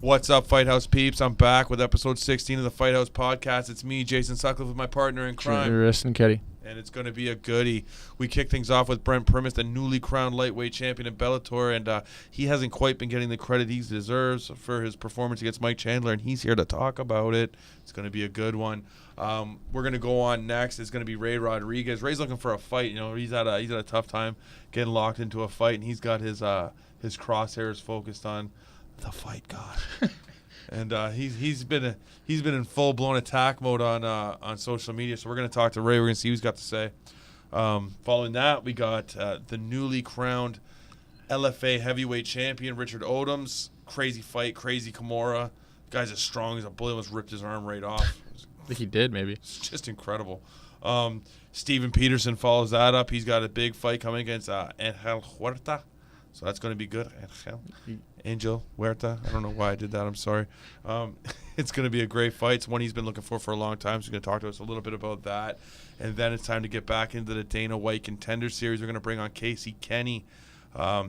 What's up, Fight House peeps? I'm back with episode 16 of the Fight House podcast. It's me, Jason Sutcliffe, with my partner in crime. And Kenney. And it's going to be a goodie. We kick things off with Brent Primus, the newly crowned lightweight champion in Bellator, and he hasn't quite been getting the credit he deserves for his performance against Mike Chandler, and he's here to talk about it. It's going to be a good one. We're going to go on next. It's going to be Ray Rodriguez. Ray's looking for a fight. You know, he's had a tough time getting locked into a fight, and he's got his crosshairs focused on the fight god. And he's been in full blown attack mode on social media. So we're gonna talk to Ray. We're gonna see what he's got to say. Following that, we got the newly crowned LFA heavyweight champion Richard Odoms. Crazy fight, crazy Kimura. Guy's as strong as a bullet. Almost ripped his arm right off. I think he did, maybe. It's just incredible. Steven Peterson follows that up. He's got a big fight coming against Angel Huerta. So that's going to be good. Angel Huerta. I don't know why I did that. I'm sorry. It's going to be a great fight. It's one he's been looking for a long time. So he's going to talk to us a little bit about that. And then it's time to get back into the Dana White Contender Series. We're going to bring on Kenney.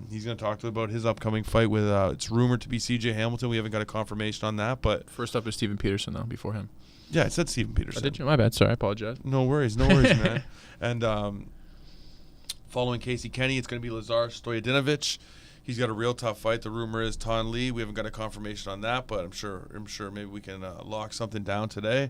He's going to talk to us about his upcoming fight with, it's rumored to be C.J. Hamilton. We haven't got a confirmation on that. But first up is Steven Peterson, though, before him. Yeah, I said Steven Peterson. Did you? My bad. Sorry. I apologize. No worries, man. And following Kenney, it's going to be Lazar Stojadinovic. He's got a real tough fight. The rumor is Thanh Lee. We haven't got a confirmation on that, but I'm sure maybe we can lock something down today.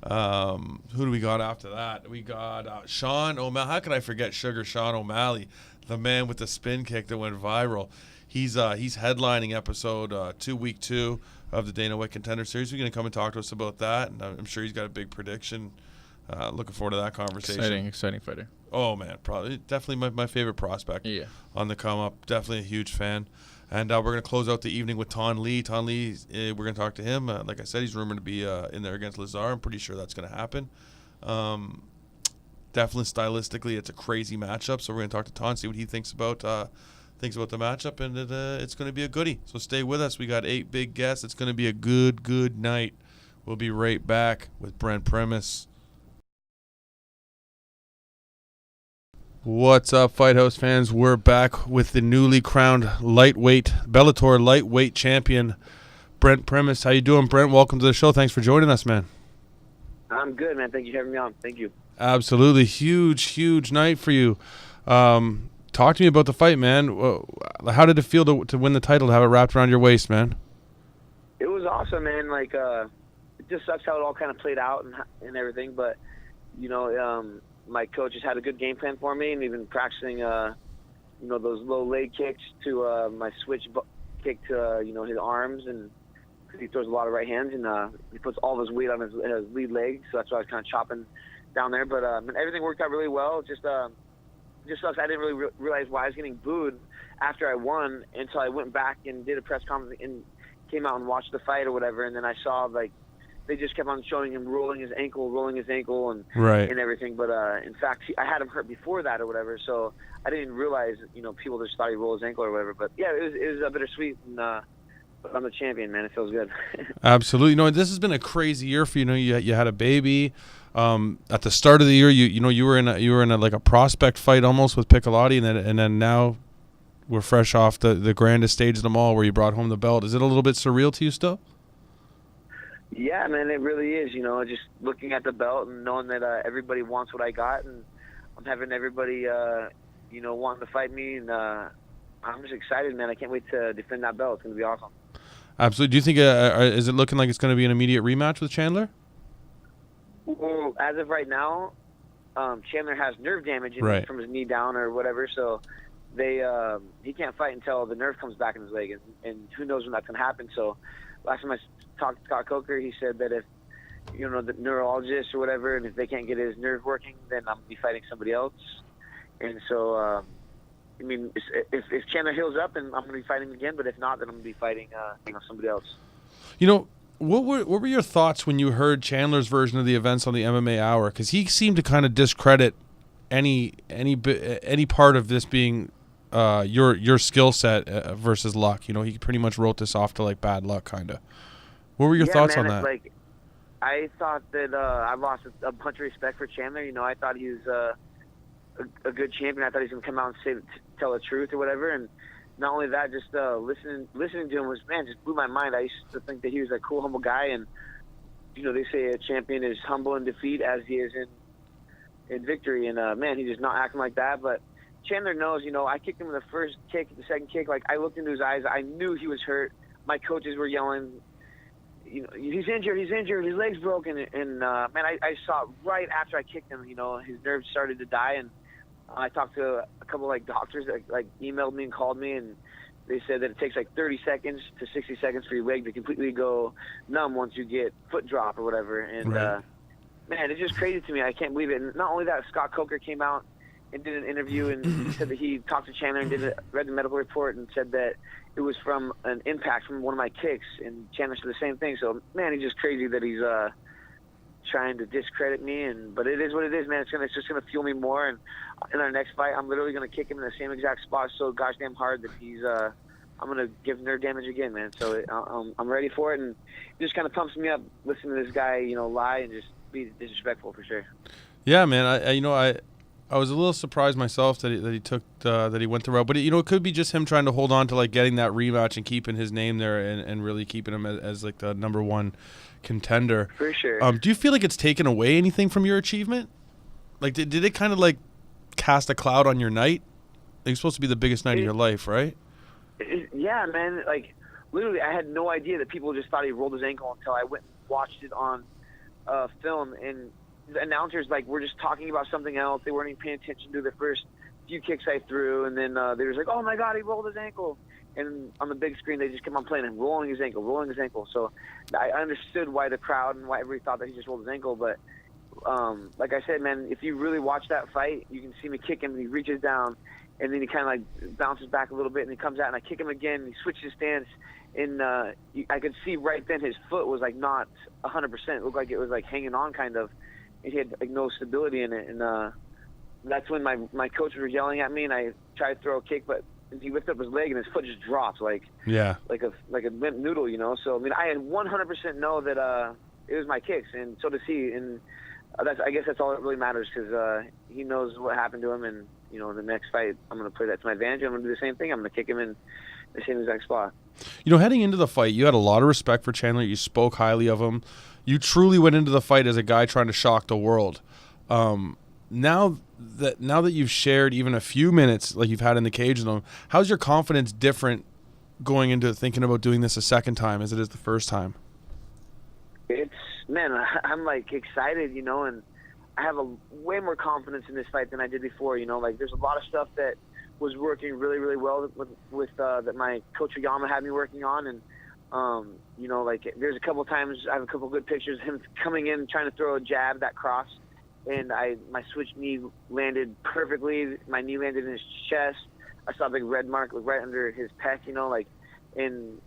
Who do we got after that? We got Sean O'Malley. How could I forget Sean O'Malley, the man with the spin kick that went viral? He's headlining episode week 2 of the Dana White Contender Series. He's going to come and talk to us about that, and I'm sure he's got a big prediction. Looking forward to that conversation. Exciting fighter. Oh, man. Definitely my favorite prospect on the come-up. Definitely a huge fan. And we're going to close out the evening with Thanh Lee. Thanh Lee, we're going to talk to him. Like I said, he's rumored to be in there against Lazar. I'm pretty sure that's going to happen. Definitely stylistically, it's a crazy matchup. So we're going to talk to Thanh, see what he thinks about the matchup, and it's going to be a goodie. So stay with us. We got 8 big guests. It's going to be a good night. We'll be right back with Brent Primus. What's up, Fight House fans? We're back with the newly crowned Bellator lightweight champion, Brent Primus. How you doing, Brent? Welcome to the show. Thanks for joining us, man. I'm good, man. Thank you for having me on. Thank you. Absolutely. Huge night for you. Talk to me about the fight, man. How did it feel to win the title, to have it wrapped around your waist, man? It was awesome, man. Like, it just sucks how it all kind of played out and everything, but, you know, my coach has had a good game plan for me, and we've been practicing, those low leg kicks to my switch kick to, his arms, and he throws a lot of right hands, and he puts all of his weight on his lead leg, so that's why I was kind of chopping down there. But everything worked out really well. It just sucks. I didn't really realize why I was getting booed after I won until I went back and did a press conference and came out and watched the fight or whatever, and then I saw, like, they just kept on showing him rolling his ankle and everything. But in fact, I had him hurt before that or whatever, so I didn't realize, people just thought he rolled his ankle or whatever. But yeah, it was bittersweet, and but I'm the champion, man. It feels good. Absolutely. This has been a crazy year for you. You had a baby. At the start of the year, you were in a prospect fight almost with Piccolotti, and then now we're fresh off the grandest stage of them all, where you brought home the belt. Is it a little bit surreal to you still? Yeah, man, it really is. Just looking at the belt and knowing that everybody wants what I got, and I'm having everybody, wanting to fight me, and I'm just excited, man. I can't wait to defend that belt. It's going to be awesome. Absolutely. Do you think is it looking like it's going to be an immediate rematch with Chandler? Well, as of right now, Chandler has nerve damage from his knee down or whatever, so he can't fight until the nerve comes back in his leg, and who knows when that's going to happen. So last time I talked to Scott Coker, he said that if, the neurologist or whatever, and if they can't get his nerve working, then I'm going to be fighting somebody else. And so, if Chandler heals up, then I'm going to be fighting again, but if not, then I'm going to be fighting somebody else. What were your thoughts when you heard Chandler's version of the events on the MMA Hour? Because he seemed to kind of discredit any part of this being your skill set versus luck. He pretty much wrote this off to like bad luck, kind of. What were your thoughts on that? Like, I thought that I lost a bunch of respect for Chandler. I thought he was a good champion. I thought he was going to come out and tell the truth or whatever. And not only that, just listening to him was, man, just blew my mind. I used to think that he was a cool, humble guy, and they say a champion is humble in defeat as he is in victory, and man, he's just not acting like that. But Chandler knows, I kicked him in the first kick, the second kick, like I looked into his eyes, I knew he was hurt. My coaches were yelling, he's injured, his leg's broken, and man, I saw it right after I kicked him, his nerves started to die, and I talked to a couple doctors that emailed me and called me, and they said that it takes 30 seconds to 60 seconds for your leg to completely go numb once you get foot drop or whatever. And right. Man, it's just crazy to me. I can't believe it. And not only that, Scott Coker came out and did an interview, and he said that he talked to Chandler and read the medical report and said that it was from an impact from one of my kicks. And Chandler said the same thing. So man, he's just crazy that he's trying to discredit me, but it is what it is, man. It's just gonna fuel me more, and in our next fight, I'm literally gonna kick him in the same exact spot so gosh damn hard that I'm gonna give nerve damage again, man. So I'm ready for it, and it just kind of pumps me up listening to this guy, lie and just be disrespectful for sure. Yeah, man. I was a little surprised myself that he took that he went the route, but it could be just him trying to hold on to getting that rematch and keeping his name there and really keeping him as the number one contender. For sure. Do you feel like it's taken away anything from your achievement? Did it kind of cast a cloud on your night? It's supposed to be the biggest night of your life, right? Yeah, man. Literally, I had no idea that people just thought he rolled his ankle until I went and watched it on film, and the announcers were just talking about something else. They weren't even paying attention to the first few kicks I threw, and then they were oh my God, he rolled his ankle. And on the big screen, they just kept on playing him, rolling his ankle. So I understood why the crowd and why everybody thought that he just rolled his ankle. But like I said, man, if you really watch that fight, you can see me kick him, and he reaches down, and then he kind of bounces back a little bit, and he comes out, and I kick him again, and he switches his stance, and I could see right then his foot was not 100%. It looked like it was hanging on kind of. He had no stability in it, and that's when my coach was yelling at me, and I tried to throw a kick, but he lifted up his leg and his foot just dropped like a limp noodle, So I mean, I had 100% know that it was my kicks, and so does he, and I guess that's all that really matters, because he knows what happened to him, and in the next fight I'm going to play that to my advantage. I'm going to do the same thing. I'm going to kick him in the same exact spot. Heading into the fight, you had a lot of respect for Chandler. You spoke highly of him. You truly went into the fight as a guy trying to shock the world. Now that you've shared even a few minutes like you've had in the cage with him, how's your confidence different going into thinking about doing this a second time as it is the first time? I'm excited, and I have way more confidence in this fight than I did before. There's a lot of stuff that was working really, really well with that my coach Oyama had me working on, and there's a couple times I have a couple good pictures of him coming in trying to throw a jab that crossed, and my switch knee landed perfectly. My knee landed in his chest. I saw a big red mark right under his pec, and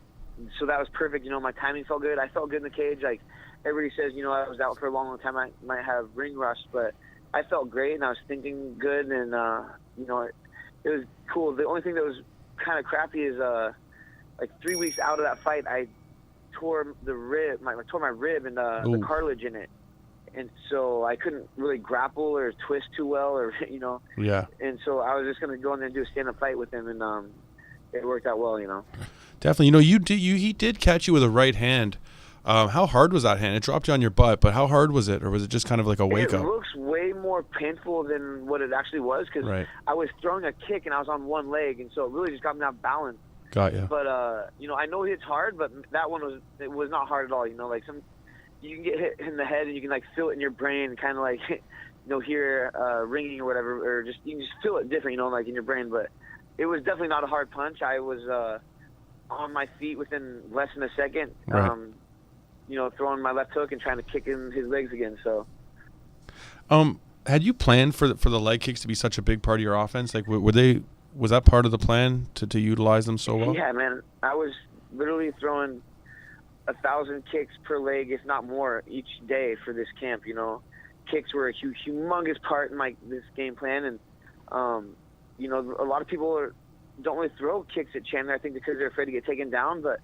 so that was perfect. My timing felt good. I felt good in the cage. Everybody says, I was out for a long, long time. I might have ring rust, but I felt great, and I was thinking good, and it was cool. The only thing that was kind of crappy is 3 weeks out of that fight, I tore my rib and the cartilage in it. And so I couldn't really grapple or twist too well, or Yeah. And so I was just gonna go in there and do a stand-up fight with him, and it worked out well, Definitely. He did catch you with a right hand. How hard was that hand? It dropped you on your butt, but how hard was it, or was it just kind of like a wake up? It looks way more painful than what it actually was, because right. I was throwing a kick and I was on one leg, and so it really just got me off balance. Got you. But I know it's hard, but that one was not hard at all. You can get hit in the head and you can feel it in your brain, kind of hear ringing or whatever, or just you can just feel it different, in your brain. But it was definitely not a hard punch. I was on my feet within less than a second, right. Throwing my left hook and trying to kick in his legs again. So, had you planned for the leg kicks to be such a big part of your offense? Was that part of the plan to utilize them so well? Yeah, man. I was literally throwing 1,000 kicks per leg, if not more, each day for this camp. Kicks were a humongous part in this game plan, and a lot of people don't really throw kicks at Chandler, I think, because they're afraid to get taken down. But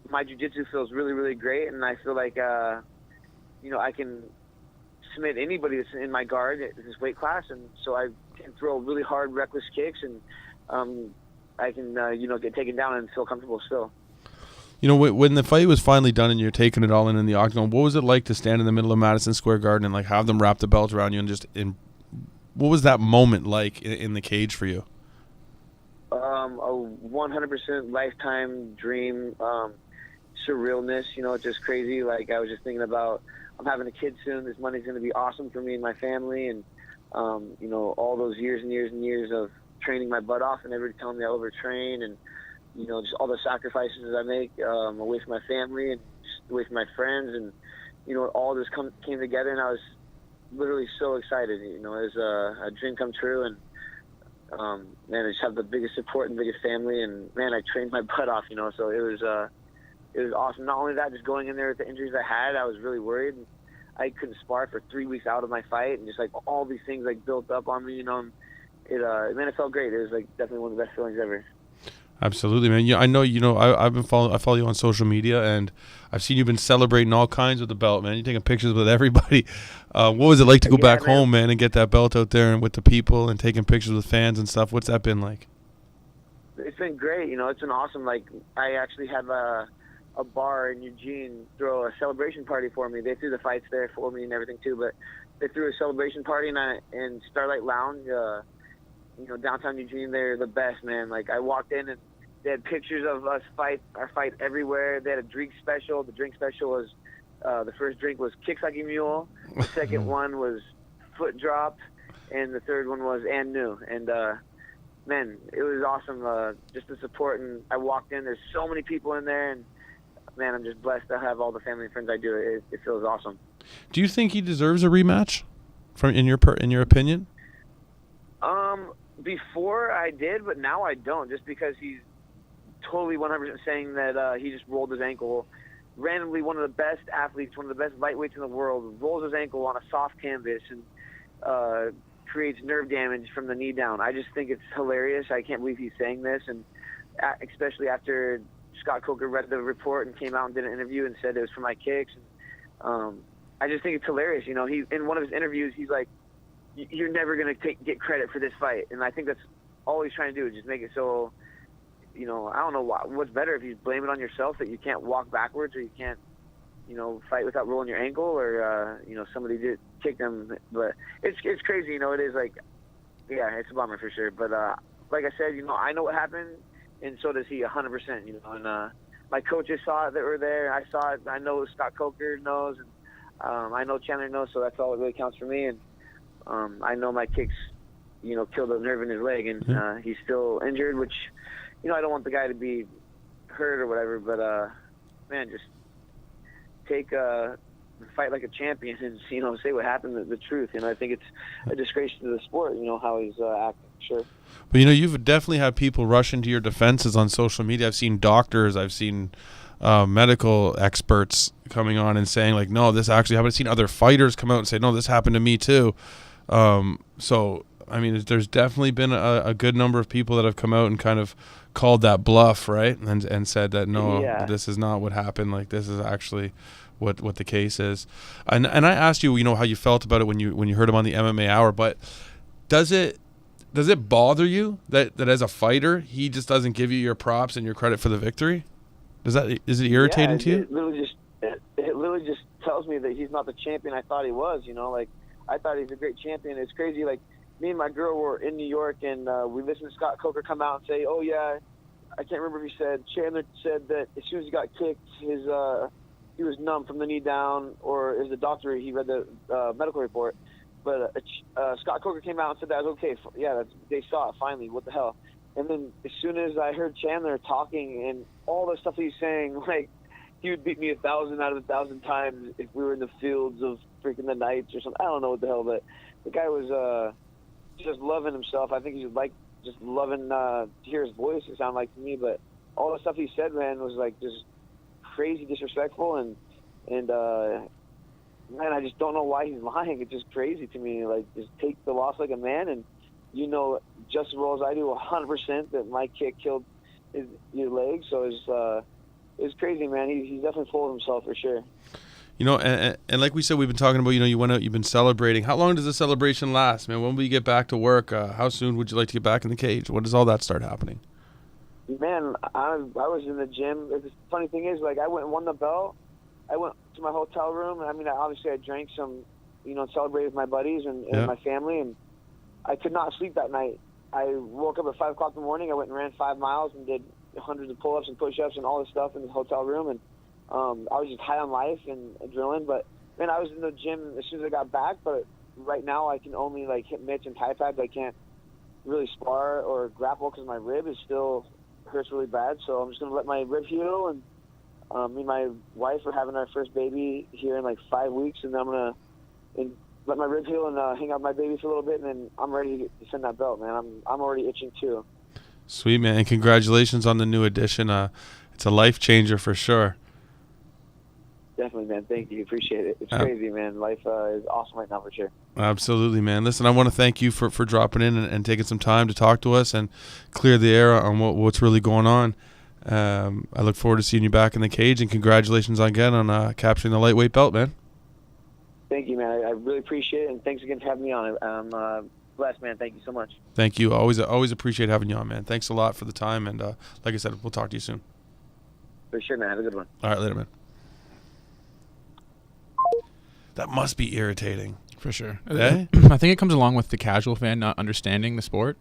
my jiu-jitsu feels really, really great, and I feel like I can submit anybody that's in my guard at this weight class, and so I can throw really hard, reckless kicks, and I can get taken down and feel comfortable still. You know, when the fight was finally done and you're taking it all in the octagon, what was it like to stand in the middle of Madison Square Garden and like have them wrap the belt around you and what was that moment like in the cage for you? A 100% lifetime dream, surrealness. It's just crazy. Like I was just thinking about, I'm having a kid soon. This money's going to be awesome for me and my family, and all those years and years and years of training my butt off, and everybody telling me I overtrain, and just all the sacrifices I make away from my family and just away from my friends, and all this came together, and I was literally so excited. It was a dream come true, and man, I just have the biggest support and biggest family, and man, I trained my butt off. So it was awesome. Not only that, just going in there with the injuries I had, I was really worried. I couldn't spar for 3 weeks out of my fight, and just like all these things like built up on me. And it felt great. It was like definitely one of the best feelings ever. Absolutely, man. Yeah, I know. I follow you on social media, and I've seen you've been celebrating all kinds with the belt, man. You're taking pictures with everybody. What was it like to go back home, man, and get that belt out there and with the people and taking pictures with fans and stuff? What's that been like? It's been great. It's been awesome. Like I actually had a bar in Eugene throw a celebration party for me. They threw the fights there for me and everything too, but they threw a celebration party in Starlight Lounge. Downtown Eugene, they're the best, man. Like I walked in and they had pictures of us our fight everywhere. They had a drink special. The drink special was, the first drink was Kicks Like a Mule. The second one was Foot Drop. And the third one was And New. And, man, it was awesome, just the support. And I walked in, there's so many people in there. And, man, I'm just blessed to have all the family and friends I do. It feels awesome. Do you think he deserves a rematch in your opinion? Before I did, but now I don't, just because he's totally 100% saying that he just rolled his ankle. Randomly, one of the best athletes, one of the best lightweights in the world, rolls his ankle on a soft canvas and creates nerve damage from the knee down. I just think it's hilarious. I can't believe he's saying this, and especially after Scott Coker read the report and came out and did an interview and said it was for my kicks. And, I just think it's hilarious. He in one of his interviews, he's like, "You're never going to get credit for this fight," and I think that's all he's trying to do is just make it so. I don't know what's better, if you blame it on yourself that you can't walk backwards, or you can't, fight without rolling your ankle, or somebody did kick them. But it's crazy. It is like, yeah, it's a bummer for sure. But like I said, I know what happened, and so does he 100%. And my coaches saw it that were there. I saw it. I know Scott Coker knows, and I know Chandler knows. So that's all that really counts for me. And I know my kicks, killed a nerve in his leg, and he's still injured, which. I don't want the guy to be hurt or whatever, but, man, just fight like a champion and, say what happened, the truth. I think it's a disgrace to the sport, how he's acting, sure. But, you've definitely had people rush into your defenses on social media. I've seen doctors, I've seen medical experts coming on and saying, like, no, this actually happened. I've seen other fighters come out and say, no, this happened to me too. So, I mean, there's definitely been a good number of people that have come out and kind of called that bluff, right? And said that, no, this is not what happened. Like, this is actually what the case is. And I asked you, how you felt about it when you heard him on the MMA Hour, but does it bother you that as a fighter, he just doesn't give you your props and your credit for the victory? Is it irritating to you? It literally just tells me that he's not the champion I thought he was, like, I thought he's a great champion. It's crazy, like, me and my girl were in New York, and we listened to Scott Coker come out and say, "Oh yeah," I can't remember if he said. Chandler said that as soon as he got kicked, he was numb from the knee down, or as the doctor, he read the medical report. But Scott Coker came out and said that was okay. They saw it finally. What the hell? And then as soon as I heard Chandler talking and all the stuff he's saying, like he would beat me 1,000 out of 1,000 times if we were in the fields of freaking the Knights or something. I don't know what the hell, but the guy was. Just loving himself. I think he's like just loving to hear his voice. It sounded like to me, but all the stuff he said, man, was like just crazy disrespectful, and man, I just don't know why he's lying. It's just crazy to me. Like, just take the loss like a man, and just as well as I do, 100% that my kick killed your leg. So it's crazy, man. He's definitely full of himself for sure. And like we said, we've been talking about, you went out, you've been celebrating. How long does the celebration last, man? When will you get back to work? How soon would you like to get back in the cage? When does all that start happening? Man, I was in the gym. The funny thing is, like, I went and won the belt. I went to my hotel room. I mean, obviously I drank some, celebrated with my buddies and my family, and I could not sleep that night. I woke up at 5 o'clock in the morning. I went and ran 5 miles and did hundreds of pull-ups and push-ups and all this stuff in the hotel room, and I was just high on life and adrenaline. But, man, I was in the gym as soon as I got back, but right now I can only, like, hit mitts and Thai pads. I can't really spar or grapple because my rib is still hurts really bad. So I'm just going to let my rib heal, and me and my wife are having our first baby here in, like, 5 weeks, and then I'm going to let my rib heal and hang out with my baby for a little bit, and then I'm ready to defend that belt, man. I'm already itching, too. Sweet, man. And congratulations on the new addition. It's a life changer for sure. Definitely, man. Thank you. Appreciate it. It's crazy, man. Life is awesome right now for sure. Absolutely, man. Listen, I want to thank you for dropping in and taking some time to talk to us and clear the air on what's really going on. I look forward to seeing you back in the cage, and congratulations again on capturing the lightweight belt, man. Thank you, man. I really appreciate it, and thanks again for having me on. I'm blessed, man. Thank you so much. Thank you. Always appreciate having you on, man. Thanks a lot for the time, and like I said, we'll talk to you soon. For sure, man. Have a good one. All right, later, man. That must be irritating. For sure. Eh? I think it comes along with the casual fan not understanding the sport.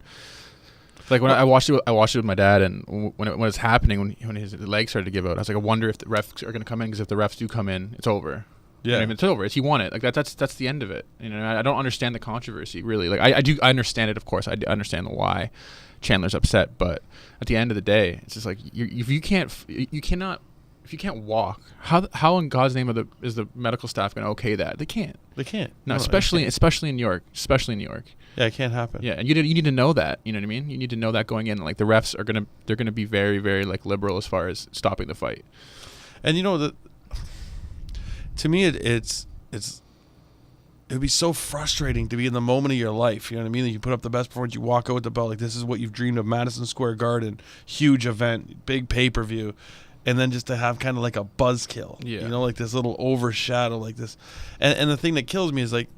Like when I watched it with my dad, and when it was happening, when his legs started to give out, I was like, I wonder if the refs are going to come in, because if the refs do come in, it's over. Yeah, I mean, it's over. He won it. Like that's the end of it. I don't understand the controversy really. Like I understand it, of course. I understand why Chandler's upset, but at the end of the day, it's just like if you can't walk, how in God's name is the medical staff going to okay that? They can't. They can't. No, especially in New York. Yeah, it can't happen. Yeah, and you need to know that. You know what I mean? You need to know that going in. Like the refs they're gonna be very, very like liberal as far as stopping the fight. And to me, it would be so frustrating to be in the moment of your life. You know what I mean? That you put up the best performance, you walk out with the belt, like this is what you've dreamed of, Madison Square Garden, huge event, big pay-per-view, and then just to have kind of like a buzzkill. Yeah. Like this little overshadow, like this. And the thing that kills me is like,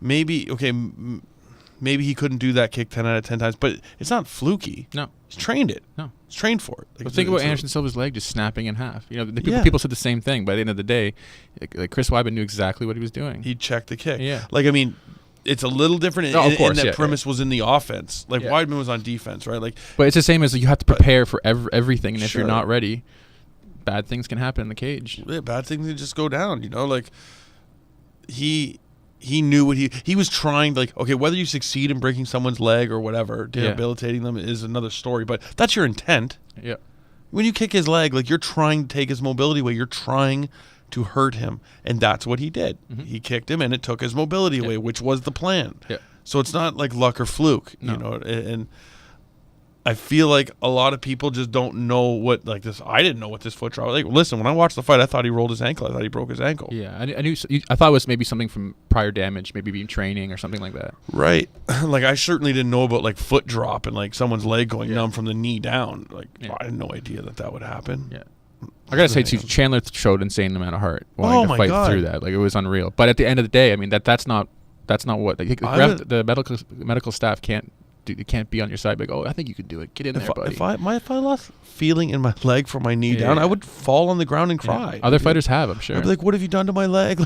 maybe he couldn't do that kick 10 out of 10 times, but it's not fluky. No. He's trained it. No. He's trained for it. But think about Anderson Silva's leg just snapping in half. People said the same thing. By the end of the day, like Chris Weidman knew exactly what he was doing. He checked the kick. Yeah. Like, I mean, it's a little different in that Primus was in the offense. Like, Weidman was on defense, right? Like, but it's the same as you have to prepare for everything, and if Sure. you're not ready, bad things can happen in the cage. Yeah, bad things can just go down, Like, he knew what he was trying to, like, okay, whether you succeed in breaking someone's leg or whatever, debilitating them is another story, but that's your intent. Yeah. When you kick his leg, like, you're trying to take his mobility away. You're trying to hurt him, and that's what he did. Mm-hmm. He kicked him, and it took his mobility away, which was the plan. Yeah. So it's not like luck or fluke, and I feel like a lot of people just don't know what, like, this. I didn't know what this foot drop was. Like, listen, when I watched the fight, I thought he rolled his ankle. I thought he broke his ankle. Yeah, I knew. I thought it was maybe something from prior damage, maybe being training or something like that. Right. Like, I certainly didn't know about, like, foot drop and, like, someone's leg going numb from the knee down. Like, I had no idea that would happen. Yeah. I gotta say too, Chandler showed insane amount of heart wanting to fight through that. Like, it was unreal. But at the end of the day, I mean, that's not what the medical staff can't do. It can't be on your side. Like, oh, I think you could do it. Get in there, buddy. If I lost feeling in my leg from my knee down, I would fall on the ground and cry. Other fighters have, I'm sure. I'd be like, what have you done to my leg?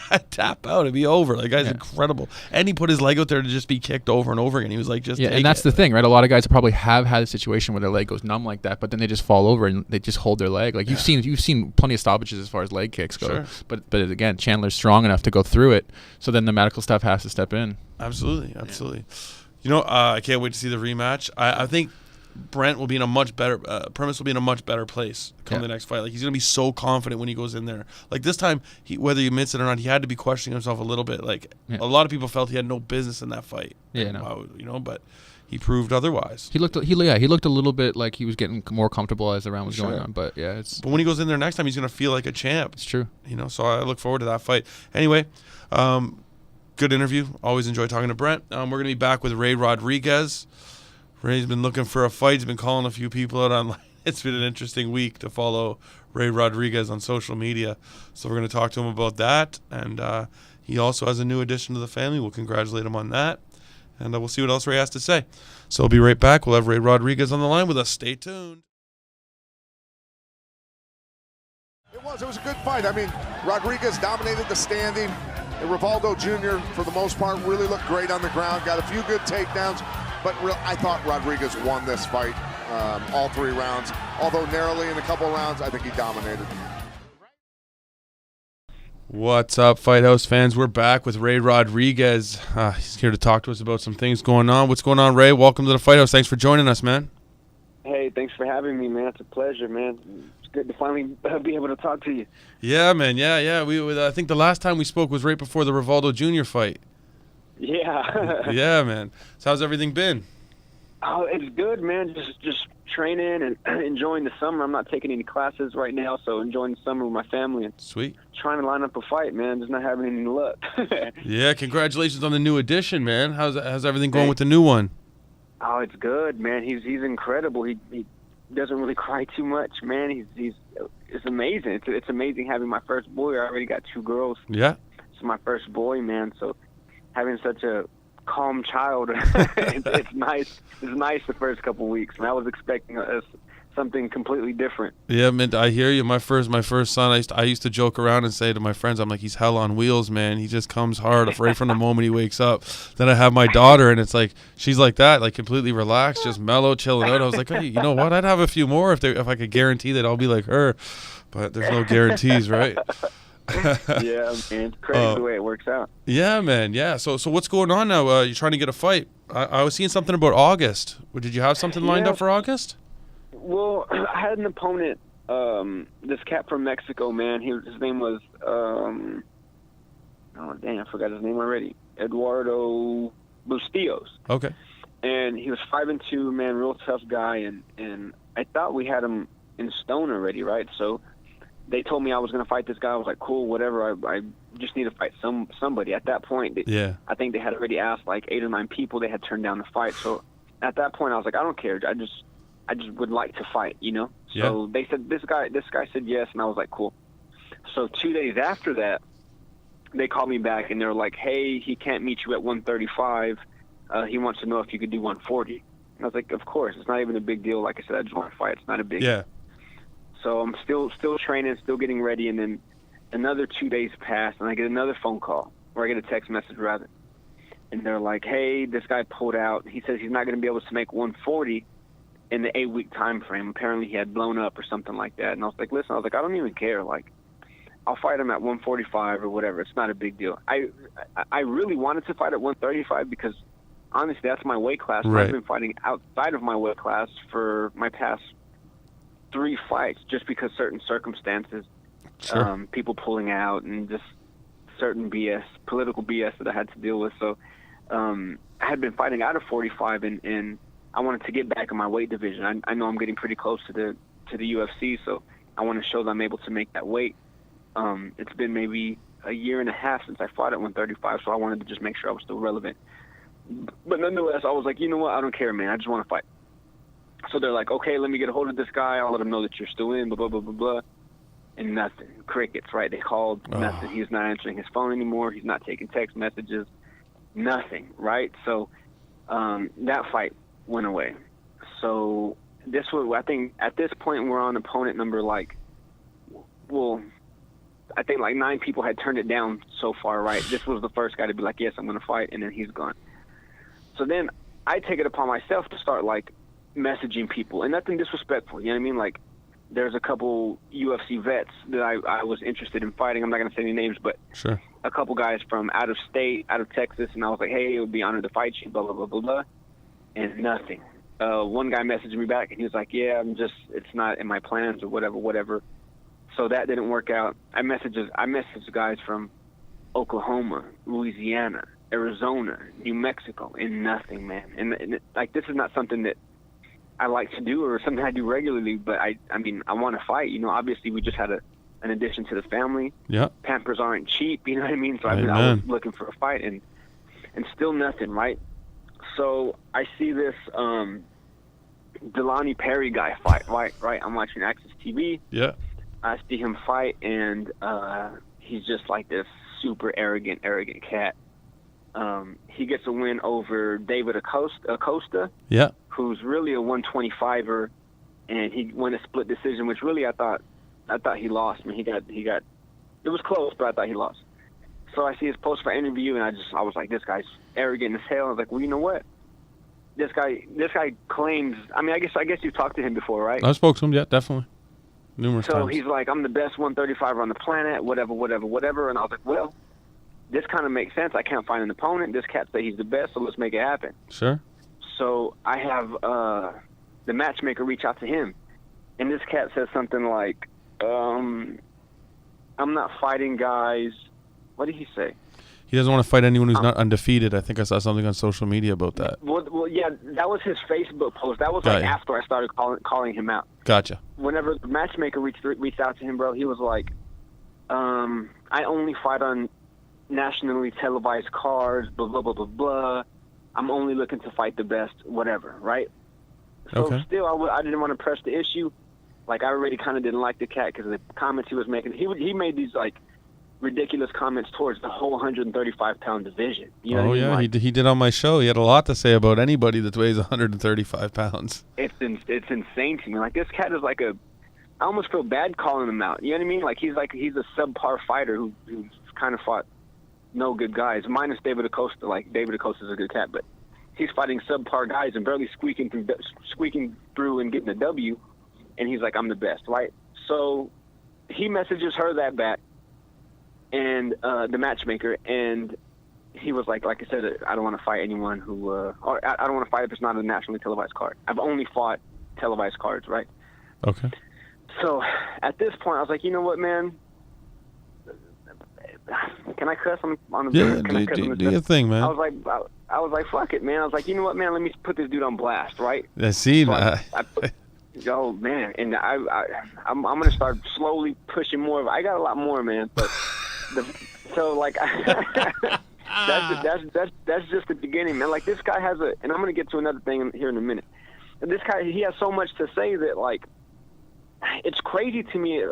I'd tap out. It'd be over. Like, guy's incredible. And he put his leg out there to just be kicked over and over again. He was like, just take and that's the thing, right? A lot of guys probably have had a situation where their leg goes numb like that, but then they just fall over and they just hold their leg. Like, you've seen plenty of stoppages as far as leg kicks go. Sure. But again, Chandler's strong enough to go through it, so then the medical staff has to step in. Absolutely. I can't wait to see the rematch. I think Brent will be in a much better Primus will be in a much better place come the next fight. Like, he's gonna be so confident when he goes in there. Like, this time, whether he admits it or not, he had to be questioning himself a little bit. Like, a lot of people felt he had no business in that fight. But he proved otherwise. He looked a little bit like he was getting more comfortable as the round was going on. But but when he goes in there next time, he's gonna feel like a champ. It's true. So I look forward to that fight. Anyway, good interview. Always enjoy talking to Brent. We're going to be back with Ray Rodriguez. Ray's been looking for a fight. He's been calling a few people out online. It's been an interesting week to follow Ray Rodriguez on social media. So we're going to talk to him about that. And he also has a new addition to the family. We'll congratulate him on that. and we'll see what else Ray has to say. So we'll be right back. We'll have Ray Rodriguez on the line with us. Stay tuned. It was a good fight. I mean, Rodriguez dominated the standing. And Rivaldo Jr., for the most part, really looked great on the ground. Got a few good takedowns. But I thought Rodriguez won this fight all 3 rounds. Although narrowly in a couple rounds, I think he dominated. What's up, Fight House fans? We're back with Ray Rodriguez. He's here to talk to us about some things going on. What's going on, Ray? Welcome to the Fight House. Thanks for joining us, man. Hey, thanks for having me, man. It's a pleasure, man. It's good to finally be able to talk to you. Yeah, man. Yeah. I think the last time we spoke was right before the Rivaldo Jr. fight. Yeah. Yeah, man. So how's everything been? Oh, it's good, man. Just training and enjoying the summer. I'm not taking any classes right now, so enjoying the summer with my family and Sweet. trying to line up a fight, man. Just not having any luck. Yeah, congratulations on the new addition, man. How's everything going with the new one? Oh, it's good, man. He's incredible. He doesn't really cry too much, man. It's amazing. It's amazing having my first boy. I already got 2 girls. Yeah. It's my first boy, man. So having such a calm child, it's nice. It's nice the first couple weeks, and I was expecting something completely different. Yeah, man, I hear you. My first son, I used to joke around and say to my friends, I'm like, he's hell on wheels, man. He just comes hard right from the moment he wakes up. Then I have my daughter, and it's like she's like that, like completely relaxed, just mellow, chilling out. I was like, hey, you know what? I'd have a few more if I could guarantee that I'll be like her, but there's no guarantees, right? Yeah, man. It's crazy the way it works out. Yeah, man. Yeah. So what's going on now? You're trying to get a fight. I was seeing something about August. Did you have something lined up for August? Well, I had an opponent, this cat from Mexico, man. His name was, oh, dang, I forgot his name already. Eduardo Bustillos. Okay. And he was 5-2, man, real tough guy. And I thought we had him in stone already, right? So they told me I was going to fight this guy. I was like, cool, whatever. I just need to fight somebody. At that point, I think they had already asked like 8 or 9 people. They had turned down the fight. So at that point, I was like, I don't care. I just would like to fight, you know? Yeah. So they said, this guy said yes, and I was like, cool. So 2 days after that, they called me back, and they were like, hey, he can't meet you at 135. He wants to know if you could do 140. And I was like, of course. It's not even a big deal. Like I said, I just want to fight. It's not a big deal. Yeah. So I'm still training, still getting ready, and then another 2 days pass, and I get another phone call, or I get a text message rather. And they're like, hey, this guy pulled out. He says he's not going to be able to make 140 in the 8-week time frame. Apparently he had blown up or something like that. And I was like, listen, I don't even care. Like, I'll fight him at 145 or whatever. It's not a big deal. I really wanted to fight at 135 because, honestly, that's my weight class. Right. I've been fighting outside of my weight class for my past 3 fights just because certain circumstances, Sure. people pulling out and just certain BS, political BS that I had to deal with. So I had been fighting out of 45 and I wanted to get back in my weight division. I know I'm getting pretty close to the UFC, so I want to show that I'm able to make that weight. It's been maybe a year and a half since I fought at 135, so I wanted to just make sure I was still relevant. But nonetheless, I was like, you know what? I don't care, man. I just want to fight. So they're like, okay, let me get a hold of this guy. I'll let him know that you're still in, blah, blah, blah, blah, blah. And nothing. Crickets, right? They called, nothing. He's not answering his phone anymore. He's not taking text messages. Nothing, right? So that fight went away. So this was, I think, at this point, we're on opponent number, I think 9 people had turned it down so far, right? This was the first guy to be like, yes, I'm going to fight, and then he's gone. So then I take it upon myself to start, messaging people, and nothing disrespectful, you know what I mean? Like, there's a couple UFC vets that I was interested in fighting. I'm not going to say any names, but Sure. a couple guys from out of state, out of Texas, and I was like, hey, it would be an honor to fight you, blah, blah, blah, blah, blah, and nothing. One guy messaged me back, and he was like, yeah, it's not in my plans or whatever. So that didn't work out. I messaged guys from Oklahoma, Louisiana, Arizona, New Mexico, and nothing, man. And this is not something that I like to do or something I do regularly, but I want to fight. You know, obviously we just had an addition to the family. Yeah. Pampers aren't cheap, you know what I mean? So I was looking for a fight, and still nothing, right? So I see this Delani Perry guy fight, right? I'm watching Access TV. Yeah. I see him fight, and he's just like this super arrogant cat. he gets a win over David Acosta, Yeah. who's really a 125er, and he won a split decision, which really I thought he lost. I mean, he got it was close, but I thought he lost. So I see his post for interview, and I was like, this guy's arrogant as hell. I was like, well, you know what? This guy claims. I mean, I guess you've talked to him before, right? I spoke to him, yeah, definitely. Numerous So times. he's like, I'm the best 135er on the planet, whatever. And I was like, well, this kind of makes sense. I can't find an opponent. This cat said he's the best, so let's make it happen. Sure. So I have the matchmaker reach out to him, and this cat says something like, I'm not fighting guys. What did he say? He doesn't want to fight anyone who's not undefeated. I think I saw something on social media about that. Well, yeah, that was his Facebook post. That was after I started calling him out. Gotcha. Whenever the matchmaker reached out to him, bro, he was like, I only fight on nationally televised cards, blah, blah, blah, blah, blah. I'm only looking to fight the best, whatever, right? So Okay. still, I didn't want to press the issue. Like, I already kind of didn't like the cat because the comments he was making. He made these, like, ridiculous comments towards the whole 135-pound division. You know what I mean? Yeah, Like, he did on my show. He had a lot to say about anybody that weighs 135 pounds. it's insane to me. Like, this cat is like I almost feel bad calling him out. You know what I mean? Like, he's a subpar fighter who's kind of fought no good guys, minus David Acosta. Like, David Acosta's a good cat, but he's fighting subpar guys and barely squeaking through and getting a W, and he's like, I'm the best, right? So he messages her that back, and the matchmaker, and he was like I said, I don't want to fight anyone who, or I don't want to fight if it's not a nationally televised card. I've only fought televised cards, right? Okay. So at this point, I was like, you know what, man? Can I cuss on the Yeah, can I cuss on the do your thing, man. I was like, fuck it, man. I was like, you know what, man? Let me put this dude on blast, right? I see. So I put, oh man, and I'm gonna start slowly pushing more. I got a lot more, man. But so like that's just the beginning, man. Like, this guy has and I'm gonna get to another thing here in a minute. This guy, he has so much to say that, like, it's crazy to me,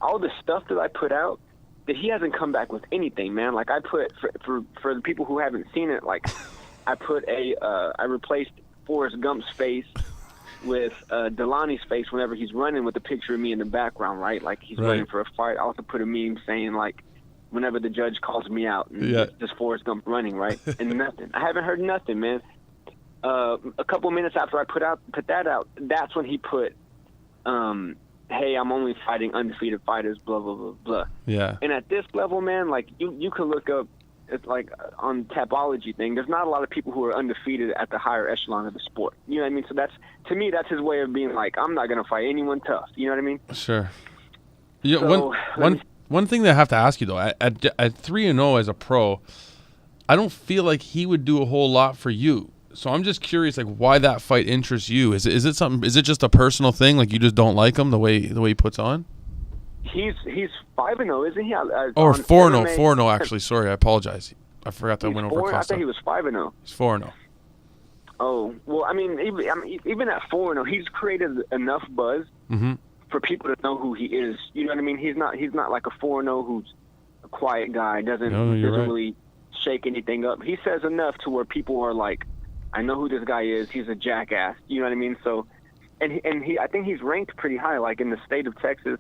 all the stuff that I put out, that he hasn't come back with anything, man. Like, I put, for the people who haven't seen it, like, I put I replaced Forrest Gump's face with Delani's face whenever he's running, with a picture of me in the background, right? Like, he's running for a fight. I also put a meme saying, like, whenever the judge calls me out, and it's just Forrest Gump running, right? And nothing. I haven't heard nothing, man. A couple minutes after I put that out, that's when he put, hey, I'm only fighting undefeated fighters, blah, blah, blah, blah. Yeah. And at this level, man, like, you can look up, it's like on Tapology thing, there's not a lot of people who are undefeated at the higher echelon of the sport. You know what I mean? So to me, that's his way of being like, I'm not going to fight anyone tough. You know what I mean? Sure. Yeah. So, One thing that I have to ask you, though, at 3-0 as a pro, I don't feel like he would do a whole lot for you. So I'm just curious, like, why that fight interests you. Is it something? Is it just a personal thing? Like, you just don't like him the way he puts on? He's 5-0, isn't he? Or 4-0, 4-0 actually. Sorry, I apologize. I forgot that win over Costa. I thought he was 5-0. He's 4-0. Oh well, I mean, even at 4-0, he's created enough buzz for people to know who he is. You know what I mean? He's not like a 4-0 who's a quiet guy, doesn't really shake anything up. He says enough to where people are like, I know who this guy is. He's a jackass. You know what I mean? So, and he I think he's ranked pretty high. Like, in the state of Texas,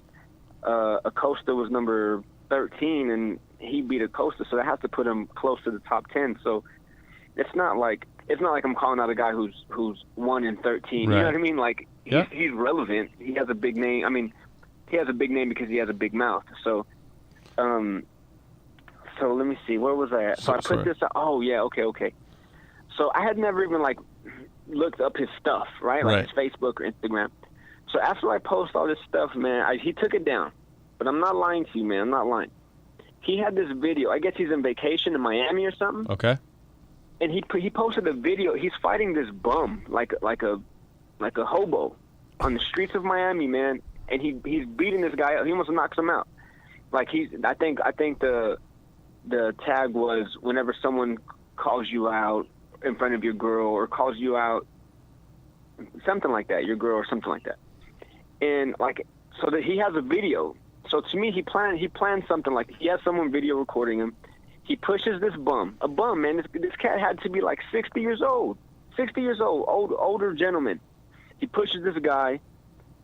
Acosta was number 13, and he beat Acosta, so that has to put him close to the top 10. So it's not like I'm calling out a guy who's 1 in 13. Right. You know what I mean? Like, he's relevant. He has a big name. I mean, he has a big name because he has a big mouth. So, so let me see. Where was I at? So I put this. Oh yeah. Okay. So I had never even, like, looked up his stuff, right? Like his Facebook or Instagram. So after I post all this stuff, man, he took it down. But I'm not lying to you, man. I'm not lying. He had this video. I guess he's on vacation in Miami or something. Okay. And he posted a video. He's fighting this bum, like a hobo, on the streets of Miami, man. And he's beating this guy up. He almost knocks him out. Like, I think the tag was, whenever someone calls you out in front of your girl, or calls you out, something like that, your girl or something like that. And, like, so that he has a video. So to me, he planned something like, he has someone video recording him. He pushes this bum, a bum, man. This cat had to be like 60 years old, older gentleman. He pushes this guy.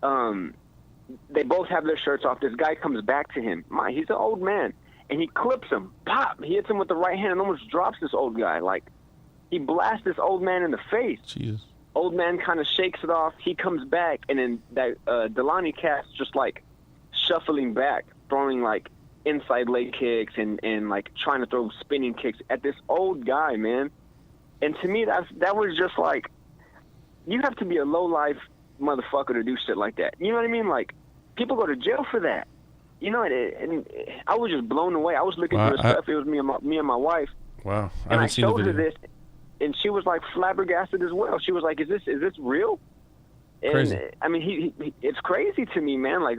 They both have their shirts off. This guy comes back to him. He's an old man, and he clips him. Pop! He hits him with the right hand and almost drops this old guy. Like, he blasts this old man in the face. Jesus. Old man kind of shakes it off. He comes back, and then that Delani cat's just like shuffling back, throwing like inside leg kicks and like trying to throw spinning kicks at this old guy, man. And to me, that was just like, you have to be a low life motherfucker to do shit like that. You know what I mean? Like, people go to jail for that. You know, and I was just blown away. I was looking through the stuff. It was me and my wife. Wow, I and haven't I seen the showed her video. this, and she was like flabbergasted as well. She was like, "Is this real?" And Crazy. I mean, he it's crazy to me, man. Like,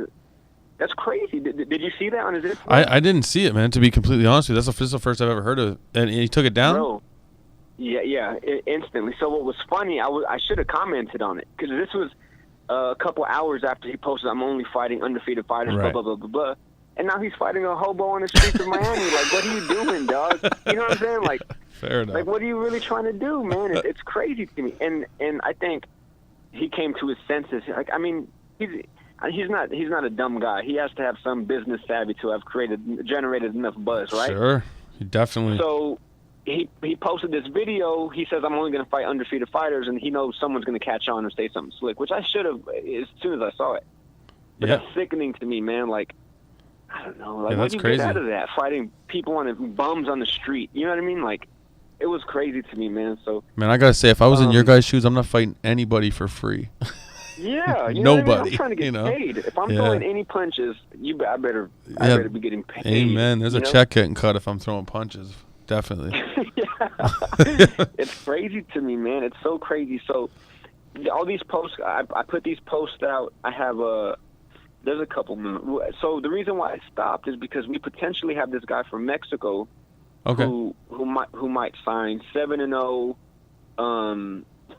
that's crazy. Did you see that on his Instagram? I didn't see it, man. To be completely honest with you, this is the first I've ever heard of it. And he took it down. Bro, yeah, instantly. So what was funny? I should have commented on it because this was a couple hours after he posted, "I'm only fighting undefeated fighters," Right. blah blah blah blah blah. And now he's fighting a hobo on the streets of Miami. Like, what are you doing, dog? You know what I'm saying? Like, Fair enough. like, what are you really trying to do, man? It's crazy to me. And I think he came to his senses. Like, I mean, he's not a dumb guy. He has to have some business savvy to have generated enough buzz, right? Sure, he definitely. So he posted this video. He says, "I'm only going to fight undefeated fighters," and he knows someone's going to catch on and say something slick, which I should have as soon as I saw it. But Yeah. that's sickening to me, man. Like, I don't know. Like, Yeah, what that's do you crazy. get out of that? Fighting people bums on the street. You know what I mean? Like, it was crazy to me, man. So Man, I gotta say, if I was in your guys' shoes, I'm not fighting anybody for free. yeah, you know what I mean? Nobody, I'm trying to get you know? paid. If I'm Yeah. throwing any punches, I better be getting paid. Amen. There's you a know? check getting cut if I'm throwing punches. Definitely. Yeah. It's crazy to me, man. It's so crazy. So all these posts, I put these posts out. I have there's a couple more. So the reason why I stopped is because we potentially have this guy from Mexico Okay. who might sign 7-0,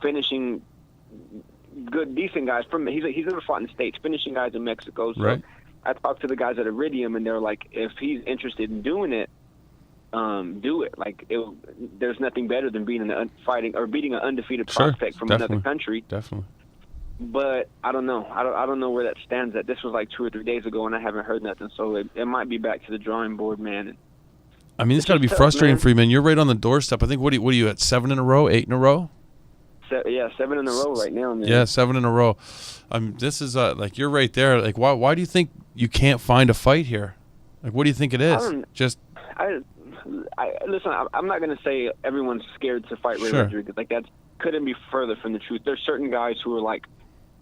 finishing good, decent guys. He's never fought in the States, finishing guys in Mexico. So Right. I talked to the guys at Iridium, and they're like, if he's interested in doing it, do it. Like, there's nothing better than beating an undefeated Sure, prospect from definitely. another country. Definitely. But I don't know. I don't know where that stands at. This was like 2 or 3 days ago, and I haven't heard nothing. So it might be back to the drawing board, man. I mean, it's got to be tough, frustrating man. for you, man. You're right on the doorstep. I think, what are you at, 7 in a row, 8 in a row? 7 in a row right now, man. Yeah, 7 in a row. This is like, you're right there. Like, why do you think you can't find a fight here? Like, what do you think it is? Listen, I'm not going to say everyone's scared to fight Ray Sure. Rodriguez. Like, that couldn't be further from the truth. There's certain guys who are like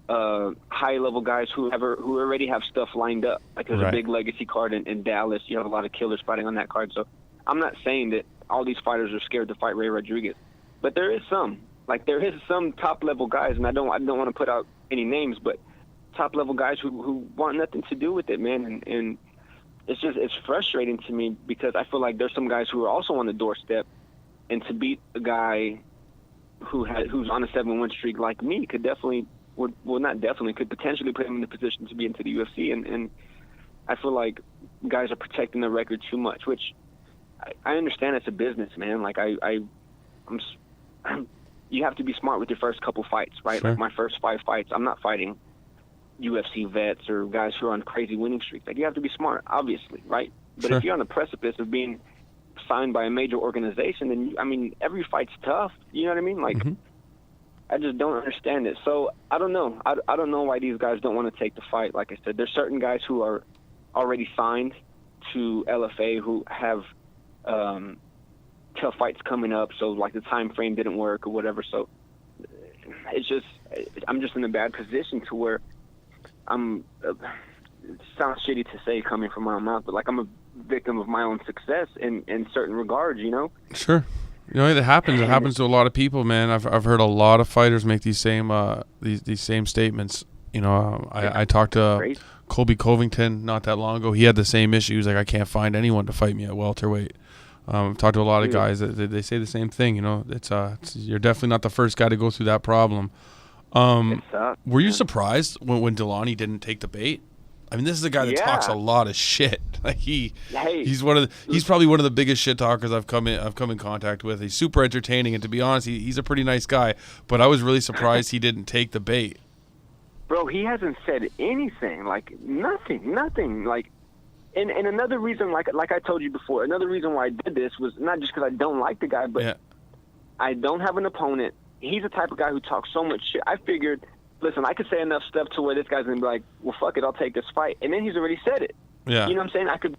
high-level guys who already have stuff lined up. Like, there's Right. a big legacy card in Dallas. You have a lot of killers fighting on that card. So I'm not saying that all these fighters are scared to fight Ray Rodriguez, but there is some. Like, there is some top-level guys, and I don't want to put out any names, but top-level guys who want nothing to do with it, man. And it's frustrating to me because I feel like there's some guys who are also on the doorstep, and to beat a guy who's on a 7-1 streak like me could potentially put him in the position to be into the UFC. And I feel like guys are protecting their record too much, which I understand it's a business, man. Like, you have to be smart with your first couple fights, right? Sure. Like, my first 5 fights, I'm not fighting UFC vets or guys who are on crazy winning streaks. Like, you have to be smart, obviously, right? But Sure. if you're on the precipice of being signed by a major organization, then every fight's tough. You know what I mean? Like, Mhm. I just don't understand it. So I don't know. I don't know why these guys don't want to take the fight. Like I said, there's certain guys who are already signed to LFA who have tough fights coming up. So, like, the time frame didn't work or whatever. So I'm just in a bad position to where it sounds shitty to say coming from my own mouth, but like, I'm a victim of my own success in certain regards, you know? Sure. You know, it happens. It happens to a lot of people, man. I've heard a lot of fighters make these same these same statements. You know, I talked to Great. Colby Covington not that long ago. He had the same issue. He was like, I can't find anyone to fight me at welterweight. I've talked to a lot of guys that they say the same thing. You know, it's you're definitely not the first guy to go through that problem. It sucks, Were you man. surprised when Delani didn't take the bait? I mean, this is a guy that Yeah. talks a lot of shit. Like Hey. he's probably one of the biggest shit talkers I've come in contact with. He's super entertaining, and to be honest, he's a pretty nice guy. But I was really surprised he didn't take the bait. Bro, he hasn't said anything, like nothing. Like, and another reason, like I told you before, another reason why I did this was not just because I don't like the guy, but I don't have an opponent. He's the type of guy who talks so much shit. I figured, listen, I could say enough stuff to where this guy's gonna be like, well, fuck it, I'll take this fight, and then he's already said it. Yeah. You know what I'm saying?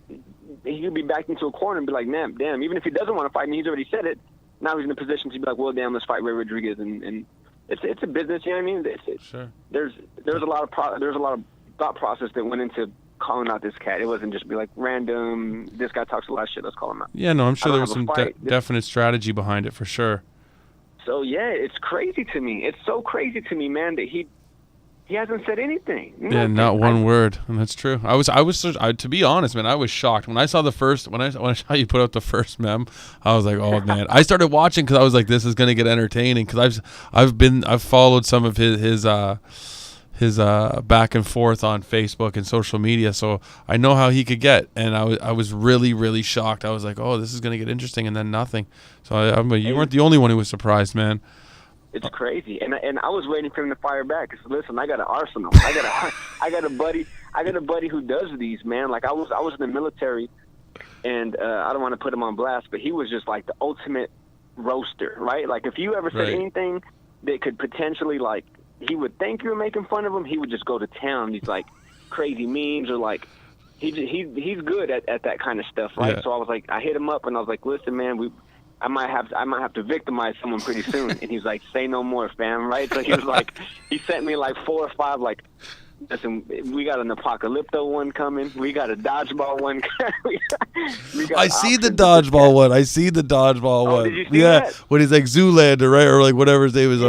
He could be backed into a corner and be like, damn, even if he doesn't want to fight me, he's already said it. Now he's in a position to be like, well, damn, let's fight Ray Rodriguez, and it's a business, you know what I mean? Sure. There's a lot of thought process that went into calling out this cat. It wasn't just be like random. This guy talks a lot of shit. Let's call him out. Yeah, no, I'm sure there was some definite strategy behind it for sure. So yeah, it's crazy to me. It's so crazy to me, man, that he hasn't said anything. Yeah, not one word, and that's true. To be honest, man, I was shocked when I saw when I saw you put out the first meme. I was like, oh man. I started watching because I was like, this is gonna get entertaining because I've followed some of his back and forth on Facebook and social media, so I know how he could get, and I was really, really shocked. I was like, oh, this is gonna get interesting, and then nothing. So you weren't the only one who was surprised, man. It's crazy, and I was waiting for him to fire back. Cause listen, I got an arsenal. I got a buddy who does these, man. Like I was in the military, and I don't want to put him on blast, but he was just like the ultimate roaster, right? Like if you ever said anything that could potentially, like, he would think you were making fun of him, he would just go to town. These like crazy memes, or like he's good at that kind of stuff, right? Yeah. So I hit him up and I was like, listen, man, I might have to victimize someone pretty soon. And he's like, say no more, fam, right? So he was like, he sent me like 4 or 5, like, listen, we got an Apocalypto one coming. We got a dodgeball one coming. I see the dodgeball one. Oh, did you see that? When he's like Zoolander, right? Or like whatever his name is,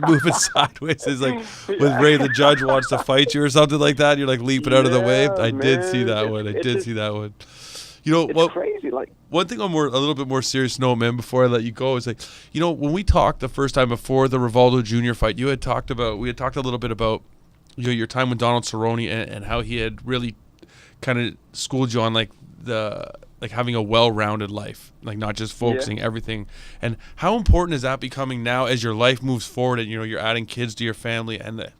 moving sideways. It's like when Ray the Judge wants to fight you or something like that. You're like leaping out of the way. I did see that one. You know what? Crazy. Like, one thing on a little bit more serious note, man, before I let you go, is like, you know, when we talked the first time before the Rivaldo Jr. fight, we had talked a little bit about, you know, your time with Donald Cerrone and how he had really kind of schooled you on like having a well-rounded life, like not just focusing everything. And how important is that becoming now as your life moves forward, and you know you're adding kids to your family, and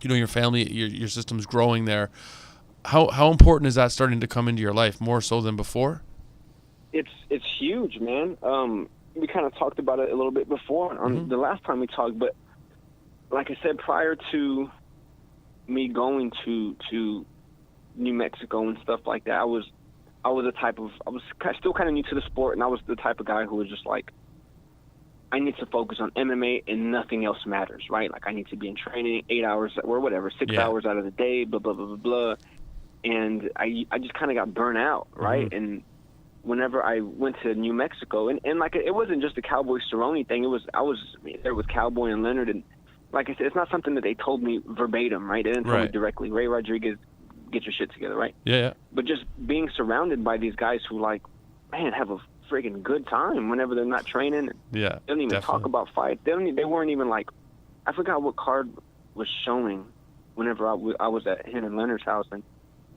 your family, your system's growing there. How important is that starting to come into your life more so than before? It's huge, man. We kind of talked about it a little bit before on the last time we talked, but like I said, prior to me going to New Mexico and stuff like that, I was still kind of new to the sport, and I was the type of guy who was just like, I need to focus on MMA and nothing else matters, right? Like I need to be in training 8 hours or whatever, 6 hours out of the day, blah, blah, blah, blah, blah. And I just kind of got burnt out, right? And whenever I went to New Mexico, and like it wasn't just a Cowboy Cerrone thing. I was there with Cowboy and Leonard, and like I said, it's not something that they told me verbatim, right? They didn't tell me directly, Ray Rodriguez, get your shit together, right? Yeah. But just being surrounded by these guys who, like, man, have a friggin' good time whenever they're not training. Yeah, they don't even talk about fights. They weren't even like, I forgot what card was showing whenever I was at him and Leonard's house, and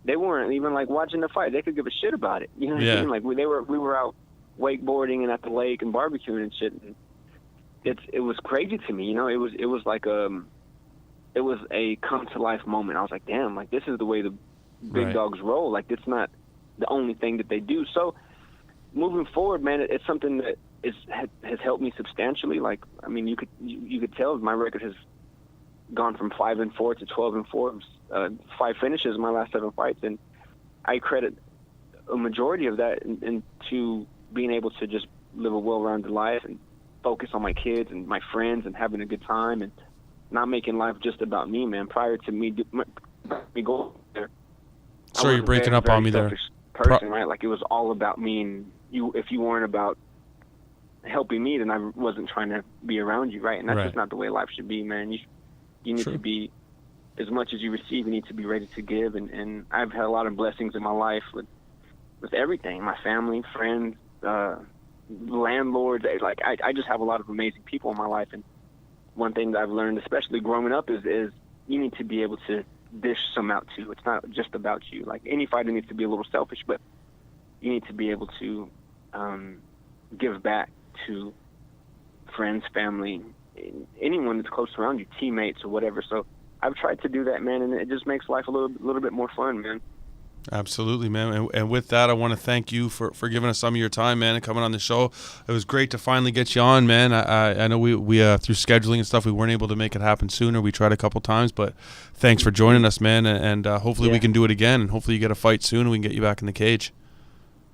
they weren't even like watching the fight. They could give a shit about it. You know what I mean? Like we were out wakeboarding and at the lake and barbecuing and shit. And it was crazy to me. You know, it was like it was a come to life moment. I was like, damn, like this is the way the big dogs roll. Like it's not the only thing that they do. So moving forward, man, it's something that has helped me substantially. Like, I mean, you could tell my record has gone from 5-4 to 12-4, 5 finishes in my last 7 fights, and I credit a majority of that into being able to just live a well-rounded life and focus on my kids and my friends and having a good time and not making life just about me, man. Prior to me going there, sorry, you're breaking up on me there. Person, right? Like it was all about me, and if you weren't about helping me, then I wasn't trying to be around you, right? And that's just not the way life should be, man. You need to be, as much as you receive, you need to be ready to give. And I've had a lot of blessings in my life with everything, my family, friends, landlords. Like I just have a lot of amazing people in my life. And one thing that I've learned, especially growing up, is you need to be able to dish some out too. It's not just about you. Like, any fighter needs to be a little selfish, but you need to be able to give back to friends, family, anyone that's close around you, teammates or whatever. So I've tried to do that, man, and it just makes life a little bit more fun, man. Absolutely, man. And with that, I want to thank you for giving us some of your time, man, and coming on the show. It was great to finally get you on, man. I know we through scheduling and stuff, we weren't able to make it happen sooner. We tried a couple times, but thanks for joining us, man. And hopefully we can do it again. And hopefully you get a fight soon and we can get you back in the cage.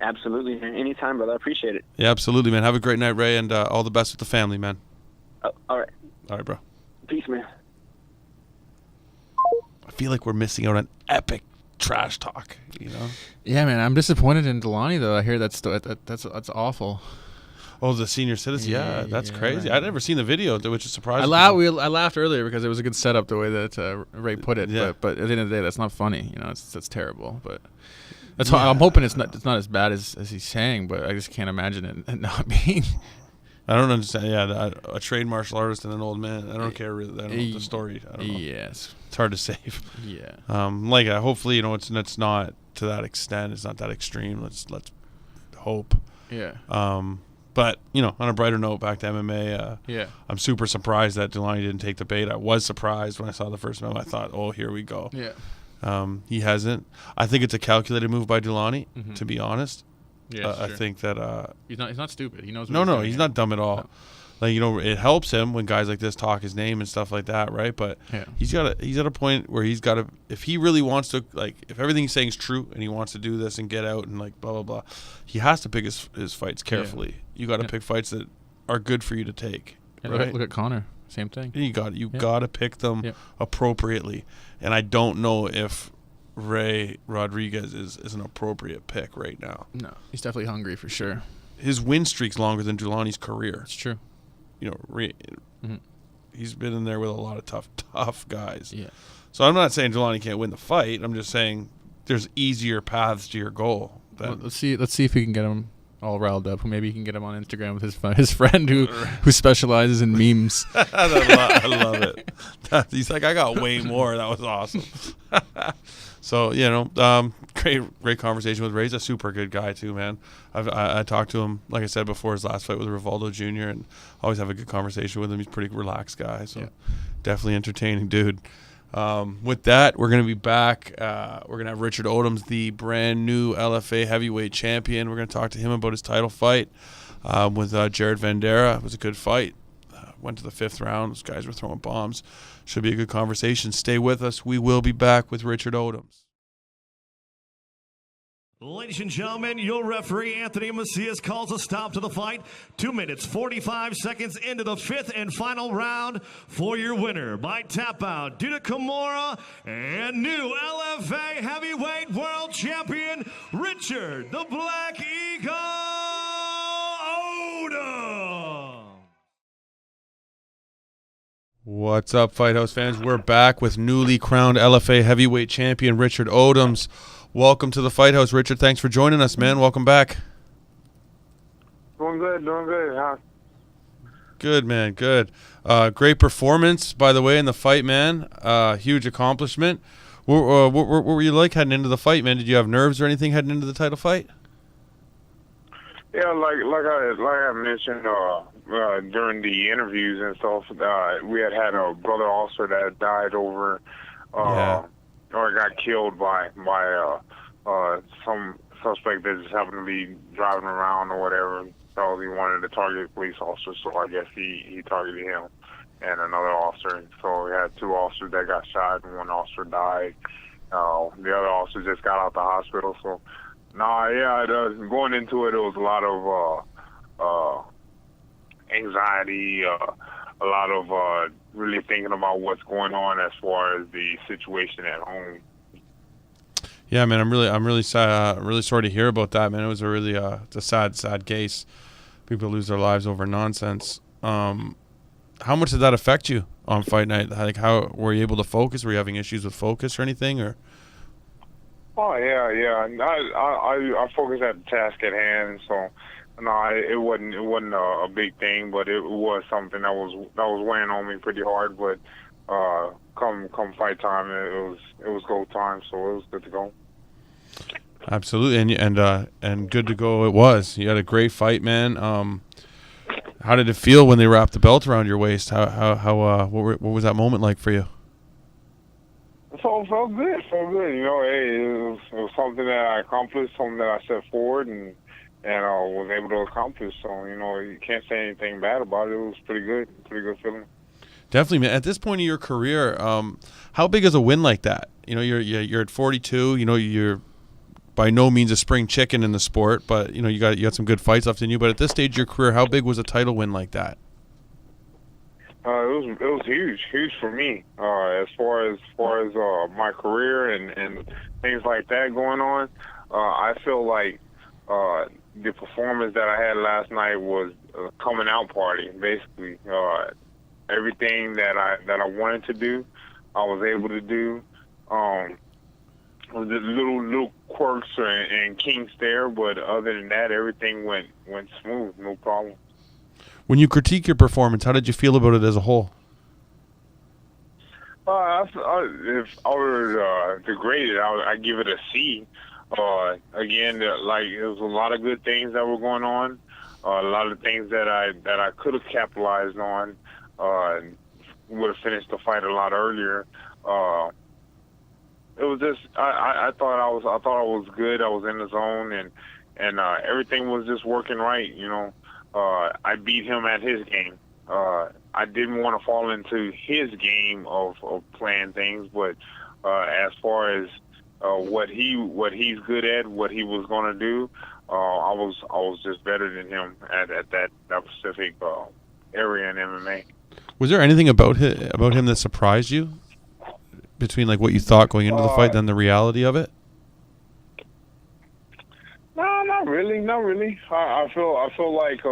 Absolutely, man. Anytime, brother. I appreciate it. Yeah, absolutely, man. Have a great night, Ray, and all the best with the family, man. Oh, all right. All right, bro. Peace, man. I feel like we're missing out on epic trash talk, you know? Yeah, man. I'm disappointed in Delani, though. I hear that's awful. Oh, the senior citizen? Yeah, that's crazy. Right. I'd never seen the video, which is surprising. I laughed earlier because it was a good setup the way that Ray put it. Yeah. But at the end of the day, that's not funny. You know, that's terrible. But that's why I'm hoping it's not as bad as he's saying. But I just can't imagine it not being. I don't understand. Yeah, a trained martial artist and an old man. I don't care really. I don't know the story. I don't know. Yes, it's hard to save. Yeah. Hopefully, you know, it's not to that extent. It's not that extreme. Let's hope. Yeah. But you know, on a brighter note, back to MMA. Yeah. I'm super surprised that Delani didn't take the bait. I was surprised when I saw the first move. I thought, oh, here we go. Yeah. He hasn't. I think it's a calculated move by Delani. Mm-hmm. To be honest. Yeah, I think that he's not stupid. He knows. No, he's not dumb at all. No. Like, you know, it helps him when guys like this talk his name and stuff like that, right? But he's at a point where he's got to, if he really wants to, like, if everything he's saying is true and he wants to do this and get out and like blah blah blah, he has to pick his fights carefully. Yeah. You got to pick fights that are good for you to take. Yeah, right? Look at Connor. Same thing. You got to pick them appropriately, and I don't know if Ray Rodriguez is an appropriate pick right now. No, he's definitely hungry for sure. His win streak's longer than Delani's career. It's true. You know, he's been in there with a lot of tough guys. Yeah. So I'm not saying Delani can't win the fight. I'm just saying there's easier paths to your goal. Well, let's see if we can get him all riled up. Maybe you can get him on Instagram with his friend who specializes in memes. I love it. He's like, I got way more. That was awesome. So, you know, great conversation with Ray. He's a super good guy too, man. I talked to him, like I said before, his last fight with Rivaldo Jr. and always have a good conversation with him. He's a pretty relaxed guy, so definitely entertaining dude. With that, we're going to be back. We're going to have Richard Odoms, the brand new LFA heavyweight champion. We're going to talk to him about his title fight with Jared Vandera. It was a good fight. Went to the 5th round. Those guys were throwing bombs. Should be a good conversation. Stay with us. We will be back with Richard Odoms. Ladies and gentlemen, your referee, Anthony Macias, calls a stop to the fight. 2 minutes, 45 seconds into the 5th and final round for your winner by tap out due to Kimura and new LFA heavyweight world champion, Richard the Black Eagle Odoms. What's up, Fight House fans? We're back with newly crowned LFA heavyweight champion Richard Odoms. Welcome to the Fight House, Richard. Thanks for joining us, man. Welcome back. Doing good. Huh? Good, man. Good. Great performance, by the way, in the fight, man. Huge accomplishment. What were you like heading into the fight, man? Did you have nerves or anything heading into the title fight? Yeah, like I mentioned during the interviews and stuff, we had a brother officer that died over, or got killed by some suspect that just happened to be driving around or whatever. So he wanted to target a police officer, so I guess he targeted him and another officer. So we had 2 officers that got shot and 1 officer died. The other officer just got out the hospital. So, going into it, was a lot of anxiety, a lot of really thinking about what's going on as far as the situation at home. Yeah, man, I'm really sad. Really sorry to hear about that, man. It was a really it's a sad case. People lose their lives over nonsense. How much did that affect you on fight night? Like, how were you able to focus? Were you having issues with focus or anything, or? Oh yeah. I focused at the task at hand, so no, it wasn't a big thing, but it was something that was weighing on me pretty hard. But come fight time, it was go time, so it was good to go. Absolutely, and good to go it was. You had a great fight, man. How did it feel when they wrapped the belt around your waist? What was that moment like for you? It felt good. You know, it was something that I accomplished, something that I set forward, and was able to accomplish. So, you know, you can't say anything bad about it. It was pretty good feeling. Definitely, man. At this point in your career, how big is a win like that? You know, you're at 42. You know, you're by no means a spring chicken in the sport, but you know, you got some good fights left in you. But at this stage of your career, how big was a title win like that? It was huge for me. As far as my career and things like that going on, I feel like the performance that I had last night was a coming out party. Basically, everything that I wanted to do, I was able to do. The little quirks and kinks there, but other than that, everything went smooth, no problem. When you critique your performance, how did you feel about it as a whole? If I were to grade it, I'd give it a C. Again, like there was a lot of good things that were going on, a lot of things that I could have capitalized on. Would have finished the fight a lot earlier. It was just I thought I was good. I was in the zone and everything was just working right. You know, I beat him at his game. I didn't want to fall into his game of playing things, but as far as what he's good at, what he was going to do, I was just better than him at that specific area in MMA. Was there anything about him that surprised you? Between like what you thought going into the fight, then the reality of it. No, not really. I feel like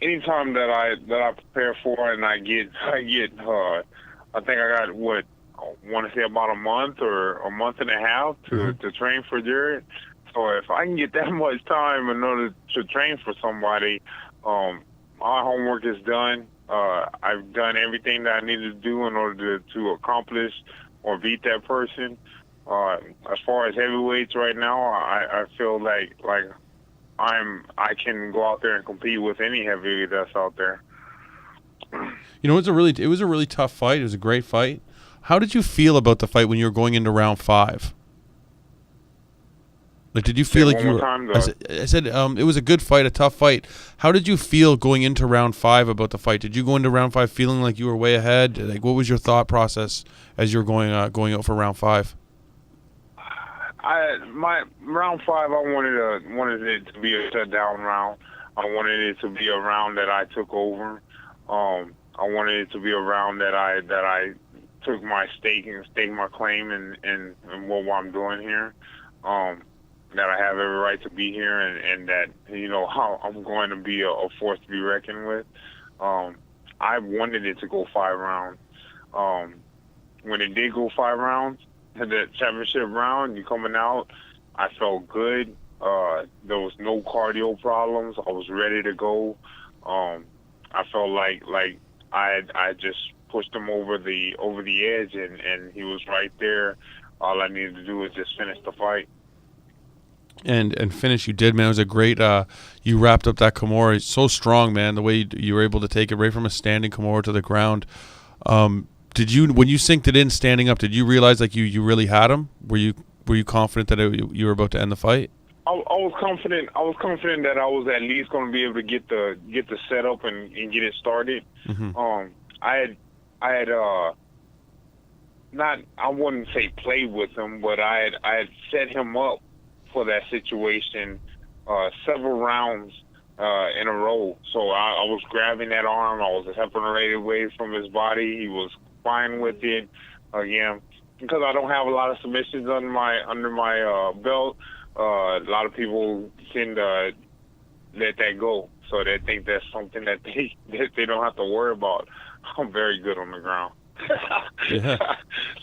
anytime that I prepare for and I get I think I got I want to say about a month or a month and a half to train for Jared. So if I can get that much time in order to train for somebody, my homework is done. I've done everything that I needed to do in order to accomplish or beat that person. As far as heavyweights right now, I feel like I can go out there and compete with any heavyweight that's out there. You know, it was a really tough fight. It was a great fight. How did you feel about the fight when you were going into round 5? Like, did you feel like you were? I said it was a good fight, a tough fight. How did you feel going into round 5 about the fight? Did you go into round 5 feeling like you were way ahead? Like, what was your thought process as you were going out for round 5? My round 5, I wanted it to be a shutdown round. I wanted it to be a round that I took over. I wanted it to be a round that I took my stake and staked my claim in what I'm doing here. That I have every right to be here, and that, you know, how I'm going to be a force to be reckoned with. I wanted it to go 5 rounds. When it did go 5 rounds, the championship round, you coming out, I felt good. There was no cardio problems. I was ready to go. I felt like I just pushed him over the edge, and he was right there. All I needed to do was just finish the fight. And finish you did, man. It was a great you wrapped up that Kimura so strong, man, the way you were able to take it right from a standing Kimura to the ground. Did you, when you synced it in standing up, did you realize like you really had him? Were you confident that you were about to end the fight? I was confident. I was confident that I was at least going to be able to get the setup and get it started. Mm-hmm. I had not, I wouldn't say played with him, but I had set him up for that situation several rounds in a row. So I was grabbing that arm. I was separated away from his body. He was fine with it. Again, because I don't have a lot of submissions under my belt, a lot of people tend to let that go. So they think that's something that they don't have to worry about. I'm very good on the ground. Yeah.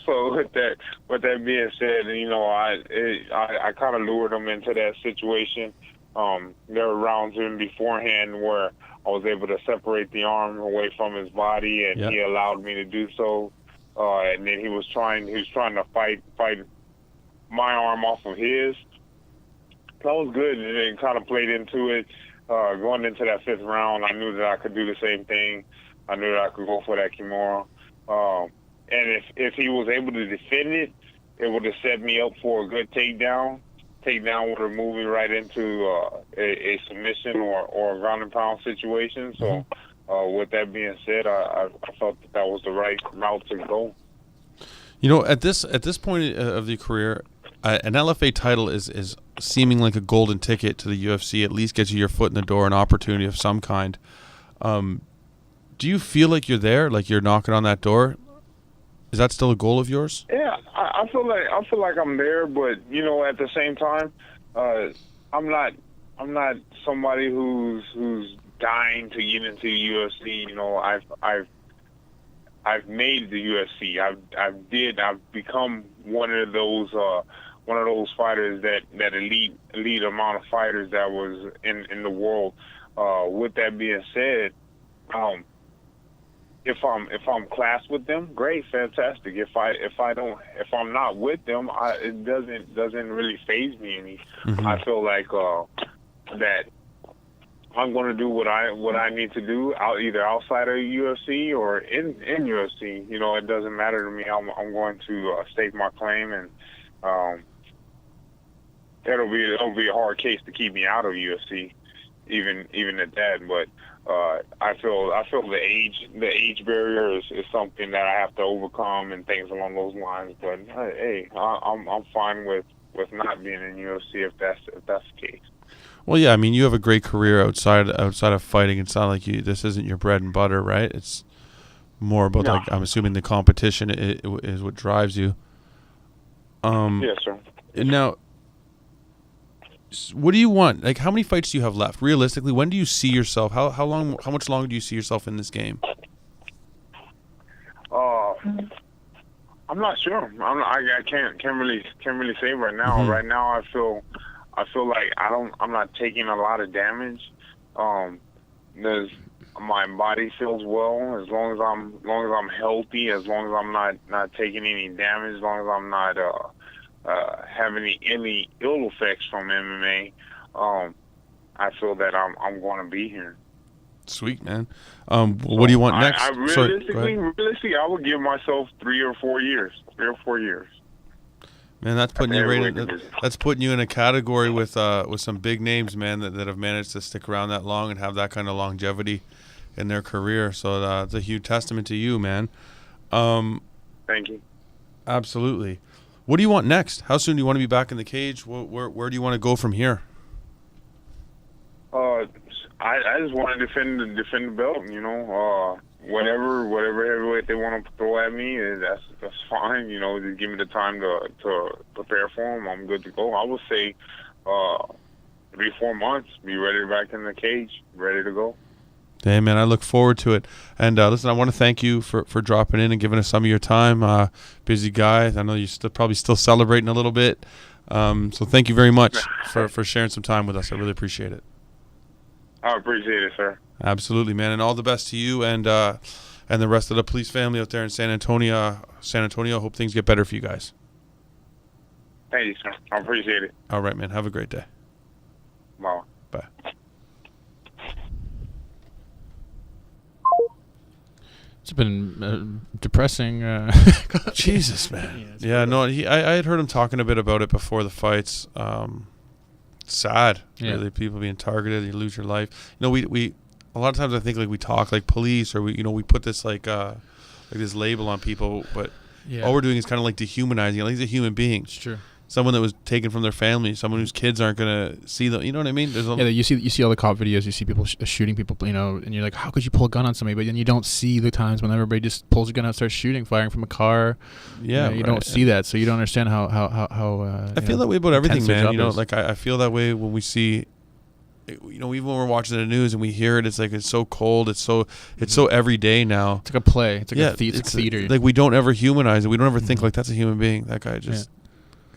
So with that being said, you know, I kind of lured him into that situation. There were rounds in beforehand where I was able to separate the arm away from his body, and he allowed me to do so. and then he was trying to fight my arm off of his. That was good, and then kind of played into it. Going into that 5th round, I knew that I could do the same thing. I knew that I could go for that Kimura. And if he was able to defend it, it would have set me up for a good takedown. Takedown would have moved me right into a submission or a ground and pound situation. So with that being said, I felt that was the right route to go. You know, at this point of your career, an LFA title is seeming like a golden ticket to the UFC. At least gets you your foot in the door, an opportunity of some kind. Do you feel like you're there, like you're knocking on that door? Is that still a goal of yours? Yeah, I feel like I'm there, but you know, at the same time, I'm not somebody who's dying to get into the UFC. You know, I've made the UFC. I've become one of those fighters that elite amount of fighters that was in the world. With that being said, if I'm classed with them, great, fantastic. If I'm not with them, it doesn't really faze me any. Mm-hmm. I feel like that I'm going to do what I need to do either outside of UFC or in UFC. You know, it doesn't matter to me. I'm going to stake my claim, and it'll be a hard case to keep me out of UFC, even at that. But I feel the age barrier is something that I have to overcome and things along those lines. But hey, I'm fine with not being in UFC if that's the case. Well, yeah, I mean, you have a great career outside of fighting. It's not like this isn't your bread and butter, right? It's more about like, I'm assuming the competition is what drives you. Yes, sir. Now, what do you want? Like, how many fights do you have left? Realistically, when do you see yourself? How much longer do you see yourself in this game? I'm not sure. I can't really say right now. Mm-hmm. Right now, I feel like I'm not taking a lot of damage. My body feels well as long as I'm healthy, as long as I'm not taking any damage, as long as I'm not having any ill effects from MMA. I feel that I'm going to be here. Sweet, man. What do you want next? Realistically, I would give myself 3 or 4 years. 3 or 4 years. Man, that's putting you that's putting you in a category with some big names, man, that have managed to stick around that long and have that kind of longevity in their career. So it's a huge testament to you, man. Thank you. Absolutely. What do you want next? How soon do you want to be back in the cage? Where do you want to go from here? I just want to defend the belt. You know, whatever heavyweight they want to throw at me, that's fine. You know, just give me the time to prepare for them. I'm good to go. I would say 3-4 months, be ready back in the cage, ready to go. Hey, man, I look forward to it. And listen, I want to thank you for dropping in and giving us some of your time. Busy guy. I know you're probably still celebrating a little bit. So thank you very much for sharing some time with us. I really appreciate it. I appreciate it, sir. Absolutely, man, and all the best to you and the rest of the police family out there in San Antonio. Hope things get better for you guys. Thank you, sir. I appreciate it. All right, man. Have a great day. Bye. Bye. It's been depressing. Jesus, man. Yeah, no, I had heard him talking a bit about it before the fights. Sad, really. People being targeted, you lose your life. You know, we a lot of times I think like we talk like police, or we put this like this label on people, but all we're doing is kind of like dehumanizing. Like, he's a human being. It's true. Someone that was taken from their family, someone whose kids aren't gonna see them. You know what I mean? You see all the cop videos. You see people shooting people. You know, and you're like, how could you pull a gun on somebody? But then you don't see the times when everybody just pulls a gun out, and starts shooting, firing from a car. Yeah, you don't see that, so you don't understand how. I feel that way about everything, man. You know, like I feel that way when we see. You know, even when we're watching the news and we hear it, it's like it's so cold. It's so everyday now. It's like a play. It's like a theater. Like we don't ever humanize it. We don't ever think like that's a human being. That guy just.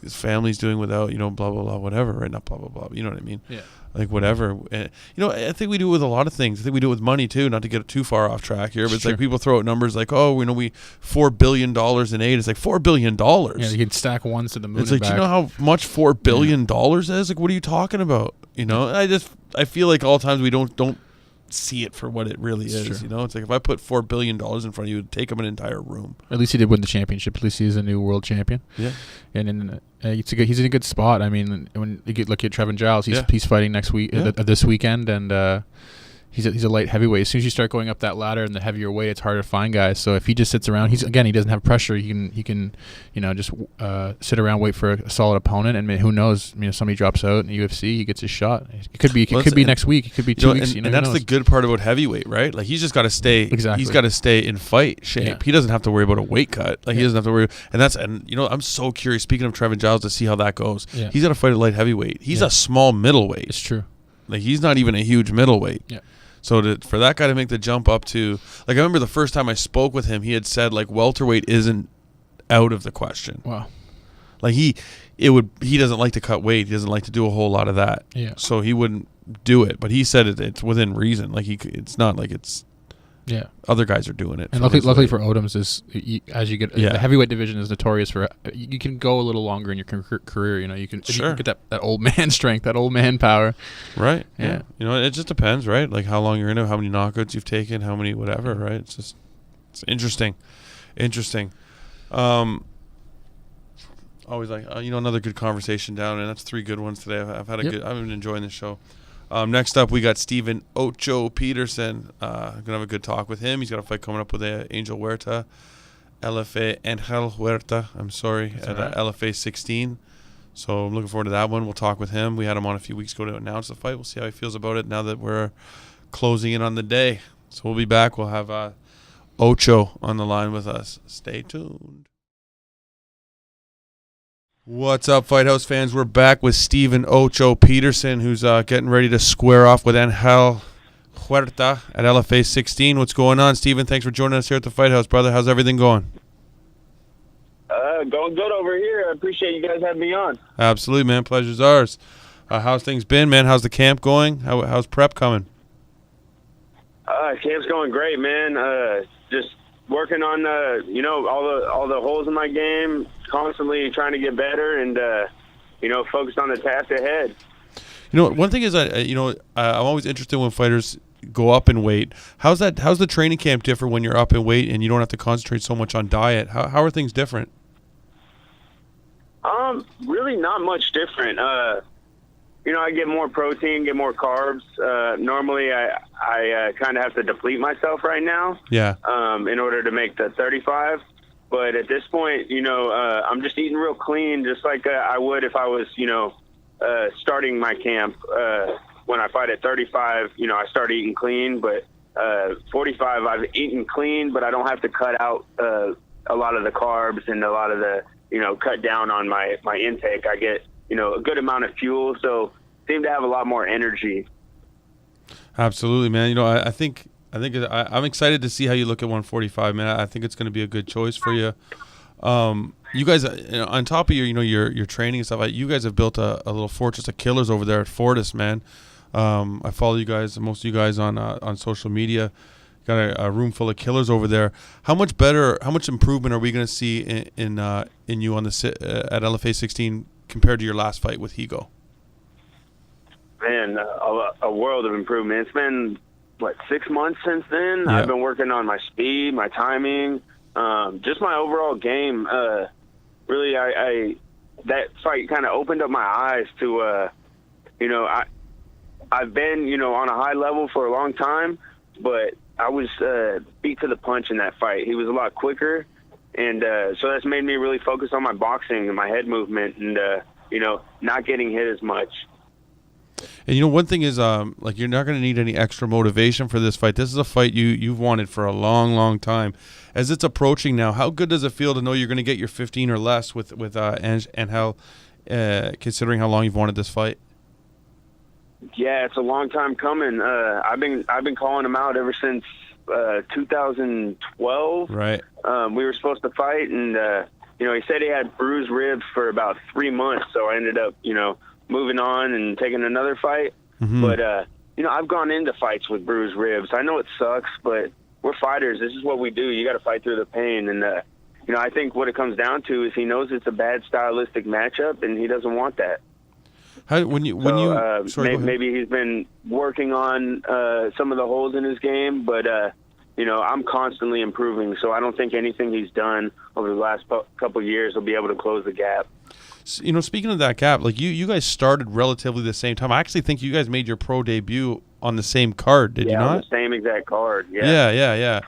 his family's doing without, you know, blah blah blah, whatever, right? Not blah blah blah. You know what I mean? Yeah. Like whatever. You know, I think we do it with a lot of things. I think we do it with money too. Not to get too far off track here, but it's like people throw out numbers like, oh, you know, we $4 billion in aid. It's like $4 billion. Yeah, you can stack ones to the moon. It's like, do you know how much $4 billion is? Like, what are you talking about? You know, I feel like all times we don't see it for what it really is. You know, it's like if I put $4 billion in front of you, it would take him an entire room. At least he did win the championship. At least he's a new world champion. Yeah, and he's in a good spot. I mean, when you look at Trevin Giles, he's fighting next week, this weekend, and he's a light heavyweight. As soon as you start going up that ladder in the heavier weight, it's harder to find guys. So if he just sits around, he doesn't have pressure. He can you know, just sit around, wait for a solid opponent, and who knows? I mean, if somebody drops out in the UFC, he gets his shot. It could be next week. It could be 2 weeks. And that's the good part about heavyweight, right? Like he's just got to stay. Exactly. He's got to stay in fight shape. Yeah. He doesn't have to worry about a weight cut. Like he doesn't have to worry. And you know, I'm so curious. Speaking of Trevin Giles, to see how that goes. Yeah. He's got to fight at light heavyweight. He's a small middleweight. It's true. Like he's not even a huge middleweight. Yeah. So for that guy to make the jump up to, like, I remember the first time I spoke with him, he had said like welterweight isn't out of the question. Wow. Like he doesn't like to cut weight. He doesn't like to do a whole lot of that. Yeah. So he wouldn't do it, but he said it's within reason. Like it's not like it's. Yeah. Other guys are doing it. And luckily for Odoms, as you get the heavyweight division is notorious for you can go a little longer in your career. You know, you can get that old man strength, that old man power. Right. Yeah. You know, it just depends, right? Like how long you're in it, how many knockouts you've taken, how many whatever, right? It's interesting. Always like you know, another good conversation down, and that's 3 good ones today. I've been enjoying the show. Next up, we got Steven Ocho Peterson. Gonna have a good talk with him. He's got a fight coming up with Angel Huerta, Angel Huerta. I'm sorry, at LFA 16. So I'm looking forward to that one. We'll talk with him. We had him on a few weeks ago to announce the fight. We'll see how he feels about it now that we're closing in on the day. So we'll be back. We'll have Ocho on the line with us. Stay tuned. What's up, Fight House fans? We're back with Steven Ocho Peterson, who's getting ready to square off with Angel Huerta at LFA 16. What's going on, Steven? Thanks for joining us here at the Fight House, brother. How's everything going? Going good over here. I appreciate you guys having me on. Absolutely, man. Pleasure's ours. How's things been, man? How's the camp going? How's prep coming? Camp's going great, man. Just working on all the holes in my game, constantly trying to get better, and focused on the task ahead. You know, one thing is I'm always interested when fighters go up in weight. How's the training camp differ when you're up in weight and you don't have to concentrate so much on diet? How are things different? Really not much different. I get more protein, get more carbs. Normally, I kind of have to deplete myself right now. Yeah. In order to make the 35. But at this point, I'm just eating real clean, just like I would if I was, starting my camp. When I fight at 35, I start eating clean. But 45, I've eaten clean, but I don't have to cut out a lot of the carbs and a lot of the, cut down on my intake. I get, a good amount of fuel, so seem to have a lot more energy. Absolutely, man. I think I'm excited to see how you look at 145, man. I think it's going to be a good choice for you. You guys, on top of your training and stuff, you guys have built a little fortress of killers over there at Fortis, man. I follow you guys, most of you guys on social media. Got a room full of killers over there. How much improvement are we going to see in you on the at LFA 16 compared to your last fight with Higo? Man, a world of improvement. It's been 6 months since then. Yeah. I've been working on my speed, my timing, just my overall game. Really, that fight kind of opened up my eyes to, I've been, on a high level for a long time, but I was beat to the punch in that fight. He was a lot quicker, and so that's made me really focus on my boxing and my head movement and, not getting hit as much. And one thing is, you're not going to need any extra motivation for this fight. This is a fight you've wanted for a long, long time. As it's approaching now, how good does it feel to know you're going to get your 15 or less with Angel, considering how long you've wanted this fight? Yeah, it's a long time coming. I've been calling him out ever since 2012. Right. We were supposed to fight, and he said he had bruised ribs for about 3 months, so I ended up, moving on and taking another fight. Mm-hmm. But, I've gone into fights with bruised ribs. I know it sucks, but we're fighters. This is what we do. You got to fight through the pain. And, I think what it comes down to is he knows it's a bad stylistic matchup, and he doesn't want that. Maybe he's been working on some of the holes in his game, but I'm constantly improving, so I don't think anything he's done over the last couple of years will be able to close the gap. Speaking of that gap, like you guys started relatively the same time. I actually think you guys made your pro debut on the same card, did you not? On the same exact card, yeah. Yeah.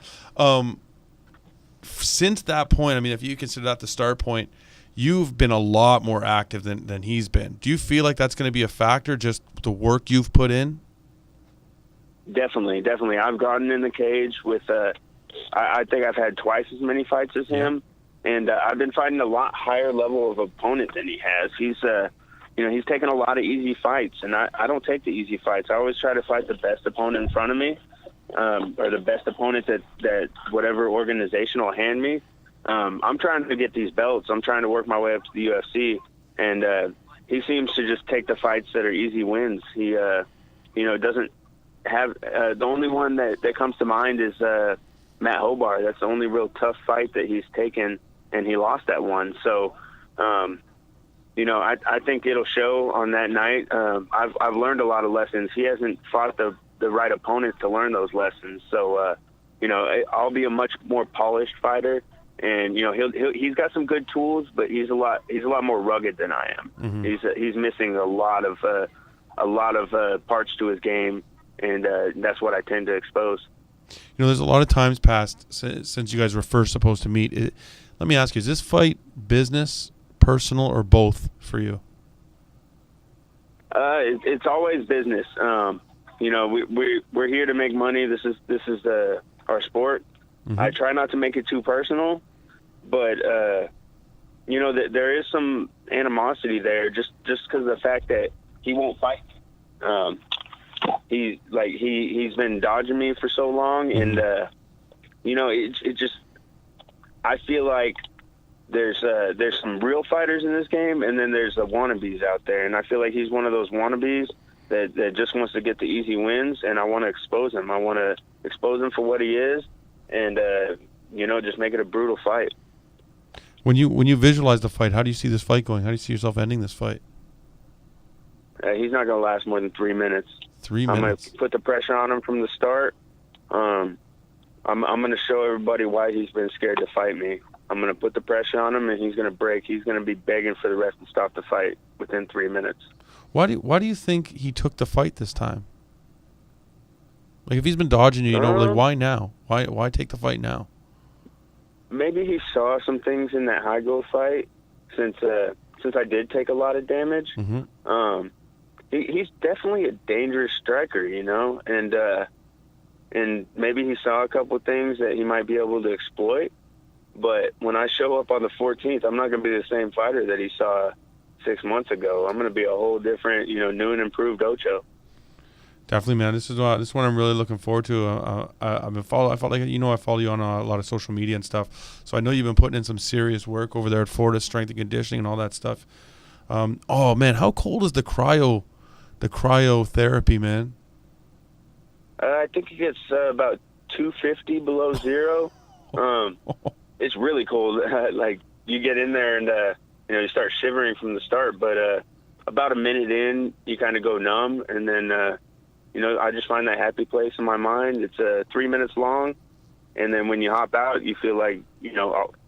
Since that point, I mean, if you consider that the start point, you've been a lot more active than he's been. Do you feel like that's going to be a factor, just the work you've put in? Definitely. I've gotten in the cage with, I think I've had twice as many fights as him, and I've been fighting a lot higher level of opponent than he has. He's taken a lot of easy fights, and I don't take the easy fights. I always try to fight the best opponent in front of me, or the best opponent that whatever organization will hand me. I'm trying to get these belts. I'm trying to work my way up to the UFC, and he seems to just take the fights that are easy wins. He, doesn't have the only one that comes to mind is Matt Hobart. That's the only real tough fight that he's taken, and he lost that one. So, I think it'll show on that night. I've learned a lot of lessons. He hasn't fought the right opponents to learn those lessons. So, I'll be a much more polished fighter. And he's got some good tools, but he's a lot more rugged than I am. Mm-hmm. He's missing a lot of parts to his game, and that's what I tend to expose. There's a lot of times passed since you guys were first supposed to meet. Let me ask you: is this fight business, personal, or both for you? It's always business. We're here to make money. This is our sport. Mm-hmm. I try not to make it too personal, but there is some animosity there just because of the fact that he won't fight. He's been dodging me for so long, and it just, I feel like there's some real fighters in this game, and then there's the wannabes out there, and I feel like he's one of those wannabes that just wants to get the easy wins, and I want to expose him. I want to expose him for what he is, and just make it a brutal fight. When you visualize the fight, how do you see this fight going? How do you see yourself ending this fight? He's not going to last more than 3 minutes. 3 minutes. I'm going to put the pressure on him from the start. I'm going to show everybody why he's been scared to fight me. I'm going to put the pressure on him, and he's going to break. He's going to be begging for the ref to stop the fight within 3 minutes. Why do you think he took the fight this time? Like, if he's been dodging you, why now? Why take the fight now? Maybe he saw some things in that high-go fight since I did take a lot of damage. Mm-hmm. He's definitely a dangerous striker, and maybe he saw a couple of things that he might be able to exploit. But when I show up on the 14th, I'm not going to be the same fighter that he saw 6 months ago. I'm going to be a whole different, new and improved Ocho. Definitely, man. This is what I'm really looking forward to. I've been I felt like I follow you on a lot of social media and stuff, so I know you've been putting in some serious work over there at Florida Strength and Conditioning and all that stuff. Oh man, how cold is the cryotherapy, man? I think it gets about 250 below zero. It's really cold. Like, you get in there and you start shivering from the start, but about a minute in, you kind of go numb, and then I just find that happy place in my mind. It's 3 minutes long, and then when you hop out, you feel like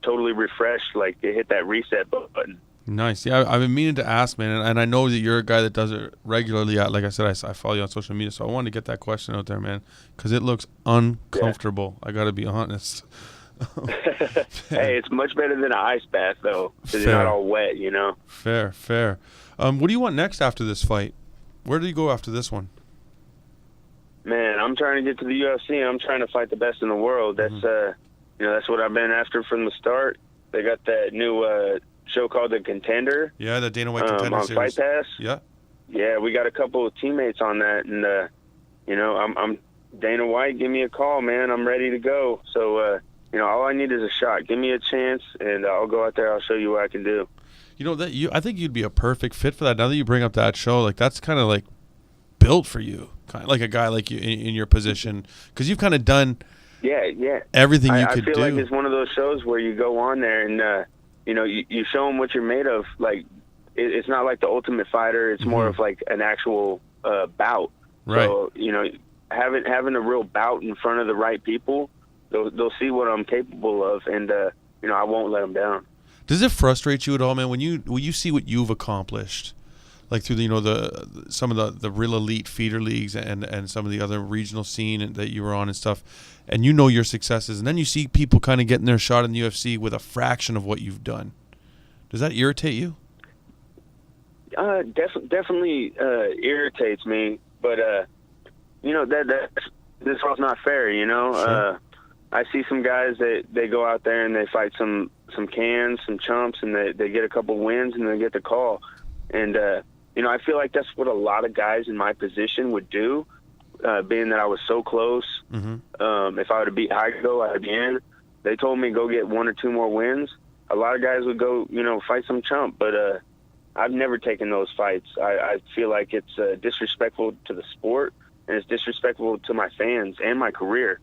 totally refreshed, like you hit that reset button. Nice. Yeah, I've been meaning to ask, man, and I know that you're a guy that does it regularly. Like I said, I follow you on social media, so I wanted to get that question out there, man, because it looks uncomfortable. Yeah. I got to be honest. Hey, it's much better than an ice bath, though, because you're not all wet, Fair. What do you want next after this fight? Where do you go after this one? Man, I'm trying to get to the UFC, and I'm trying to fight the best in the world. That's that's what I've been after from the start. They got that new show called The Contender. Yeah, the Dana White Contender on series. Fight Pass. Yeah, we got a couple of teammates on that, and I'm Dana White. Give me a call, man. I'm ready to go. So all I need is a shot. Give me a chance, and I'll go out there. I'll show you what I can do. You know that I think you'd be a perfect fit for that. Now that you bring up that show, like that's kind of like built for you, kind of like a guy like you in your position, because you've kind of done everything you could do. I feel like it's one of those shows where you go on there and you show them what you're made of. Like it's not like The Ultimate Fighter. It's more of like an actual bout. Right. So having a real bout in front of the right people, they'll see what I'm capable of, and I won't let them down. Does it frustrate you at all, man, when you see what you've accomplished, like through some of the real elite feeder leagues and some of the other regional scene that you were on and stuff, and you know your successes, and then you see people kind of getting their shot in the UFC with a fraction of what you've done? Does that irritate you? Definitely irritates me, but this world's not fair, Sure. I see some guys that they go out there and they fight some cans, some chumps, and they get a couple wins and they get the call. And, I feel like that's what a lot of guys in my position would do, being that I was so close. Mm-hmm. If I would have beat Heigo, I'd be in. They told me go get 1 or 2 more wins. A lot of guys would go, fight some chump, but I've never taken those fights. I feel like it's disrespectful to the sport, and it's disrespectful to my fans and my career.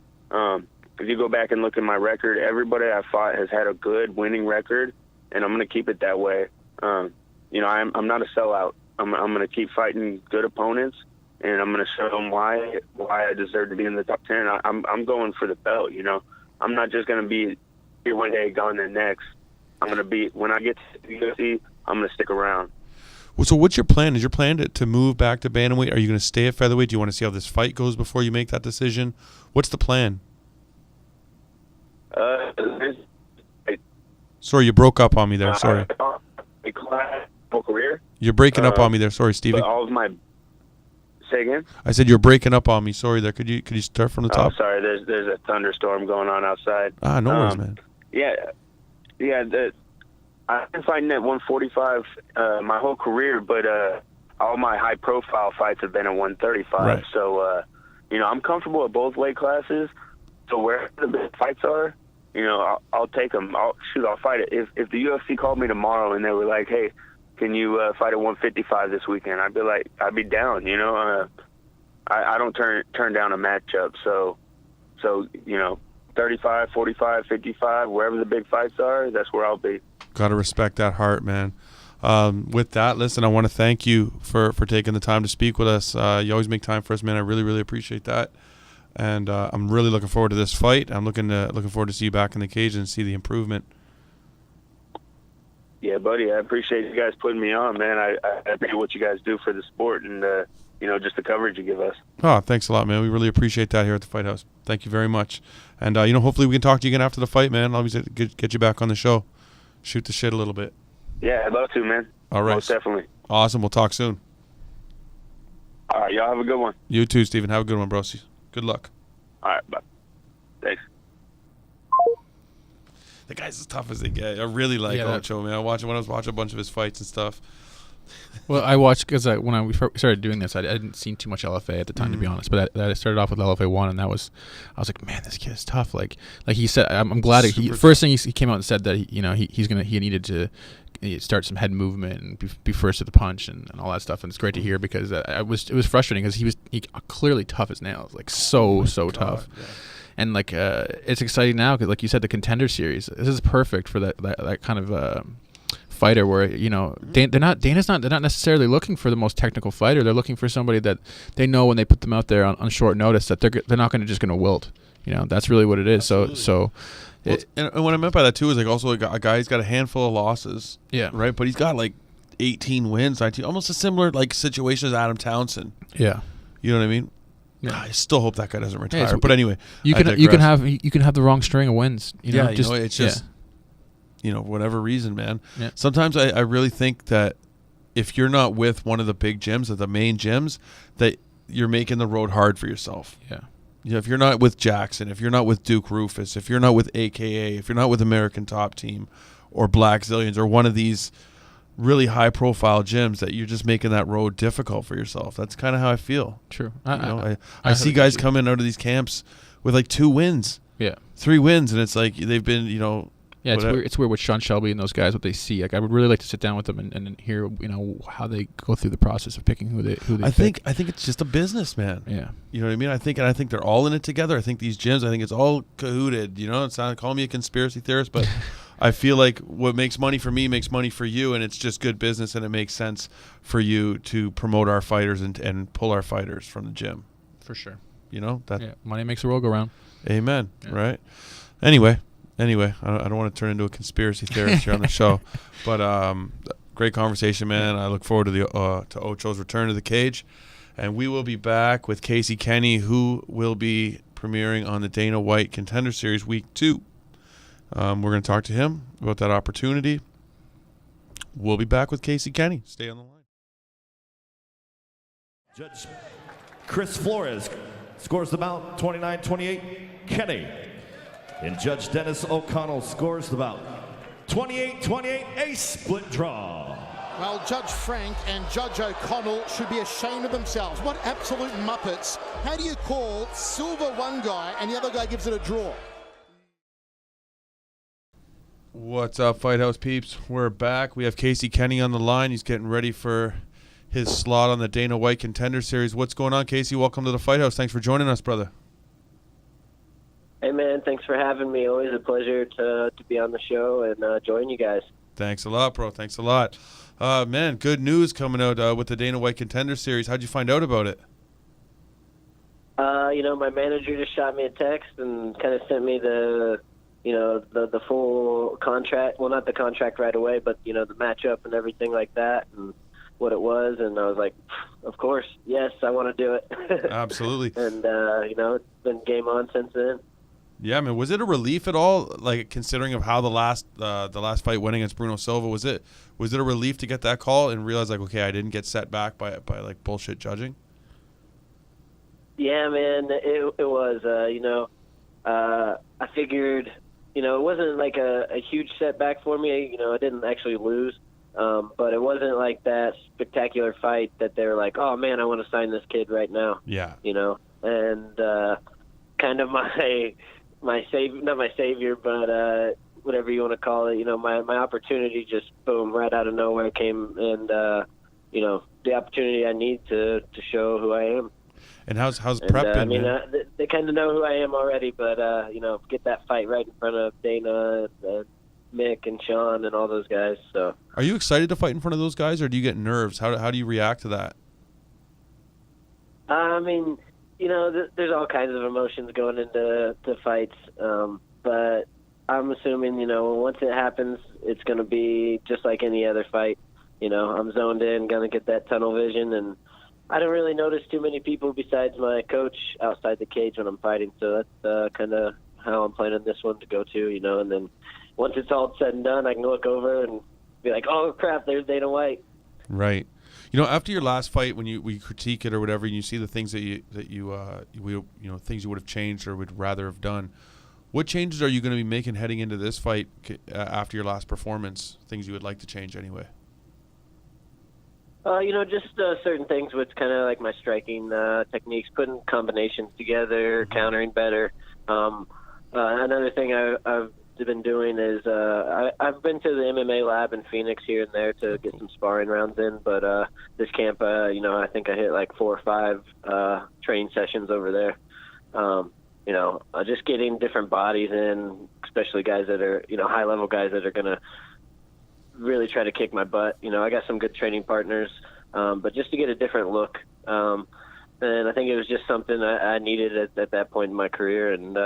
If you go back and look at my record, everybody I fought has had a good winning record, and I'm going to keep it that way. I'm not a sellout. I'm going to keep fighting good opponents, and I'm going to show them why I deserve to be in the top 10. I'm going for the belt. I'm not just going to be here one day, gone the next. I'm going to be, when I get to the UFC, I'm going to stick around. Well, so what's your plan? Is your plan to move back to bantamweight? Are you going to stay at featherweight? Do you want to see how this fight goes before you make that decision? What's the plan? Sorry, you broke up on me there. Sorry. Career. You're breaking up on me there. Sorry, Steven. All of my. Say again. I said you're breaking up on me. Sorry there. Could you start from the top? Oh, sorry. There's a thunderstorm going on outside. No worries, man. Yeah. I've been fighting at 145 my whole career, but all my high-profile fights have been at 135. Right. So, I'm comfortable at both weight classes. So wherever the big fights are, I'll take them. I'll fight it. If the UFC called me tomorrow and they were like, "Hey, can you fight at 155 this weekend?" I'd be down. I don't turn down a matchup. So 35, 45, 55, wherever the big fights are, that's where I'll be. Got to respect that heart, man. With that, listen, I want to thank you for taking the time to speak with us. You always make time for us, man. I really, really appreciate that. And I'm really looking forward to this fight. I'm looking forward to see you back in the cage and see the improvement. Yeah, buddy, I appreciate you guys putting me on, man. I appreciate what you guys do for the sport and, just the coverage you give us. Oh, thanks a lot, man. We really appreciate that here at the Fight House. Thank you very much. And, hopefully we can talk to you again after the fight, man. I'll always get you back on the show. Shoot the shit a little bit. Yeah, I'd love to, man. All right. Most definitely. Awesome. We'll talk soon. All right, y'all have a good one. You too, Steven. Have a good one, bro. Good luck. All right, bye. Thanks. The guy's as tough as they get. I really like Ocho, man. I was watching a bunch of his fights and stuff. Well, I watched because when we started doing this, I hadn't seen too much LFA at the time, to be honest. But I started off with LFA 1, and I was like, man, this kid is tough. Like he said, I'm glad. First thing he came out and said that he needed to start some head movement and be first to the punch and all that stuff. And it's great to hear because it was frustrating because he clearly tough as nails, like so tough. Yeah. And it's exciting now because, like you said, the Contender Series. This is perfect for that kind of fighter where they're not necessarily looking for the most technical fighter. They're looking for somebody that they know when they put them out there on short notice that they're not going to just wilt. That's really what it is. Absolutely. And what I meant by that too is also a guy who's got a handful of losses. Yeah. Right, but he's got 18 wins, 19, almost a similar situation as Adam Townsend. Yeah. You know what I mean? Yeah. I still hope that guy doesn't retire. But anyway, you can have the wrong string of wins. It's just whatever reason, man. Yeah. Sometimes I really think that if you're not with one of the big gyms, or the main gyms, that you're making the road hard for yourself. Yeah. If you're not with Jackson, if you're not with Duke Rufus, if you're not with AKA, if you're not with American Top Team or Black Zillions or one of these really high-profile gyms, that you're just making that road difficult for yourself. That's kind of how I feel. True. I see guys coming out of these camps with 2 wins. Yeah. 3 wins, and it's like they've been, Yeah, it's weird with Sean Shelby and those guys, what they see. Like, I would really like to sit down with them and hear, how they go through the process of picking who they I think it's just a business, man. Yeah. You know what I mean? I think they're all in it together. I think these gyms, I think it's all cahooted. It's not, call me a conspiracy theorist, but I feel like what makes money for me makes money for you, and it's just good business, and it makes sense for you to promote our fighters and pull our fighters from the gym. For sure. Money makes the world go round. Amen. Yeah. Right. Anyway, I don't want to turn into a conspiracy theorist here on the show, but great conversation, man. I look forward to Ocho's return to the cage, and we will be back with Casey Kenney, who will be premiering on the Dana White Contender Series Week 2. We're going to talk to him about that opportunity. We'll be back with Casey Kenney. Stay on the line. Judge Chris Flores scores the bout 29-28, Kenney. And Judge Dennis O'Connell scores the bout 28-28, a split draw. Well, Judge Frank and Judge O'Connell should be ashamed of themselves. What absolute muppets. How do you call silver one guy and the other guy gives it a draw? What's up, Fight House peeps? We're back. We have Casey Kenney on the line. He's getting ready for his slot on the Dana White Contender Series. What's going on, Casey? Welcome to the Fight House. Thanks for joining us, brother. Hey, man. Thanks for having me. Always a pleasure to be on the show and join you guys. Thanks a lot, bro. Thanks a lot. Man, good news coming out with the Dana White Contender Series. How'd you find out about it? My manager just shot me a text and kind of sent me the full contract. Well, not the contract right away, but, the matchup and everything like that and what it was. And I was like, of course, yes, I want to do it. Absolutely. And, it's been game on since then. Yeah, man. Was it a relief at all, like considering of how the last fight winning against Bruno Silva, was it a relief to get that call and realize like, okay, I didn't get set back by like bullshit judging? Yeah, man, it was. I figured, it wasn't like a huge setback for me. I didn't actually lose, but it wasn't like that spectacular fight that they were like, oh man, I want to sign this kid right now. Yeah. And kind of my savior, not my savior, but whatever you want to call it. My opportunity just boom right out of nowhere came, and the opportunity I need to show who I am. And how's prep been? They kind of know who I am already, but get that fight right in front of Dana, Mick, and Sean, and all those guys. So, are you excited to fight in front of those guys, or do you get nerves? How do you react to that? There's all kinds of emotions going into fights, but I'm assuming once it happens, it's going to be just like any other fight. I'm zoned in, going to get that tunnel vision, and I don't really notice too many people besides my coach outside the cage when I'm fighting, so that's kind of how I'm planning this one to go to, and then once it's all said and done, I can look over and be like, oh, crap, there's Dana White. Right. After your last fight, when we critique it or whatever, and you see the things that you things you would have changed or would rather have done, what changes are you going to be making heading into this fight after your last performance, things you would like to change anyway? Just certain things with kind of like my striking techniques, putting combinations together, countering better. Another thing I've been doing is I've been to the MMA lab in Phoenix here and there to get some sparring rounds in, but this camp, I think I hit like 4 or 5 training sessions over there. Just getting different bodies in, especially guys that are, high-level guys that are going to really try to kick my butt. I got some good training partners, but just to get a different look. And I think it was just something I needed at that point in my career. And,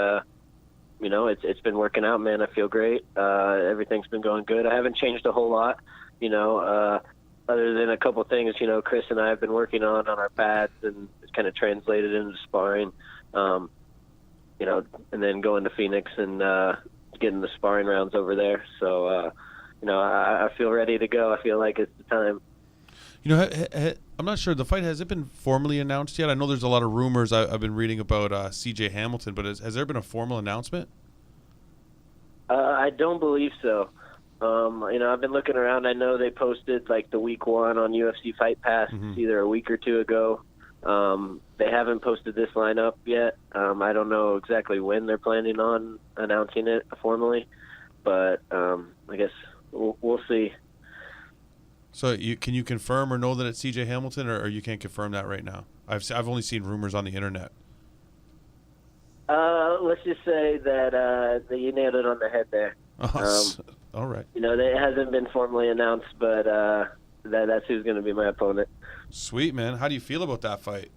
it's been working out, man. I feel great. Everything's been going good. I haven't changed a whole lot, other than a couple things, Chris and I have been working on our pads, and it's kind of translated into sparring, and then going to Phoenix and getting the sparring rounds over there. So, I feel ready to go. I feel like it's the time. I'm not sure. The fight, has it been formally announced yet? I know there's a lot of rumors I've been reading about C.J. Hamilton, but has there been a formal announcement? I don't believe so. I've been looking around. I know they posted like the week 1 on UFC Fight Pass either a week or 2 ago. They haven't posted this lineup yet. I don't know exactly when they're planning on announcing it formally, but I guess we'll see. So can you confirm or know that it's C.J. Hamilton, or you can't confirm that right now? I've only seen rumors on the internet. Let's just say that you nailed it on the head there. All right. It hasn't been formally announced, but that's who's going to be my opponent. Sweet, man. How do you feel about that fight?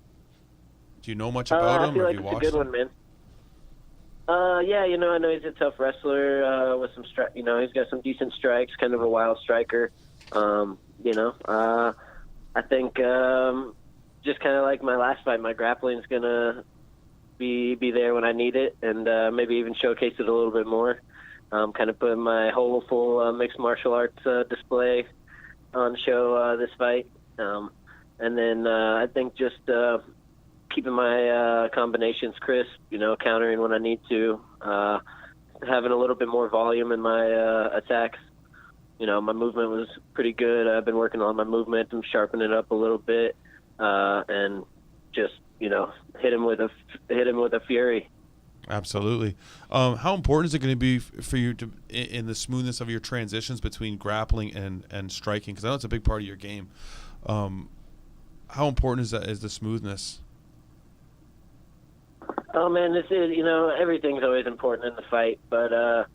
Do you know much about him, I feel or like have you it's watched a good him? one, man. Yeah, I know he's a tough wrestler with some he's got some decent strikes, kind of a wild striker. I think just kind of like my last fight, my grappling's going to be there when I need it, and maybe even showcase it a little bit more. Kind of put my whole full mixed martial arts display on show this fight. And then I think just keeping my combinations crisp, countering when I need to, having a little bit more volume in my attacks. My movement was pretty good. I've been working on my movement and sharpening it up a little bit, and just hit him with a fury. Absolutely. How important is it going to be for you to in the smoothness of your transitions between grappling and striking? Because I know it's a big part of your game. How important is the smoothness? Oh man, everything's always important in the fight, but I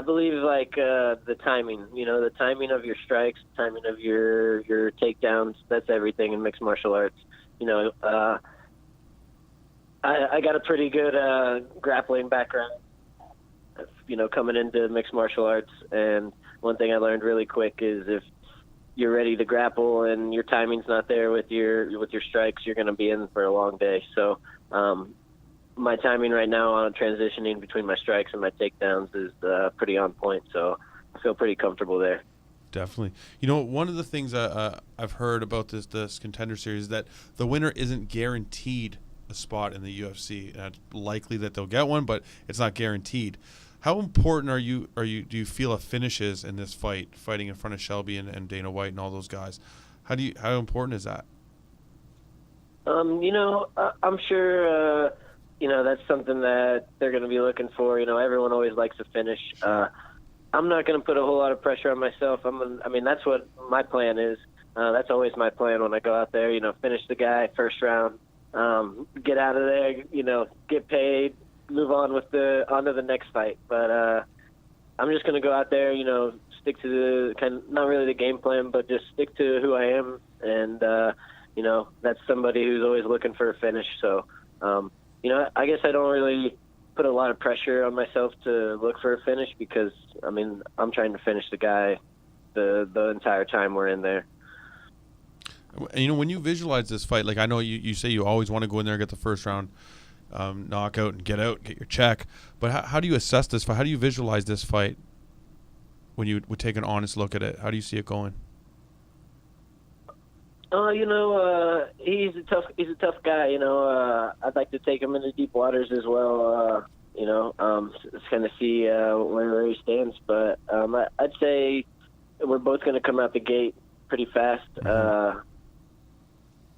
believe the timing. The timing of your strikes, the timing of your takedowns. That's everything in mixed martial arts. I got a pretty good grappling background, coming into mixed martial arts. And one thing I learned really quick is if you're ready to grapple and your timing's not there with your strikes, you're going to be in for a long day. So my timing right now on transitioning between my strikes and my takedowns is pretty on point. So I feel pretty comfortable there. Definitely. One of the things I've heard about this Contender Series is that the winner isn't guaranteed a spot in the UFC. It's likely that they'll get one, but it's not guaranteed. How important do you feel a finish is in this fighting in front of Shelby and Dana White and all those guys? How important is that? I'm sure that's something that they're going to be looking for. Everyone always likes a finish. I'm not going to put a whole lot of pressure on myself. That's what my plan is. That's always my plan when I go out there. Finish the guy first round, get out of there. Get paid, move on onto the next fight. But I'm just going to go out there. Stick to the not really the game plan, but just stick to who I am. And that's somebody who's always looking for a finish. So I guess I don't really put a lot of pressure on myself to look for a finish because, I'm trying to finish the guy the entire time we're in there. And, when you visualize this fight, like I know you say you always want to go in there and get the first round knockout and get your check, but how do you assess this fight? How do you visualize this fight when you would take an honest look at it? How do you see it going? He's a tough guy. I'd like to take him into deep waters as well. Just kind of see where he stands. But I'd say we're both going to come out the gate pretty fast. Mm-hmm.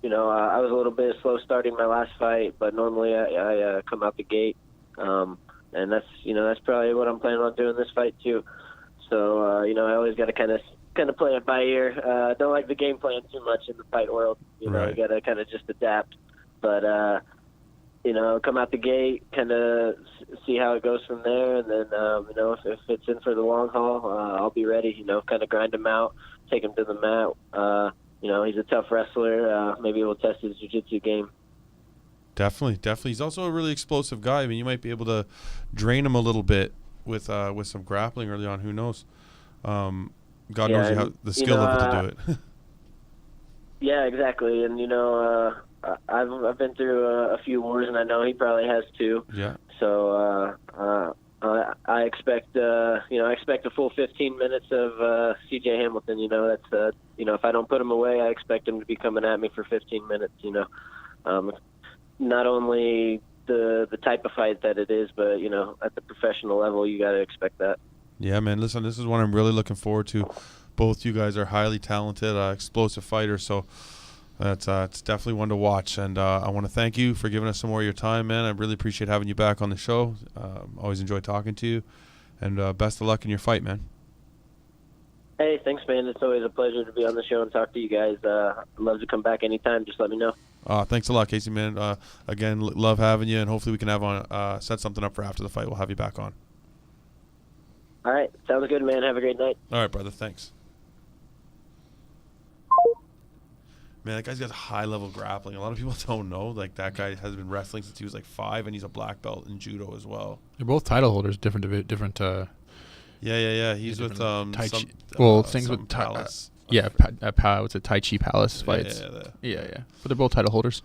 I was a little bit slow starting my last fight, but normally I come out the gate, and that's probably what I'm planning on doing this fight too. So I always got to kind of play it by ear. Don't like the game plan too much in the fight world. Right. I got to kind of just adapt. But come out the gate, kind of see how it goes from there, and then if it's in for the long haul, I'll be ready. Kind of grind him out, take him to the mat. He's a tough wrestler. Maybe we'll test his jiu-jitsu game. Definitely. He's also a really explosive guy. You might be able to drain him a little bit with some grappling early on. Who knows? God knows you have the skill level to do it. Yeah, exactly. And I've been through a few wars, and I know he probably has too. Yeah. So I expect a full 15 minutes of C.J. Hamilton. That's if I don't put him away, I expect him to be coming at me for 15 minutes. Not only the type of fight that it is, but at the professional level, you got to expect that. Yeah, man. Listen, this is one I'm really looking forward to. Both you guys are highly talented, explosive fighters. So That's it's definitely one to watch, and I want to thank you for giving us some more of your time, man. I really appreciate having you back on the show. Always enjoy talking to you, and best of luck in your fight, man. Hey, thanks, man. It's always a pleasure to be on the show and talk to you guys. I'd love to come back anytime. Just let me know. Thanks a lot, Casey, man. Again, love having you, and hopefully we can have on set something up for after the fight. We'll have you back on. All right. Sounds good, man. Have a great night. All right, brother. Thanks. Man, that guy's got high-level grappling. A lot of people don't know. Like, that guy has been wrestling since he was, 5, and he's a black belt in judo as well. They're both title holders, different. Yeah. He's with things with Palace. It's a Tai Chi Palace fights. Yeah. But they're both title holders.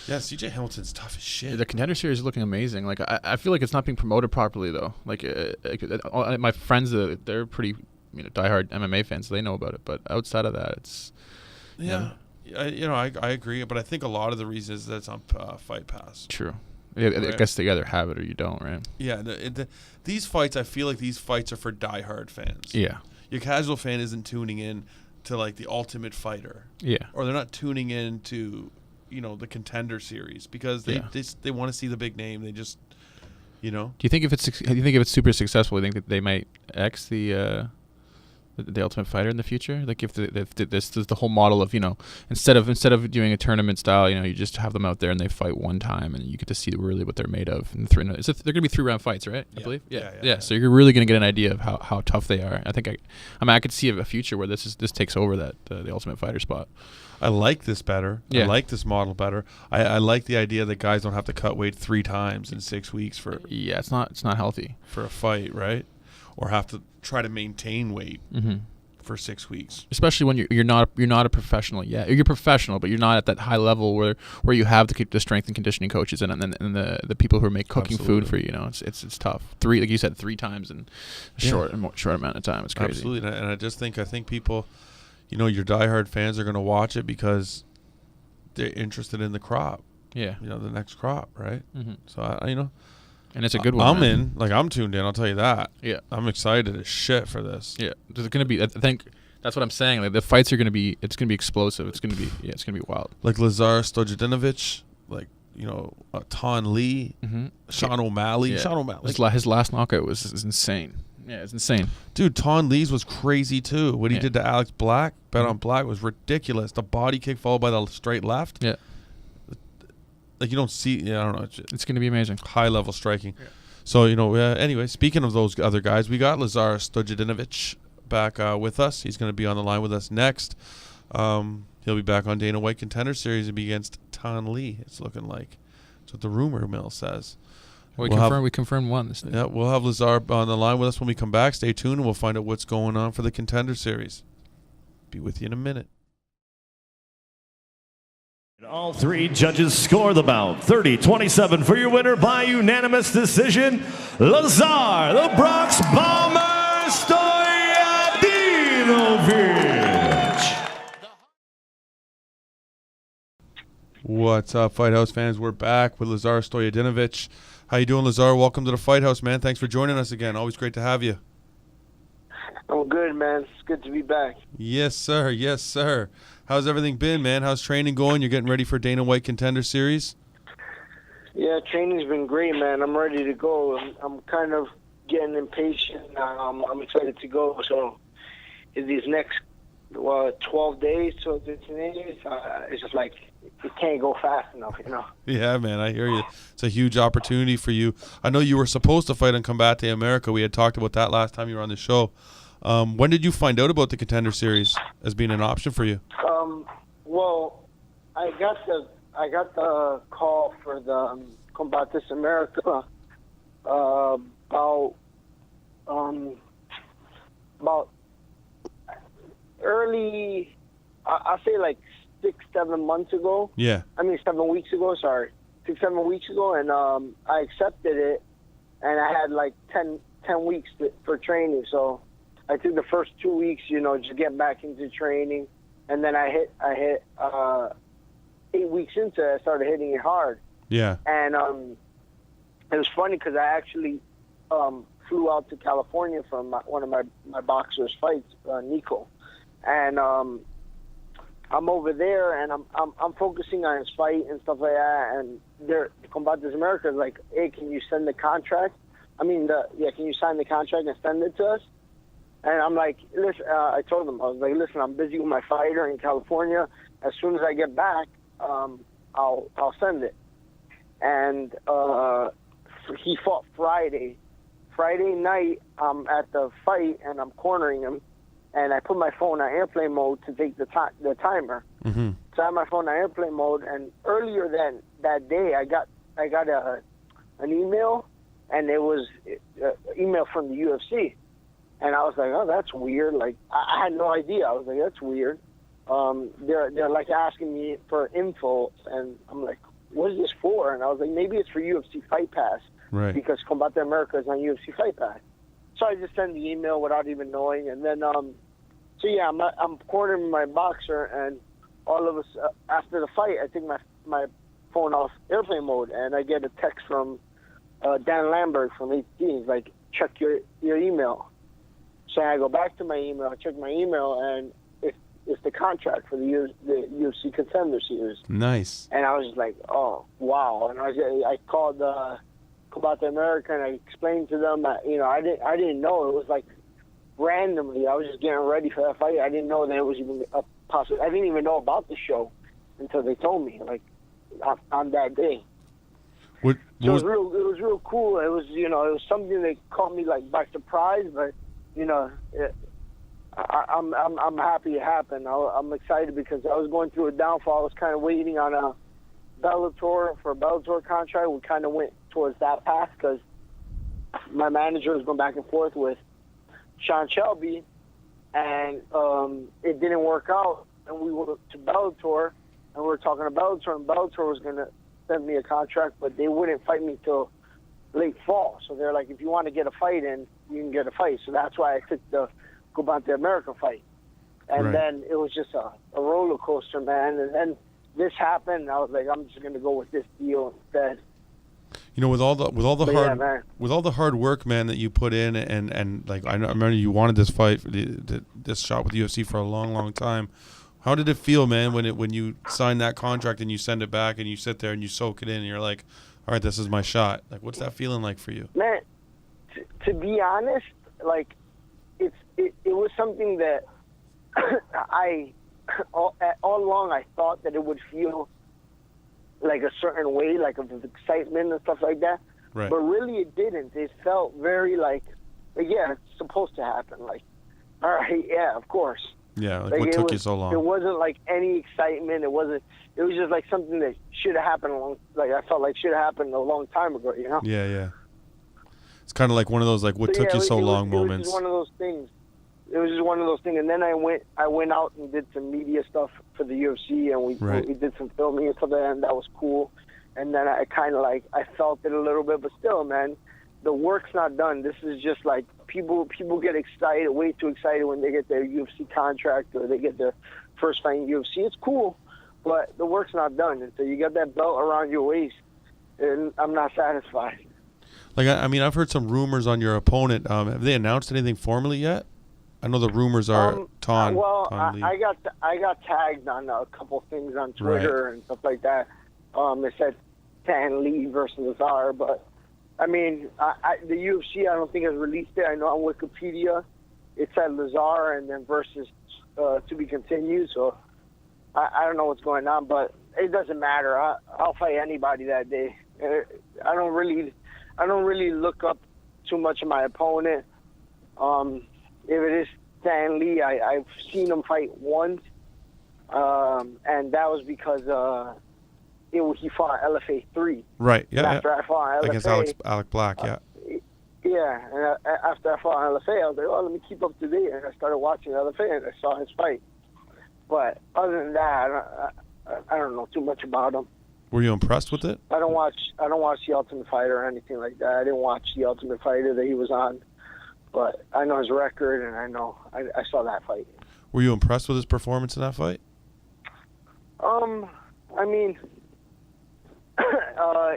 Yeah, CJ Hamilton's tough as shit. The Contender Series is looking amazing. Like, I feel like it's not being promoted properly though. Like, my friends, they're pretty, diehard MMA fans. So they know about it. But outside of that, it's I agree. But I think a lot of the reason is that it's on Fight Pass. True. I guess they either have it or you don't, right? Yeah, these fights, I feel like these fights are for diehard fans. Yeah. Your casual fan isn't tuning in to, the Ultimate Fighter. Yeah. Or they're not tuning in to, the Contender Series because they want to see the big name. They just, Do you think if it's super successful, you think that they might X the Ultimate Fighter in the future? Like if this is the whole model of instead of doing a tournament style, you just have them out there and they fight one time and you get to see really what they're made of. And they're going to be 3-round fights, right? I believe. Yeah. So you're really going to get an idea of how tough they are. I could see a future where this takes over the Ultimate Fighter spot. I like this better. Yeah. I like this model better. I like the idea that guys don't have to cut weight 3 times in 6 weeks for. Yeah, it's not healthy for a fight, right? Or have to try to maintain weight for 6 weeks. Especially when you're not a professional. Yeah, you're professional, but you're not at that high level where you have the strength and conditioning coaches and the people who are cooking food for you. It's tough. 3, like you said, 3 times in a short amount of time. It's crazy. Absolutely, and I think people, your diehard fans are going to watch it because they're interested in the crop. Yeah, the next crop, right? Mm-hmm. So and it's a good one. I'm tuned in. I'll tell you that. Yeah, I'm excited as shit for this. Yeah, there's going to be. I think that's what I'm saying. Like the fights are going to be. It's going to be explosive. It's going to be wild. Like Lazar, Stojadinovic, Thanh Lee, Sean O'Malley. Yeah. Sean O'Malley. His last knockout was insane. Yeah, it's insane. Dude, Thanh Lee's was crazy too. What he did to Alex Black, bet on Black, was ridiculous. The body kick followed by the straight left. Yeah. Like you don't see, I don't know. It's going to be amazing. High level striking. Yeah. So, anyway, speaking of those other guys, we got Lazar Stojadinovic back with us. He's going to be on the line with us next. He'll be back on Dana White Contender Series and be against Thanh Lee, it's looking like. That's what the rumor mill says. We confirmed one. Yeah, we'll have Lazar on the line with us when we come back. Stay tuned and we'll find out what's going on for the Contender Series. Be with you in a minute. All 3 judges score the bout. 30-27 for your winner by unanimous decision. Lazar, the Bronx Bomber, Stojadinovic. What's up, Fight House fans? We're back with Lazar Stojadinovic. How you doing, Lazar? Welcome to the Fight House, man. Thanks for joining us again. Always great to have you. I'm good, man. It's good to be back. Yes, sir. Yes, sir. How's everything been, man? How's training going? You're getting ready for Dana White Contender Series? Yeah, training's been great, man. I'm ready to go. I'm kind of getting impatient. I'm excited to go. So in these next 12 days, it's just like it can't go fast enough, Yeah, man, I hear you. It's a huge opportunity for you. I know you were supposed to fight in Combate America. We had talked about that last time you were on the show. When did you find out about the Contender Series as being an option for you? Well, I got the call for the Combates America about early, I'll say 6-7 months ago. Yeah. 7 weeks ago. Sorry, 6-7 weeks ago, and I accepted it, and I had 10 weeks for training. So I took the first 2 weeks, just get back into training. And then I hit 8 weeks into it, I started hitting it hard. Yeah. And it was funny because I actually flew out to California from one of my boxer's fights, Nico. And I I'm over there, and I'm focusing on his fight and stuff like that. And Combates America is like, hey, can you send the contract? Can you sign the contract and send it to us? And I'm like, listen, I told him, I was like, listen, I'm busy with my fighter in California. As soon as I get back, I'll send it. And he fought Friday. Friday night, I'm at the fight, and I'm cornering him. And I put my phone on airplane mode to take the timer. Mm-hmm. So I had my phone on airplane mode, and earlier that day, I got an email, and it was an email from the UFC. And I was like, oh, that's weird. Like, I had no idea. I was like, that's weird. They're like asking me for info, and I'm like, what is this for? And I was like, maybe it's for UFC Fight Pass, Right. because Combate America is on UFC Fight Pass. So I just sent the email without even knowing, and then I'm cornering my boxer, and all of us after the fight, I take my phone off airplane mode, and I get a text from Dan Lambert from 18. He's like, check your email. So I go back to my email, I check my email, and it's the contract for the UFC Contender Series. Nice. And I was just like, oh, wow. And I called Combate America, and I explained to them that, I didn't know. It was like randomly. I was just getting ready for that fight. I didn't know that it was even a possibility. I didn't even know about the show until they told me, like, on that day. It was real cool. It was, it was something that caught me like by surprise, but I'm happy it happened. I'm excited because I was going through a downfall. I was kind of waiting on a Bellator contract. We kind of went towards that path because my manager was going back and forth with Sean Shelby, and it didn't work out. And we went to Bellator, and we were talking to Bellator, and Bellator was going to send me a contract, but they wouldn't fight me till late fall. So they're like, if you want to get a fight in, you can get a fight. So that's why I took the Combate America fight. And then it was just a roller coaster, man. And then this happened, and I was like, I'm just going to go with this deal instead. With all the hard work, man, that you put in, and like I remember you wanted this fight, this shot with the UFC for a long, long time. How did it feel, man, when you sign that contract and you send it back and you sit there and you soak it in and you're like, all right, this is my shot? Like, what's that feeling like for you? Man, to be honest, like it was something that all along I thought that it would feel like a certain way, like of excitement and stuff like that. Right. But really it didn't. It felt very like, yeah, it's supposed to happen. Like, all right, yeah, of course. Yeah, like what took you so long? It wasn't like any excitement. It was just like something that should have happened I felt like should have happened a long time ago, Yeah. It's kind of like one of those like what took you so long moments. It was just one of those things. And then I went out and did some media stuff for the UFC, and we did some filming and stuff like that, and that was cool. And then I kind of like, I felt it a little bit, but still, man, the work's not done. This is just like people get excited, way too excited when they get their UFC contract or they get their first fight in UFC. It's cool, but the work's not done. And so you got that belt around your waist, and I'm not satisfied. Like, I mean, I've heard some rumors on your opponent. Have they announced anything formally yet? I know the rumors are Thanh. Well, Thanh I got tagged on a couple things on Twitter and stuff like that. It said Thanh Lee versus Lazar, but I mean, the UFC I don't think has released it. I know on Wikipedia it said Lazar and then versus to be continued. So I don't know what's going on, but it doesn't matter. I'll fight anybody that day. I don't really look up too much of my opponent. If it is Thanh Lee, I've seen him fight once, and that was because he fought LFA 3. Right. Yeah. After I fought LFA against Alec Black. Yeah. Yeah, and after I fought LFA, I was like, oh, let me keep up to date, and I started watching LFA, and I saw his fight. But other than that, I don't know too much about him. Were you impressed with it? I don't watch The Ultimate Fighter or anything like that. I didn't watch The Ultimate Fighter that he was on, but I know his record, and I saw that fight. Were you impressed with his performance in that fight? I mean,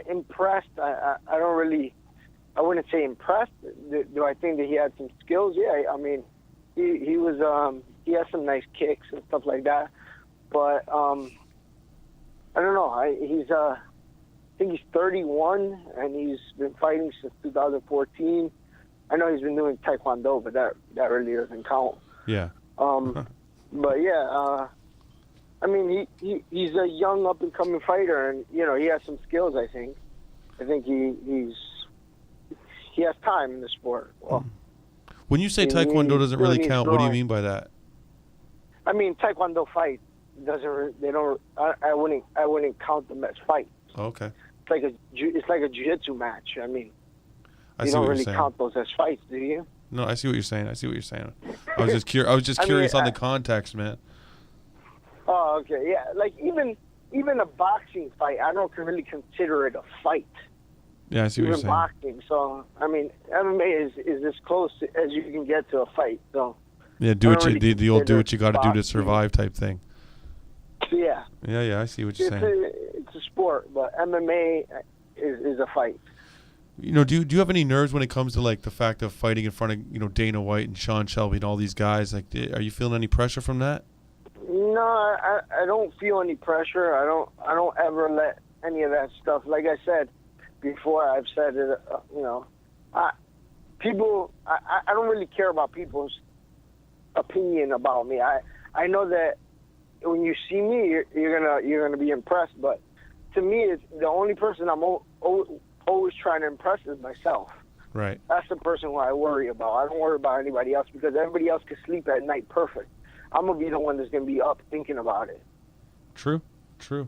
impressed. I wouldn't say impressed. Do I think that he had some skills? Yeah, I mean, he had some nice kicks and stuff like that. But I don't know. I think he's 31, and he's been fighting since 2014. I know he's been doing Taekwondo, but that really doesn't count. Yeah. But yeah, I mean, he's a young up and coming fighter, and he has some skills. I think he has time in the sport. Well, when you say Taekwondo doesn't really count, what do you mean by that? I mean, Taekwondo fight doesn't. They don't. I wouldn't count them as fights. Okay. It's like a jiu-jitsu match. I mean, you don't really count those as fights, do you? No, I see what you're saying. I was just curious on the context, man. Oh, okay, yeah. Like even a boxing fight, I don't really consider it a fight. Yeah, I see what you're saying. Boxing, so I mean, MMA is as close as you can get to a fight. So yeah, the old do what you got to do to survive type thing. Yeah. Yeah, I see what you're saying. It's a sport, but MMA is a fight. Do you have any nerves when it comes to like the fact of fighting in front of Dana White and Sean Shelby and all these guys? Like, are you feeling any pressure from that? No, I don't feel any pressure. I don't ever let any of that stuff. Like I said before, I've said it. I don't really care about people's opinion about me. I know that when you see me, you're gonna be impressed. But to me, it's the only person I'm always trying to impress is myself. Right. That's the person who I worry about. I don't worry about anybody else because everybody else can sleep at night perfect. I'm gonna be the one that's gonna be up thinking about it. True. They're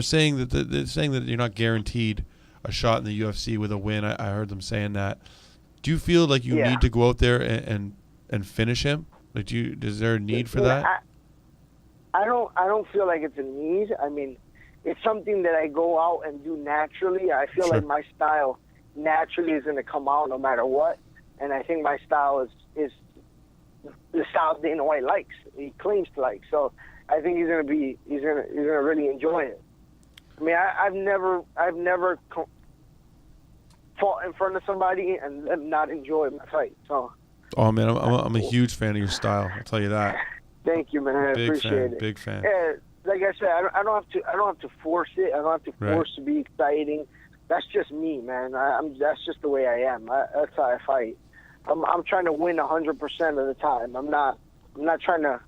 saying that you're not guaranteed a shot in the UFC with a win. I heard them saying that. Do you feel like you need to go out there and finish him? Like, is there a need for that? I don't feel like it's a need. I mean, it's something that I go out and do naturally. I feel like my style naturally is going to come out no matter what, and I think my style is the style Dana White likes. He claims to like. So I think he's gonna really enjoy it. I mean, I've never fought in front of somebody and not enjoy my fight. So. Oh man, I'm a huge fan of your style. I'll tell you that. Thank you, man. I appreciate it. Big fan. Yeah, like I said, I don't have to force it. I don't have to force to be exciting. That's just me, man. That's just the way I am. That's how I fight. I'm trying to win 100% of the time. I'm not trying to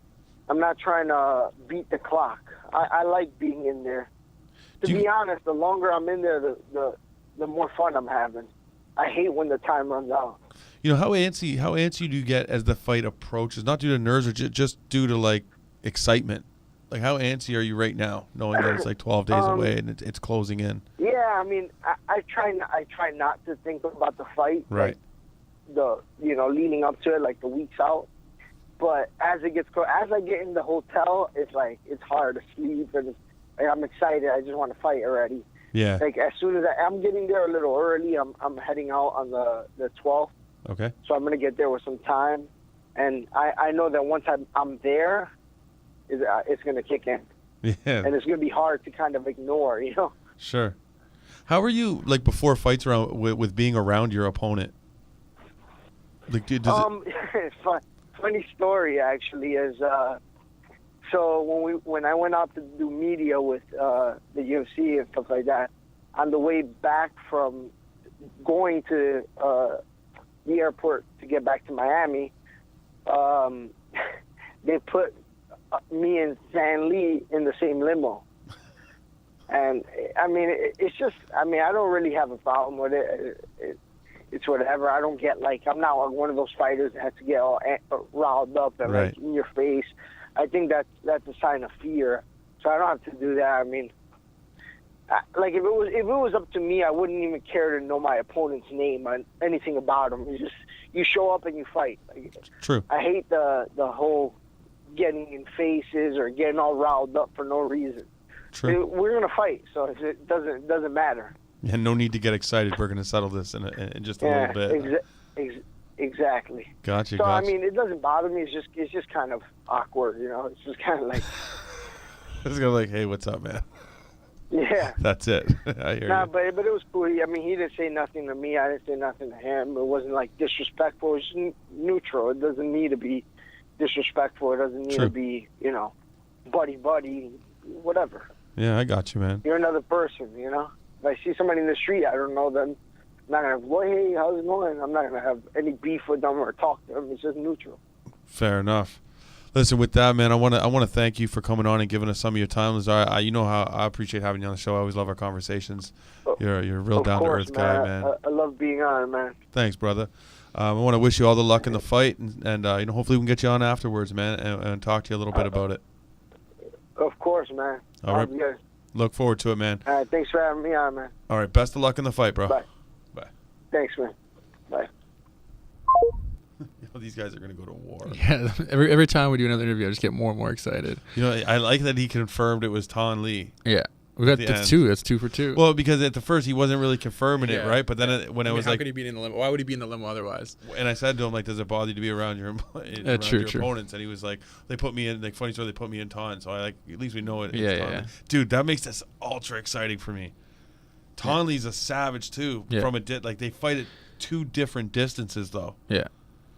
beat the clock. I like being in there. To be honest, the longer I'm in there, the more fun I'm having. I hate when the time runs out. How antsy do you get as the fight approaches? Not due to nerves, or just due to like excitement. Like, how antsy are you right now, knowing that it's like 12 days away and it's closing in? Yeah, I mean, I try not to think about the fight. Right. Like leading up to it, like the weeks out. But as I get in the hotel, it's hard to sleep, and I'm excited. I just want to fight already. Yeah. Like, as soon as I'm getting there a little early, I'm heading out on the 12th. Okay. So I'm gonna get there with some time, and I know that once I'm there, it's gonna kick in. Yeah. And it's gonna be hard to kind of ignore, Sure. How are you like before fights around with being around your opponent? Like, funny story actually is so when I went out to do media with the UFC and stuff like that, on the way back from going to the airport to get back to Miami, they put me and Stan Lee in the same limo. And I mean, it's just, I don't really have a problem with it. It's whatever. I don't get I'm not one of those fighters that has to get all riled up and like in your face. I think that's a sign of fear. So I don't have to do that. I mean, like if it was up to me, I wouldn't even care to know my opponent's name or anything about him. It's just you show up and you fight. Like, true. I hate the whole getting in faces or getting all riled up for no reason. True. We're gonna fight, so it doesn't matter. Yeah, no need to get excited. We're going to settle this in just a little bit. Exactly. Gotcha. So I mean, it doesn't bother me. It's just kind of awkward, It's just kind of like. It's kind of like, hey, what's up, man? Yeah. That's it. I hear you. But it was cool. I mean, he didn't say nothing to me. I didn't say nothing to him. It wasn't like disrespectful. It was neutral. It doesn't need to be disrespectful. It doesn't need to be, you know, buddy, whatever. Yeah, I got you, man. You're another person, you know. If I see somebody in the street, I don't know them. I'm not gonna have, hey, how's it going? I'm not gonna have any beef with them or talk to them. It's just neutral. Fair enough. Listen, with that, man, I want to thank you for coming on and giving us some of your time, Lazar. You know how I appreciate having you on the show. I always love our conversations. You're a real down to earth guy, man. I love being on, man. Thanks, brother. I want to wish you all the luck in the fight, and you know, hopefully we can get you on afterwards, man, and talk to you a little bit about it. Of course, man. All right. Look forward to it, man. All right, thanks for having me on, man. All right, best of luck in the fight, bro. Bye. Bye. Thanks, man. Bye. You know, these guys are going to go to war. Yeah, every time we do another interview, I just get more and more excited. You know, I like that he confirmed it was Thanh Le. Yeah. That's two. That's 2 for 2. Well, because at the first he wasn't really confirming it, right? But then when it was how like, could he be in the limo? Why would he be in the limo otherwise? And I said to him, like, does it bother you to be around your opponents? And he was like, they put me in. Like, funny story, they put me in Thanh, so I like at least we know it. Yeah. Dude, that makes this ultra exciting for me. Thanh Le's a savage too. Yeah. From like they fight at 2 different distances though. Yeah.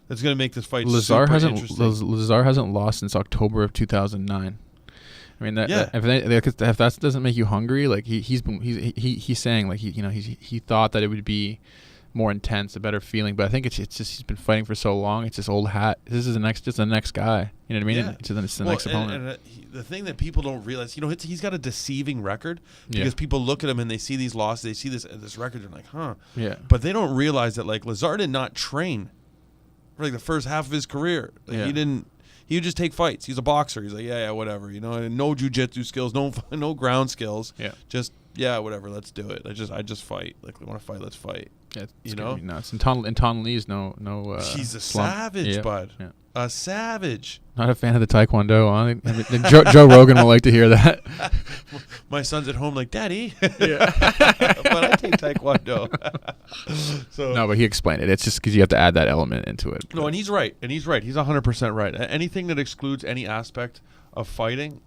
That's gonna make this fight Lazar super hasn't interesting. Lazar hasn't lost since October of 2009. I mean, if that doesn't make you hungry, like he's saying, like he thought that it would be more intense, a better feeling, but I think it's just he's been fighting for so long. It's this old hat. This is the next guy. You know what I mean? Yeah. It's the next opponent. And the thing that people don't realize, you know, he's got a deceiving record because people look at him and they see these losses, they see this record, and they're like, huh? Yeah. But they don't realize that like Lazar did not train for like the first half of his career. Like, he didn't. He would just take fights. He's a boxer. He's like, yeah, whatever. You know, no jiu-jitsu skills, no ground skills. Yeah. Just whatever. Let's do it. I just fight. Like, we want to fight. Let's fight. Yeah, you know, nuts. And Thanh Le's no. He's a slump. savage, bud. Yeah. A savage. Not a fan of the Taekwondo. Huh? Joe Rogan will like to hear that. My son's at home like, Daddy. Yeah. But I take Taekwondo. So no, but he explained it. It's just because you have to add that element into it. No, and he's right. He's 100% right. Anything that excludes any aspect of fighting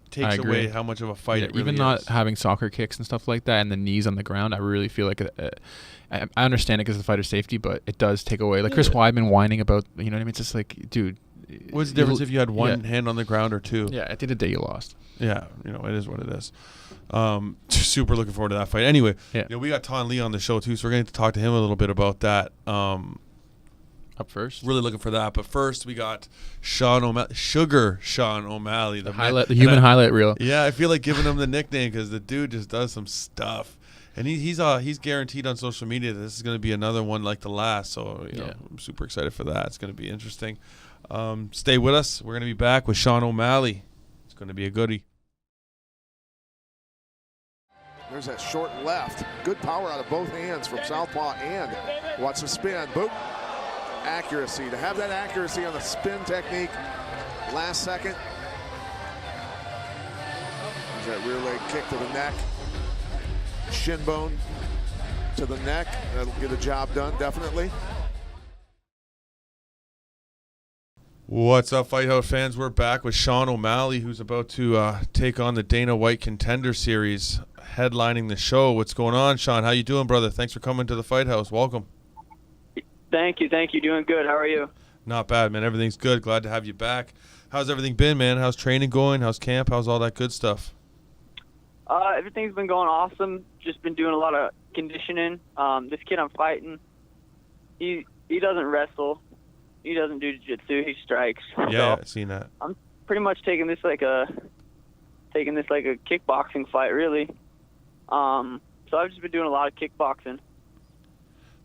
takes away how much of a fight it really even is. Not having soccer kicks and stuff like that and the knees on the ground, I really feel like I understand it because of the fighter's safety, but it does take away. Like Chris Weidman whining about, you know what I mean? It's just like, dude. What's the difference if you had one hand on the ground or 2? Yeah, at the end of the day, you lost. Yeah, you know, it is what it is. Super looking forward to that fight. Anyway, you know, we got Thanh Le on the show too, so we're going to talk to him a little bit about that. Up first, really looking for that. But first, we got Sean O'Malley, Sugar Sean O'Malley, the human highlight reel. Yeah, I feel like giving him the nickname because the dude just does some stuff, and he's guaranteed on social media that this is going to be another one like the last. So you know, I'm super excited for that. It's going to be interesting. Stay with us. We're going to be back with Sean O'Malley. It's going to be a goodie. There's that short left. Good power out of both hands from southpaw, and watch the spin. Boop. Accuracy. To have that accuracy on the spin technique last second. There's that rear leg kick to the neck. Shin bone to the neck. That'll get the job done, definitely. What's up, Fight House fans? We're back with Sean O'Malley, who's about to take on the Dana White Contender Series, headlining the show. What's going on, Sean? How you doing, brother? Thanks for coming to the Fight House. Welcome. Thank you. Doing good. How are you? Not bad, man. Everything's good. Glad to have you back. How's everything been, man? How's training going? How's camp? How's all that good stuff? Everything's been going awesome. Just been doing a lot of conditioning. This kid I'm fighting, he doesn't wrestle. He doesn't do jiu-jitsu. He strikes. Yeah, so I've seen that. I'm pretty much taking this like a kickboxing fight, really. So I've just been doing a lot of kickboxing.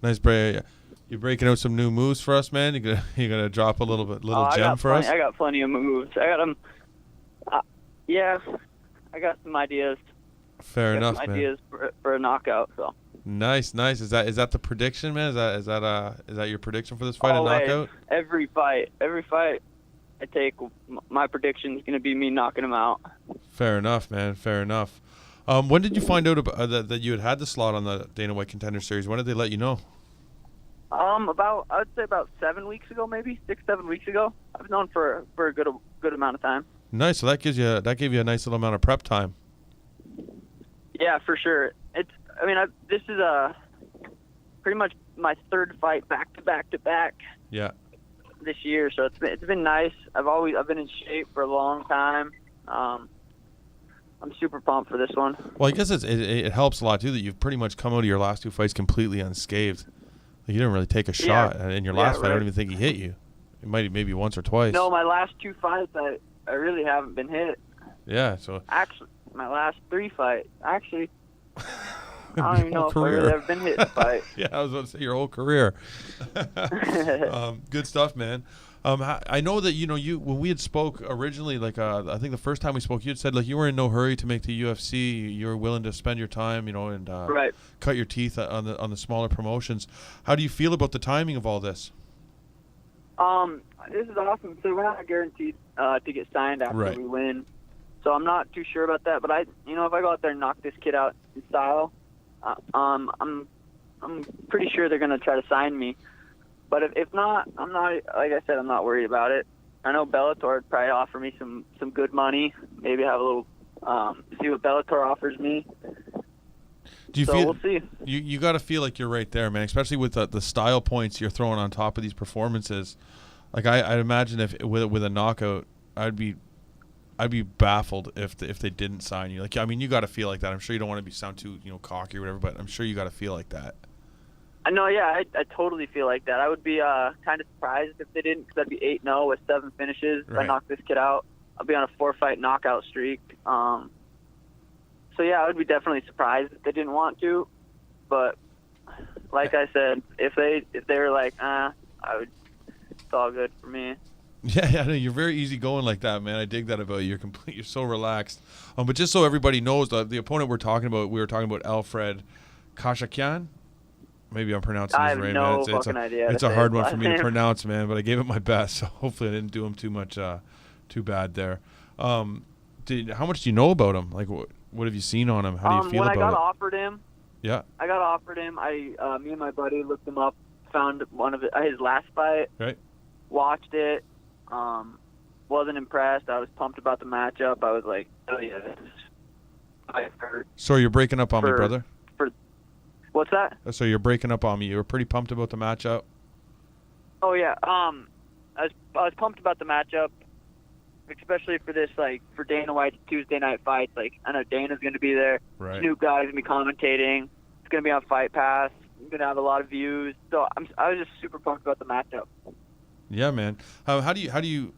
Nice, Bray. You're breaking out some new moves for us, man. You gonna drop a little gem for us? I got plenty of moves. I got them. Yeah, I got some ideas. Fair enough, some man. ideas for a knockout. So. Nice. Is that the prediction, man? Is that your prediction for this fight? Always. A knockout? Every fight I take, my prediction is gonna be me knocking him out. Fair enough, man. Fair enough. When did you find out about, that you had the slot on the Dana White Contender Series? When did they let you know? I would say about 7 weeks ago, maybe 6-7 weeks ago. I've known for a good amount of time. Nice. So that gave you a nice little amount of prep time. Yeah, for sure. This is pretty much my third fight back to back. Yeah. this year, so it's been nice. I've been in shape for a long time. I'm super pumped for this one. Well, I guess it helps a lot too that you've pretty much come out of your last 2 fights completely unscathed. Like, you didn't really take a shot in your last fight. I don't even think he hit you. It might maybe once or twice. No, my last 2 fights, I really haven't been hit. Yeah, so actually, my last 3 fights, actually, I don't even know if I've really ever been hit in a fight. Yeah, I was about to say your whole career. Good stuff, man. I know that when we had spoke originally, like I think the first time we spoke, you had said like you were in no hurry to make the UFC. You were willing to spend your time, and cut your teeth on the smaller promotions. How do you feel about the timing of all this? This is awesome. So we're not guaranteed to get signed after we win. So I'm not too sure about that. But if I go out there and knock this kid out in style, I'm pretty sure they're gonna try to sign me. But if not, I'm not. Like I said, I'm not worried about it. I know Bellator would probably offer me some good money. Maybe have a little see what Bellator offers me. Do you feel? We'll see. You got to feel like you're right there, man. Especially with the style points you're throwing on top of these performances. Like I'd imagine if with a knockout, I'd be baffled if they didn't sign you. Like, I mean, you got to feel like that. I'm sure you don't want to sound too cocky or whatever, but I'm sure you got to feel like that. I know, yeah, I totally feel like that. I would be kind of surprised if they didn't, because I'd be 8-0 with 7 finishes. If I knock this kid out, I'll be on a 4-fight knockout streak. So yeah, I would be definitely surprised if they didn't want to. But like I said, if they were like, it's all good for me. Yeah, no, you're very easygoing like that, man. I dig that about you. You're so relaxed. But just so everybody knows, the opponent we were talking about Alfred Kashakyan. Maybe I'm pronouncing his name. I have no fucking idea. It's a hard one for me to pronounce, man. But I gave it my best, so hopefully I didn't do him too bad there. How much do you know about him? Like, what have you seen on him? How do you feel about it? When I got offered him, I got offered him. Me and my buddy looked him up, found one of his last fight. Right. Watched it. Wasn't impressed. I was pumped about the matchup. I was like, oh yeah, this is So you're breaking up on me, brother? What's that? So you're breaking up on me. You were pretty pumped about the matchup? Oh yeah. I was pumped about the matchup, especially for this, like, for Dana White's Tuesday night fights. Like, I know Dana's going to be there. Right. Snoop Dogg's going to be commentating. It's going to be on Fight Pass. It's going to have a lot of views. So I was just super pumped about the matchup. Yeah, man. How do you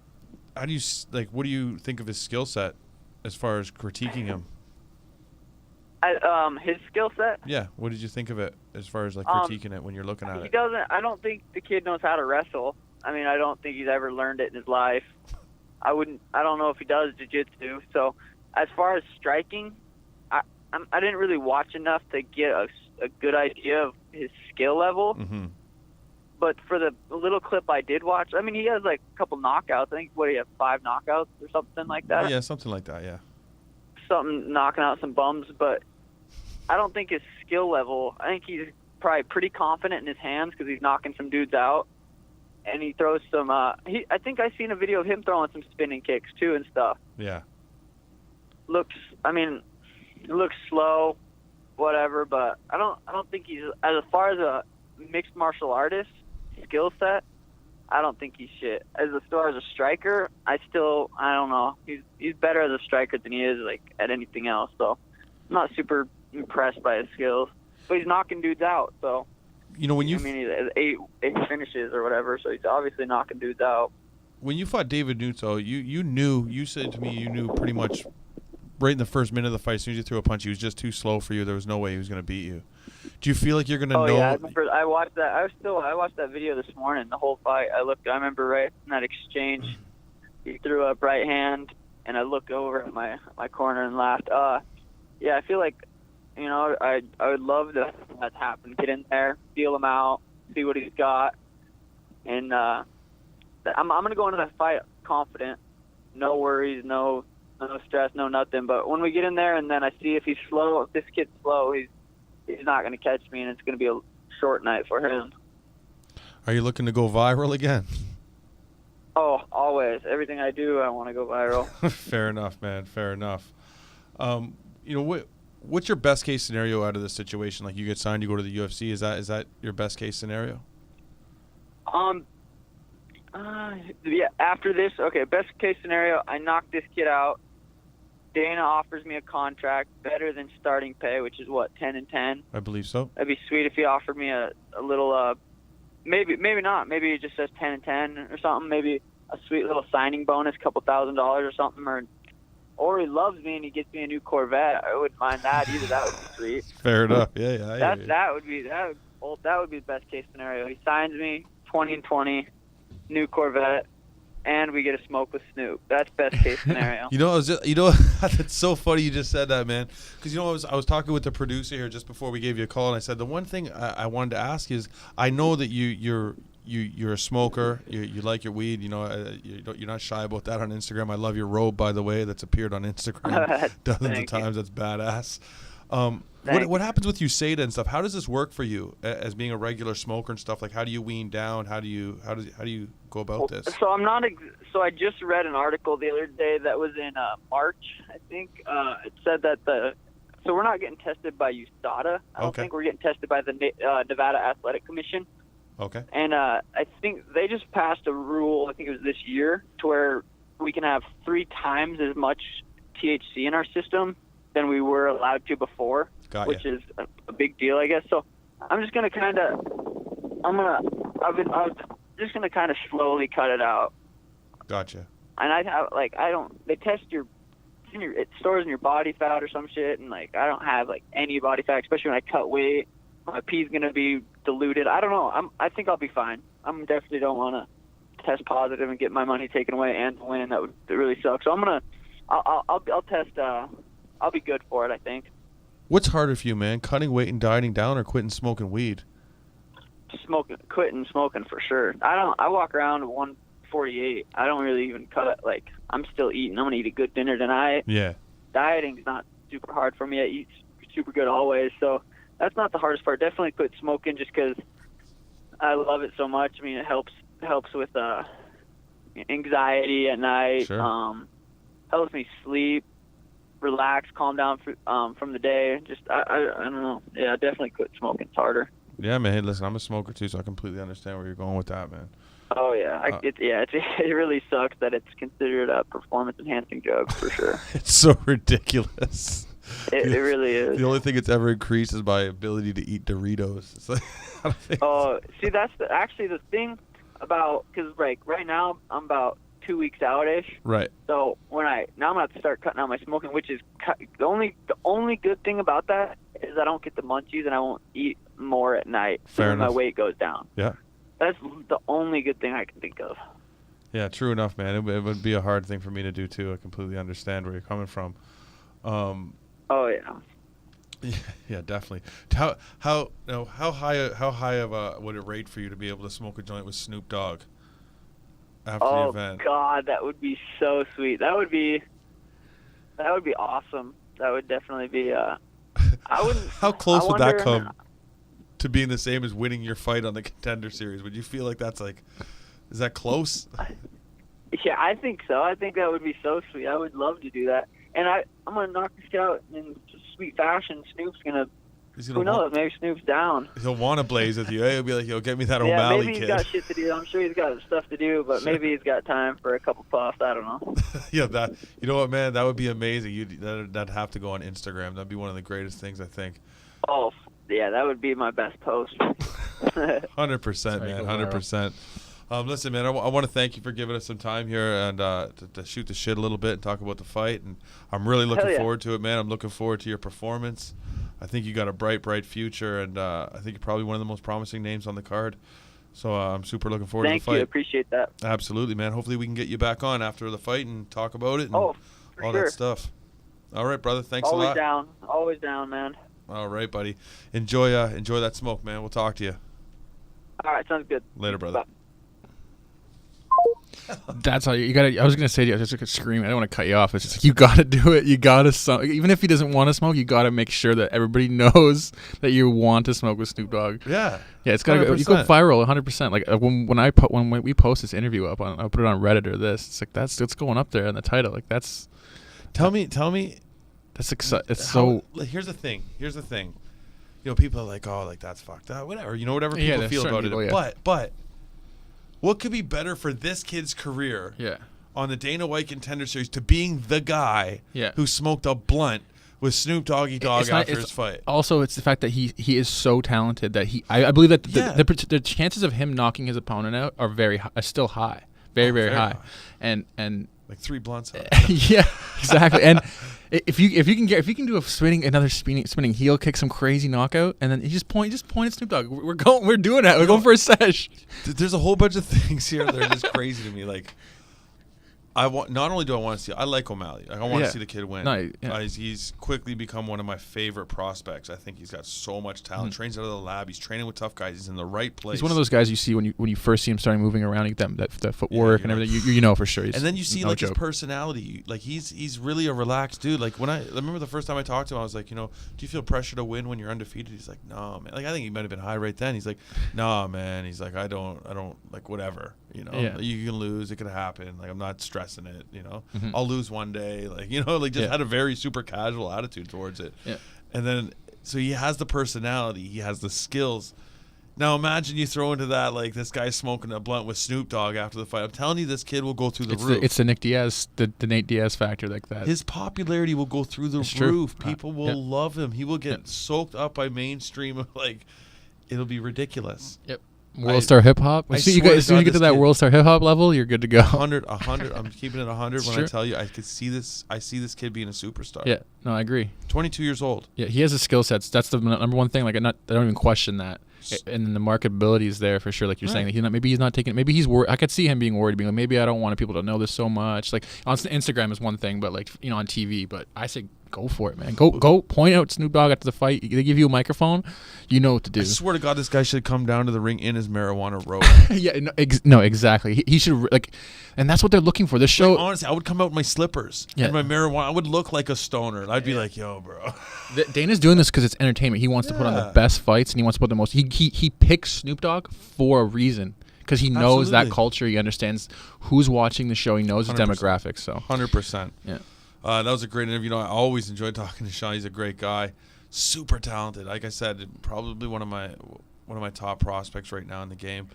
like? What do you think of his skill set as far as critiquing him? His skill set? Yeah. What did you think of it as far as like critiquing it when you're looking at it? I don't think the kid knows how to wrestle. I mean, I don't think he's ever learned it in his life. I don't know if he does jiu-jitsu. So as far as striking, I didn't really watch enough to get a good idea of his skill level. Mm-hmm. But for the little clip I did watch, I mean, he has like a couple knockouts. I think, he have 5 knockouts or something like that? Yeah, something like that, yeah. Something knocking out some bums, but I don't think his skill level, I think he's probably pretty confident in his hands because he's knocking some dudes out. And he throws some, I think I seen a video of him throwing some spinning kicks too and stuff. Yeah. Looks slow, whatever, but I don't think he's, as far as a mixed martial artist skill set, I don't think he's shit. As far as a striker, I don't know. He's better as a striker than he is like at anything else. So I'm not super impressed by his skills. But he's knocking dudes out. So he has eight finishes or whatever. So he's obviously knocking dudes out. When you fought David Nutso, you said to me you knew pretty much right in the first minute of the fight, as soon as you threw a punch, he was just too slow for you. There was no way he was going to beat you. Do you feel like you're going to know? Yeah, I watched that. I watched that video this morning, the whole fight. I remember right in that exchange, he threw up right hand, and I looked over at my corner and laughed. Yeah, I feel like, I would love that happen. Get in there, feel him out, see what he's got, and I'm going to go into that fight confident, no worries, no stress, no nothing. But when we get in there and then I see if he's slow, if this kid's slow, he's not going to catch me, and it's going to be a short night for him. Are you looking to go viral again? Oh, always. Everything I do, I want to go viral. Fair enough, man. Fair enough. What's your best case scenario out of this situation? Like, you get signed, you go to the UFC. Is that your best case scenario? Yeah, after this, okay, best case scenario, I knock this kid out. Dana offers me a contract better than starting pay, which is what, 10 and 10? I believe so. That'd be sweet if he offered me a little, maybe not. Maybe it just says 10 and 10 or something. Maybe a sweet little signing bonus, couple $1,000 or something. Or he loves me and he gets me a new Corvette. I wouldn't mind that either. That would be sweet. Fair enough. Yeah. That would be the best case scenario. He signs me 20 and 20, new Corvette, and we get a smoke with Snoop. That's best case scenario. That's so funny you just said that, man. Because I was talking with the producer here just before we gave you a call, and I said the one thing I wanted to ask is, I know that you're a smoker. You like your weed. You're not shy about that on Instagram. I love your robe, by the way. That's appeared on Instagram dozens of times. That's badass. What happens with USAID and stuff? How does this work for you as being a regular smoker and stuff? Like, how do you wean down? How do you go about this? So I'm not. So I just read an article the other day that was in March, I think. It said that so we're not getting tested by USADA. I don't think we're getting tested by the Nevada Athletic Commission. Okay. And I think they just passed a rule, I think it was this year, to where we can have 3 times as much THC in our system than we were allowed to before, which is a big deal, I guess. So I'm just gonna just gonna kind of slowly cut it out. Gotcha. And they test it stores in your body fat or some shit, and I don't have any body fat, especially when I cut weight. My pee's gonna be diluted. I don't know. I think I'll be fine. I'm definitely don't want to test positive and get my money taken away and win. That would really suck. So I'll test. I'll be good for it, I think. What's harder for you, man? Cutting weight and dieting down, or quitting smoking weed? Quitting smoking for sure. I walk around at 148. I don't really even cut. I'm still eating. I'm gonna eat a good dinner tonight. Yeah. Dieting's not super hard for me. I eat super good always, so that's not the hardest part. Definitely quit smoking just because I love it so much. I mean, it helps with anxiety at night. Sure. Helps me sleep, relax, calm down from the day. Just I don't know. Yeah, definitely quit smoking. It's harder. Yeah, man. Hey, listen, I'm a smoker too, so I completely understand where you're going with that, man. Oh yeah, it really sucks that it's considered a performance-enhancing drug for sure. It's so ridiculous. It really is. The only thing it's ever increased is my ability to eat Doritos. It's like, see, that's actually the thing about, because right now I'm about 2 weeks out-ish. Right. So now I'm gonna have to start cutting out my smoking, which is the only good thing about that is I don't get the munchies and I won't eat more at night. Fair enough. My weight goes down. Yeah. That's the only good thing I can think of. Yeah, true enough, man. It would be a hard thing for me to do too. I completely understand where you're coming from. Oh yeah. Yeah, definitely. How high of would it rate for you to be able to smoke a joint with Snoop Dogg after the event? Oh God, that would be so sweet. That would be awesome. That would definitely be. I wouldn't. How close would that come to being the same as winning your fight on the Contender Series? Would you feel like is that close? Yeah, I think so. I think that would be so sweet. I would love to do that. And I'm going to knock this guy out in sweet fashion. Snoop's going to, who knows, maybe Snoop's down. He'll want to blaze with you. He'll be like, yo, get me that O'Malley maybe kid. He's got shit to do. I'm sure he's got stuff to do, but maybe he's got time for a couple puffs. I don't know. Yeah, you know what, man? That would be amazing. That'd have to go on Instagram. That'd be one of the greatest things, I think. Oh, yeah, that would be my best post. 100%, man, 100%. Listen, man, I want to thank you for giving us some time here and to shoot the shit a little bit and talk about the fight. And I'm really looking forward to it, man. I'm looking forward to your performance. I think you got a bright future, and I think you're probably one of the most promising names on the card. So I'm super looking forward to the fight. Thank you. Appreciate that. Absolutely, man. Hopefully we can get you back on after the fight and talk about it and all that stuff. All right, brother. Thanks a lot. Always down, man. All right, buddy. Enjoy that smoke, man. We'll talk to you. All right, sounds good. Later, brother. Bye. That's how you gotta. I was gonna say to you, I was just screaming. I don't want to cut you off. It's just like you gotta do it. You gotta even if he doesn't want to smoke, you gotta make sure that everybody knows that you want to smoke with Snoop Dogg. Yeah, it's gotta go. You go viral 100%. Like when we post this interview up on, I'll put it on Reddit or this. It's like it's going up there in the title. Like that's. Tell me. That's it's so. Here's the thing. You know, people are like, oh, like that's fucked up. Whatever. You know, whatever people feel about it. People, But What could be better for this kid's career? Yeah. On the Dana White Contender Series to being the guy who smoked a blunt with Snoop Doggy Dogg after his fight. Also, it's the fact that he is so talented that I believe that the chances of him knocking his opponent out are still high, very high, and like 3 blunts. Yeah, exactly. And if you can do another spinning heel kick, some crazy knockout, and then you just point at Snoop Dogg. We're doing it. We're going for a sesh. There's a whole bunch of things here that are just crazy to me. Like, not only do I want to see, I like O'Malley. Like, I want to see the kid win. No, He's quickly become one of my favorite prospects. I think he's got so much talent. Trains out of the lab. He's training with tough guys. He's in the right place. He's one of those guys you see when you first see him starting moving around. You get that footwork and everything. You know for sure. And then you see his personality. Like he's really a relaxed dude. Like when I remember the first time I talked to him, I was like, do you feel pressure to win when you're undefeated? He's like, no, man. Like I think he might have been high right then. He's like, no, man. He's like, I don't like whatever. You can lose. It could happen. Like I'm not stressing it. Mm-hmm. I'll lose one day. Like had a very super casual attitude towards it. Yeah. And then so he has the personality. He has the skills. Now imagine you throw into that like this guy smoking a blunt with Snoop Dogg after the fight. I'm telling you, this kid will go through the roof. It's the Nick Diaz, the Nate Diaz factor like that. His popularity will go through the roof. People will love him. He will get soaked up by mainstream. Like it'll be ridiculous. Yep. World Star Hip Hop. As soon as you get to that World Star Hip Hop level, you're good to go. 100. I'm keeping it 100 when I tell you I could see this. I see this kid being a superstar. Yeah, no, I agree. 22 years old. Yeah, he has the skill sets. That's the number one thing. Like I don't even question that. And then the marketability is there for sure. Like you're saying, that maybe he's not taking it. Maybe he's worried. I could see him being worried, being like, maybe I don't want people to know this so much. Like on Instagram is one thing, but like on TV. But I say go for it, man. Go point out Snoop Dogg after the fight. They give you a microphone, you know what to do. I swear to God, this guy should come down to the ring in his marijuana robe. Yeah, no, exactly. He should and that's what they're looking for. This show, like, honestly, I would come out in my slippers and my marijuana. I would look like a stoner. I'd be like, yo, bro. Dana's doing this because it's entertainment. He wants to put on the best fights, and he wants to put the most. He picks Snoop Dogg for a reason because he knows that culture. He understands who's watching the show. He knows his demographics. So 100%. Yeah. That was a great interview. I always enjoyed talking to Sean. He's a great guy, super talented. Like I said, probably one of my top prospects right now in the game.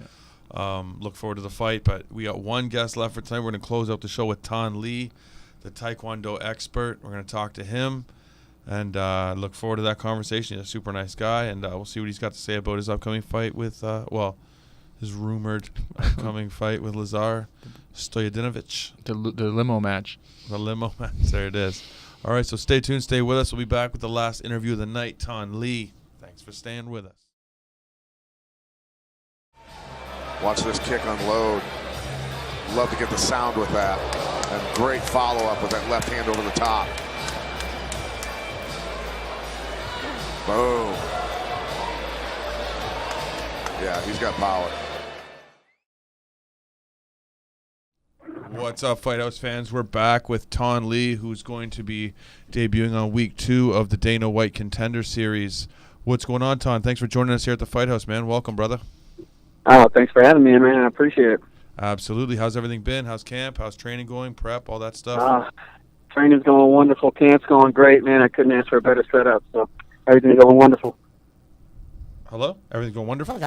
Look forward to the fight. But we got one guest left for tonight. We're going to close out the show with Thanh Le, the Taekwondo expert. We're going to talk to him and look forward to that conversation. He's a super nice guy, and we'll see what he's got to say about his upcoming fight with, his rumored upcoming fight with Lazar Stojadinovic. The limo match. The limo match. There it is. All right, so stay tuned. Stay with us. We'll be back with the last interview of the night. Thanh Le, thanks for staying with us. Watch this kick unload. Love to get the sound with that. And great follow-up with that left hand over the top. Boom. Yeah, he's got power. What's up, Fight House fans? We're back with Thanh Le, who's going to be debuting on week 2 of the Dana White Contender Series. What's going on, Thanh? Thanks for joining us here at the Fight House, man. Welcome, brother. Oh, thanks for having me, man. I appreciate it. Absolutely. How's everything been? How's camp? How's training going? Prep? All that stuff? Training's going wonderful. Camp's going great, man. I couldn't ask for a better setup, so everything's going wonderful. Hello? Everything's going wonderful?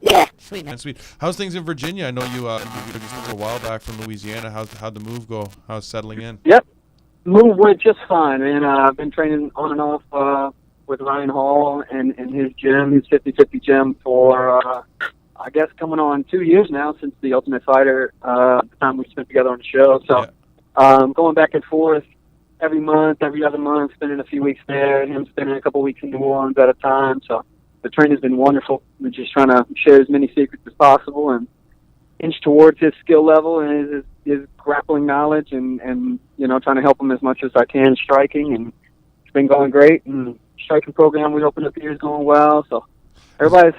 Yeah, sweet, man. Sweet. How's things in Virginia? I know you just a while back from Louisiana. How'd the move go? How's settling in? Yep. Move went just fine, man. I've been training on and off with Ryan Hall and his gym, his 50-50 gym for, I guess, coming on 2 years now since the Ultimate Fighter, the time we spent together on the show. So going back and forth every month, every other month, spending a few weeks there, him spending a couple weeks in New Orleans at a time. So the training's been wonderful. We're just trying to share as many secrets as possible and inch towards his skill level and his grappling knowledge and trying to help him as much as I can striking. And it's been going great. And striking program we opened up here is going well. So everybody's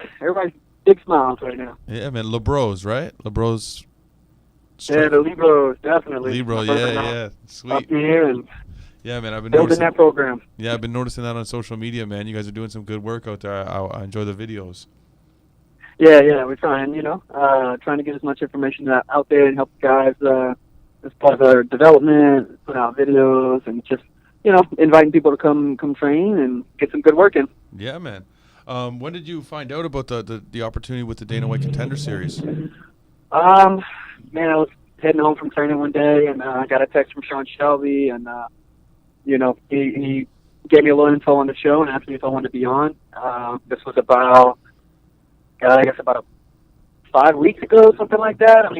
big smiles right now. Yeah, man. LeBros, right? LeBros. Yeah, the Libros, definitely. Libro, yeah. Sweet. Up here and yeah, man. I've been building that program. Yeah, I've been noticing that on social media, man. You guys are doing some good work out there. I enjoy the videos. Yeah, we're trying, trying to get as much information out there and help guys as part of their development, put out videos, and just, inviting people to come train and get some good work in. Yeah, man. When did you find out about the opportunity with the Dana White Contender Series? Man, I was heading home from training one day, and I got a text from Sean Shelby, and he gave me a little info on the show and asked me if I wanted to be on. This was about 5 weeks ago, something like that.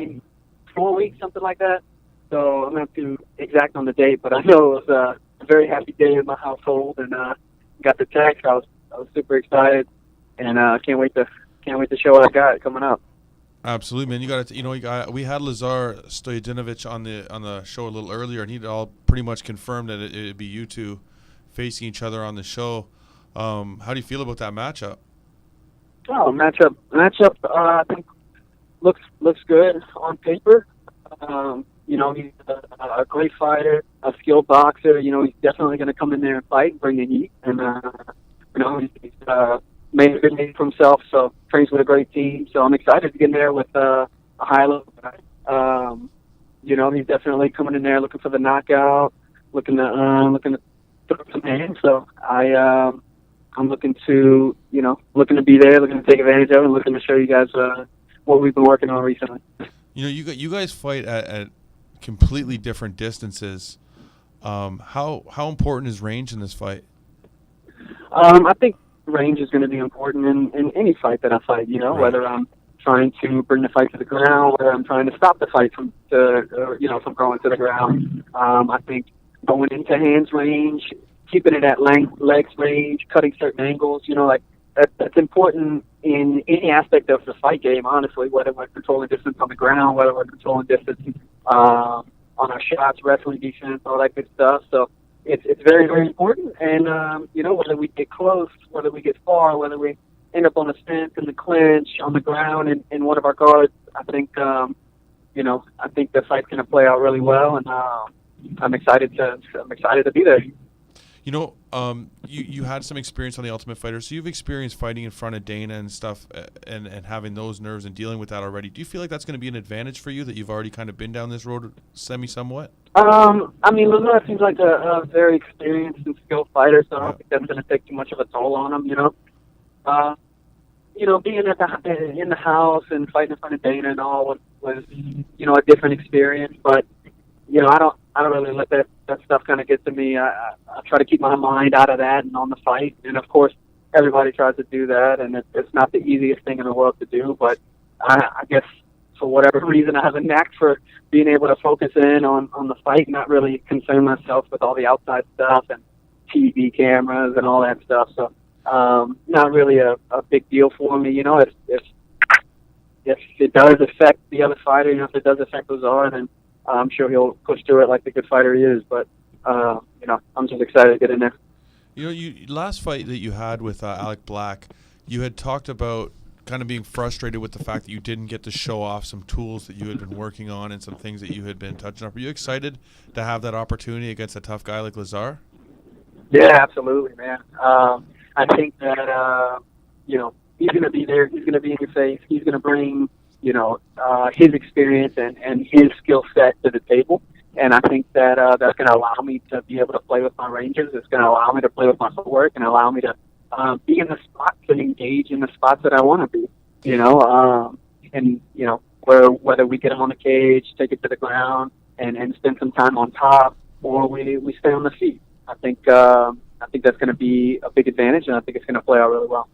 4 weeks, something like that. So I'm not too exact on the date, but I know it was a very happy day in my household, and got the text. I was super excited, and can't wait to show what I got coming up. Absolutely, man. You got to, we had Lazar Stojadinovic on the show a little earlier, and he'd all pretty much confirmed that it'd be you two facing each other on the show. How do you feel about that matchup? Oh, matchup. I think looks good on paper. He's a great fighter, a skilled boxer. He's definitely going to come in there and fight and bring the heat. And he's made a good name for himself. So trains with a great team. So I'm excited to get in there with a high level guy. He's definitely coming in there looking for the knockout, looking to throw some hands. So I'm looking to be there, looking to take advantage of it, and looking to show you guys what we've been working on recently. You guys fight at completely different distances. How important is range in this fight? I think range is going to be important in any fight that I fight. Right. Whether I'm trying to bring the fight to the ground, whether I'm trying to stop the fight from going to the ground. I think going into hands range, keeping it at legs range, cutting certain angles, that's important in any aspect of the fight game, honestly, whether we're controlling distance on the ground, whether we're controlling distance on our shots, wrestling defense, all that good stuff. So it's very, very important. And, whether we get close, whether we get far, whether we end up on the stance, in the clinch, on the ground, in one of our guards, I think the fight's going to play out really well, and I'm excited to be there. You had some experience on The Ultimate Fighter, so you've experienced fighting in front of Dana and stuff, and having those nerves and dealing with that already. Do you feel like that's going to be an advantage for you, that you've already kind of been down this road somewhat? Lazar seems like a very experienced and skilled fighter, so I don't think that's going to take too much of a toll on him, being in the house and fighting in front of Dana and all was a different experience, but, I don't really let that stuff kind of get to me. I try to keep my mind out of that and on the fight. And, of course, everybody tries to do that, and it's not the easiest thing in the world to do. But I guess for whatever reason, I have a knack for being able to focus in on the fight, not really concern myself with all the outside stuff and TV cameras and all that stuff. So not really a big deal for me. If it does affect the other fighter, if it does affect Lazar, then I'm sure he'll push through it like the good fighter he is, but I'm just excited to get in there. Last fight that you had with Alec Black, you had talked about kind of being frustrated with the fact that you didn't get to show off some tools that you had been working on and some things that you had been touching up. Are you excited to have that opportunity against a tough guy like Lazar? Yeah, absolutely, man. I think that he's going to be there. He's going to be in your face. He's going to bring his experience and his skill set to the table. And I think that that's going to allow me to be able to play with my ranges. It's going to allow me to play with my footwork and allow me to be in the spots and engage in the spots that I want to be, whether we get him on the cage, take it to the ground, and spend some time on top, or we stay on the feet. I think that's going to be a big advantage, and I think it's going to play out really well.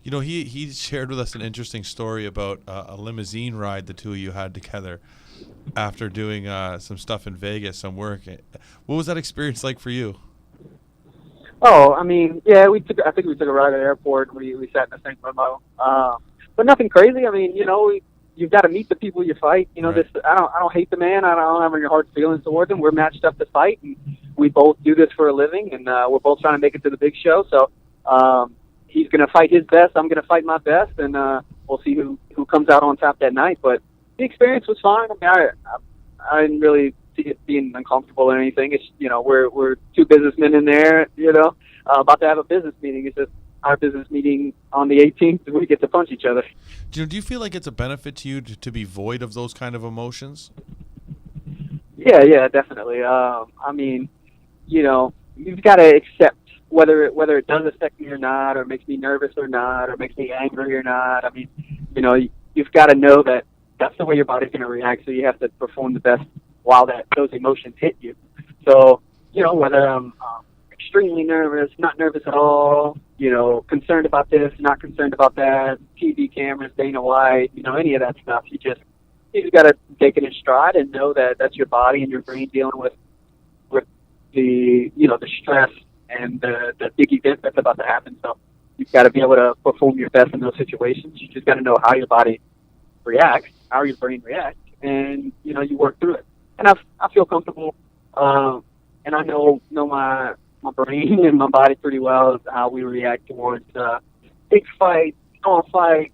He shared with us an interesting story about a limousine ride the two of you had together after doing some stuff in Vegas, some work. What was that experience like for you? Oh, I think we took a ride at the airport. We sat in the same limo, but nothing crazy. You've got to meet the people you fight. Right. I don't hate the man. I don't have any hard feelings towards him. We're matched up to fight, and we both do this for a living, and we're both trying to make it to the big show. So. He's going to fight his best. I'm going to fight my best, and we'll see who comes out on top that night. But the experience was fine. I didn't really see it being uncomfortable or anything. It's we're two businessmen in there, about to have a business meeting. It's just our business meeting on the 18th, and we get to punch each other. Do you feel like it's a benefit to you to be void of those kind of emotions? Yeah, definitely. You've got to accept whether it does affect me or not, or makes me nervous or not, or makes me angry or not. I mean, you've got to know that that's the way your body's going to react. So you have to perform the best while those emotions hit you. So, whether I'm extremely nervous, not nervous at all, concerned about this, not concerned about that, TV cameras, Dana White, any of that stuff, you just got to take it in stride and know that that's your body and your brain dealing with the, the stress and the big event that's about to happen. So you've got to be able to perform your best in those situations. You just got to know how your body reacts, how your brain reacts, and, you work through it. And I feel comfortable, and I know my brain and my body pretty well, how we react towards big fights, small fights,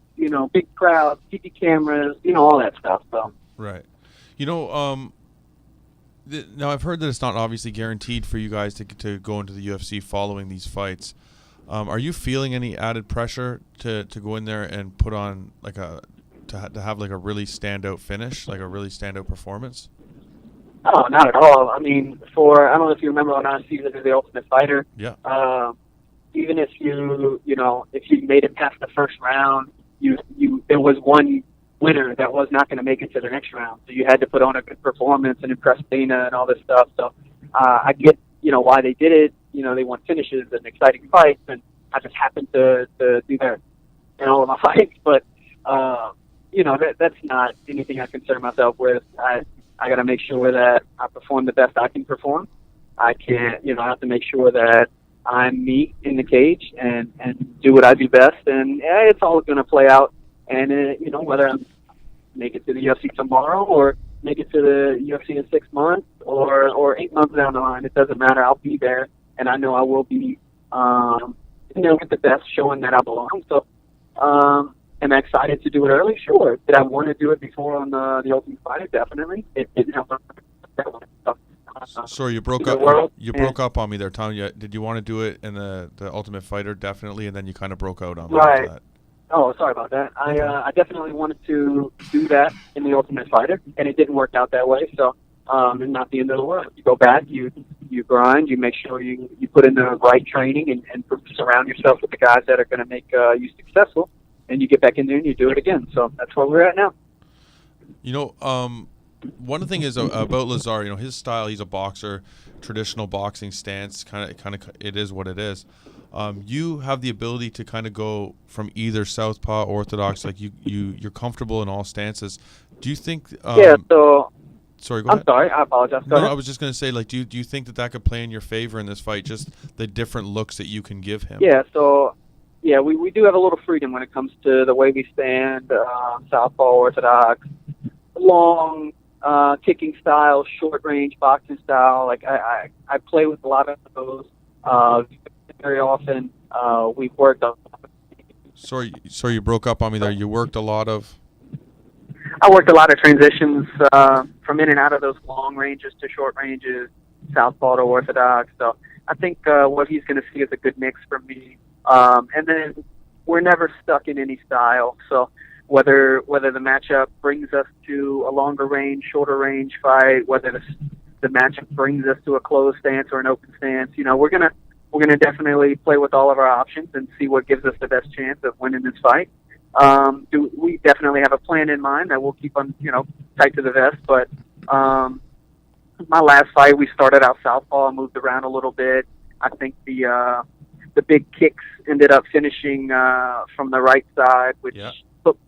big crowds, TV cameras, all that stuff. So. Right. Now I've heard that it's not obviously guaranteed for you guys to go into the UFC following these fights. Are you feeling any added pressure to go in there and put on to have like a really standout finish, like a really standout performance? Oh, not at all. I mean, I don't know if you remember on our season of The Ultimate Fighter. Yeah. Even if if you made it past the first round, there was one winner that was not going to make it to the next round. So you had to put on a good performance and impress Dana and all this stuff. So I get, why they did it. They want finishes and exciting fights, and I just happened to do that in all of my fights. But, that's not anything I concern myself with. I got to make sure that I perform the best I can perform. I can't, I have to make sure that I'm me in the cage and do what I do best. And it's all going to play out. And, whether I make it to the UFC tomorrow or make it to the UFC in 6 months or 8 months down the line, it doesn't matter. I'll be there. And I know I will be, with the best, showing that I belong. So, am I excited to do it early? Sure. Did I want to do it before on the Ultimate Fighter? Definitely. It didn't help. Sorry, you broke up. You broke up on me there, Tom. Did you want to do it in the Ultimate Fighter? Definitely, and then you kind of broke out on me. Right. That. Oh, sorry about that. I definitely wanted to do that in the Ultimate Fighter, and it didn't work out that way. So, it's not the end of the world. You go back, you grind, you make sure you put in the right training and surround yourself with the guys that are going to make you successful. And you get back in there and you do it again. So that's where we're at now. One thing is about Lazar. His style. He's a boxer, traditional boxing stance. Kind of, it is what it is. You have the ability to kind of go from either southpaw, orthodox. Like you're comfortable in all stances. Do you think? So. Sorry, go ahead. I'm sorry. I apologize. Go ahead. I was just going to say, do you think that could play in your favor in this fight? Just the different looks that you can give him. Yeah. So. Yeah, we do have a little freedom when it comes to the way we stand, southpaw, orthodox, long kicking style, short range boxing style. Like I play with a lot of those. Very often we've worked on. Sorry, you broke up on me there. You worked a lot of. I worked a lot of transitions from in and out of those long ranges to short ranges, southpaw to orthodox. So I think what he's going to see is a good mix from me. And then we're never stuck in any style. So whether the matchup brings us to a longer range, shorter range fight, whether the matchup brings us to a closed stance or an open stance, we're gonna definitely play with all of our options and see what gives us the best chance of winning this fight. We definitely have a plan in mind that we'll keep on, tight to the vest. But my last fight, we started out southpaw, moved around a little bit. I think the big kicks ended up finishing from the right side, which,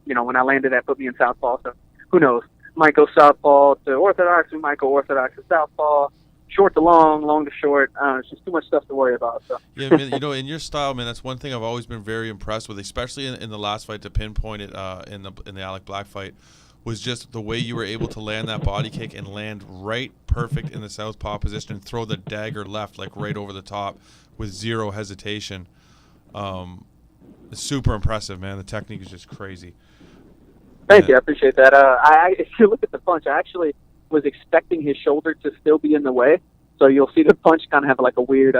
when I landed that, put me in southpaw. So who knows? Might go southpaw to orthodox. We might go orthodox to southpaw. Short to long, long to short. It's just too much stuff to worry about. So. Yeah, man, in your style, man, that's one thing I've always been very impressed with, especially in the last fight, to pinpoint it in the Alec Black fight, was just the way you were able to land that body kick and land right perfect in the southpaw position and throw the dagger left, like right over the top with zero hesitation. It's super impressive, man. The technique is just crazy. Thank you. I appreciate that. If you look at the punch, I actually was expecting his shoulder to still be in the way. So you'll see the punch kind of have like a weird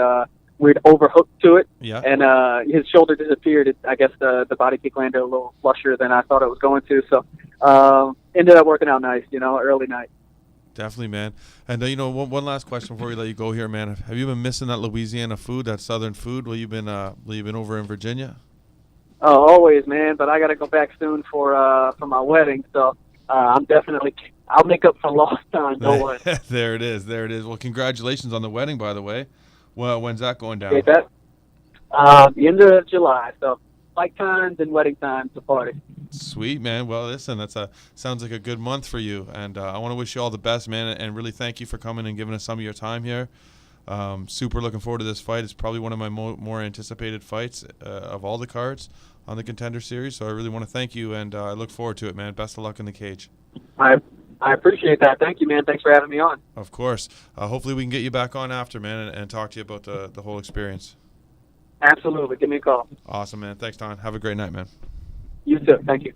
overhook to it. Yeah. And his shoulder disappeared. I guess the body kick landed a little flusher than I thought it was going to. So ended up working out nice, early night. Definitely, man. And one last question before we let you go here, man. Have you been missing that Louisiana food, that Southern food? Will you been over in Virginia? Oh, always, man. But I got to go back soon for my wedding, so I'll make up for lost time. Don't worry. There it is. Well, congratulations on the wedding, by the way. Well, when's that going down? Okay, the end of July. So fight times and wedding times to party. Sweet, man. Well, listen, sounds like a good month for you, and I want to wish you all the best, man, and really thank you for coming and giving us some of your time here. Super looking forward to this fight. It's probably one of my more anticipated fights of all the cards on the Contender Series, so I really want to thank you, and I look forward to it, man. Best of luck in the cage. I appreciate that. Thank you, man. Thanks for having me on. Of course. Hopefully we can get you back on after, man, and talk to you about the whole experience. Absolutely. Give me a call. Awesome, man. Thanks, Don. Have a great night, man. You too. Thank you.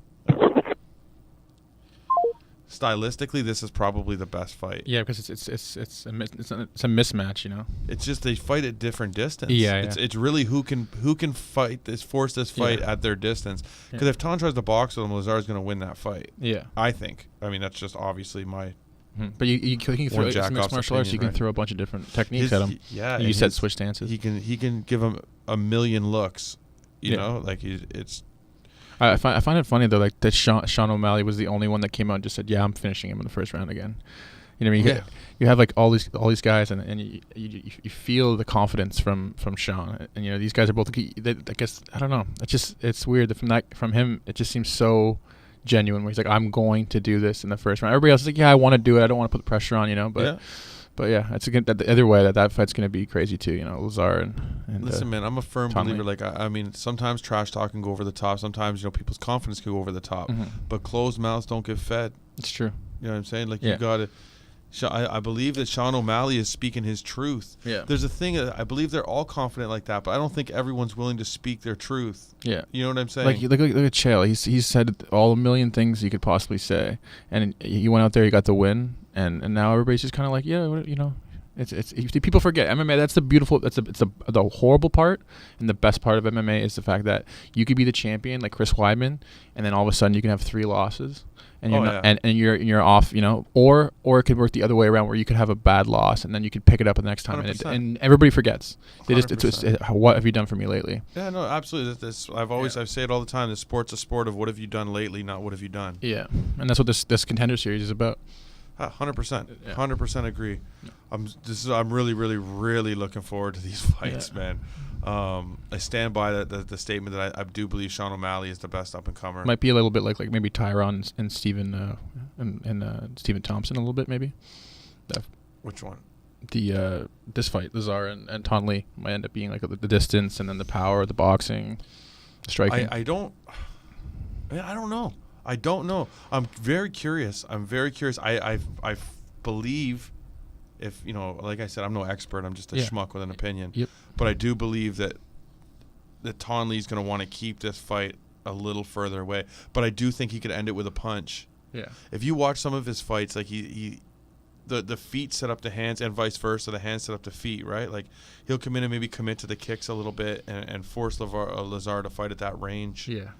Stylistically, this is probably the best fight. Yeah, because it's a mismatch, you know. It's just they fight at different distance. Yeah. It's really who can force this fight at their distance. Because if Thanh tries to box with him, Lazar's going to win that fight. Yeah, I think. I mean, that's just obviously my. But you can throw mixed martial arts. You can throw a bunch of different techniques at him. Yeah, you set switch stances. He can give him a million looks. You know, like it's. I find it funny though, like that Sean O'Malley was the only one that came out and just said, "Yeah, I'm finishing him in the first round again." You know what I mean? You have like all these guys, and you feel the confidence from Sean, and these guys are both. I guess I don't know. It's weird that from him. It just seems so genuine. Where he's like, "I'm going to do this in the first round." Everybody else is like, "Yeah, I want to do it. I don't want to put the pressure on," But. Yeah. But yeah, it's again the other way that fight's going to be crazy too. Lazar and listen, man, I'm a firm Tommy. believer. Like I mean, sometimes trash talk can go over the top. Sometimes people's confidence can go over the top. Mm-hmm. But closed mouths don't get fed. It's true. You know what I'm saying? Like you got to. I believe that Sean O'Malley is speaking his truth. Yeah. There's a thing. I believe they're all confident like that, but I don't think everyone's willing to speak their truth. Yeah. You know what I'm saying? Like look at Chael. He's said all a million things he could possibly say, and he went out there. He got the win, and now everybody's just kind of like, It's people forget MMA. That's the beautiful. It's the horrible part, and the best part of MMA is the fact that you could be the champion like Chris Weidman, and then all of a sudden you can have 3 losses, and you're you're off. Or it could work the other way around where you could have a bad loss, and then you could pick it up the next time, and everybody forgets. They just what have you done for me lately? Yeah, no, absolutely. I say it all the time. The sport's a sport of what have you done lately, not what have you done. Yeah, and that's what this Contender Series is about. 100% agree. I'm really, really, really looking forward to these fights, man. I stand by the statement that I do believe Sean O'Malley is the best up and comer. Might be a little bit like maybe Tyron and Stephen Stephen Thompson a little bit maybe. Which one? This fight, Lazar and Thanh Le might end up being like the distance and then the power, the boxing, the striking. I don't know. I don't know. I'm very curious. I believe, if like I said, I'm no expert. I'm just a schmuck with an opinion. Yep. But I do believe that Thanh Le's going to want to keep this fight a little further away. But I do think he could end it with a punch. Yeah. If you watch some of his fights, like the feet set up the hands and vice versa, the hands set up the feet, right? Like he'll come in and maybe commit to the kicks a little bit and force Lazar to fight at that range. Yeah.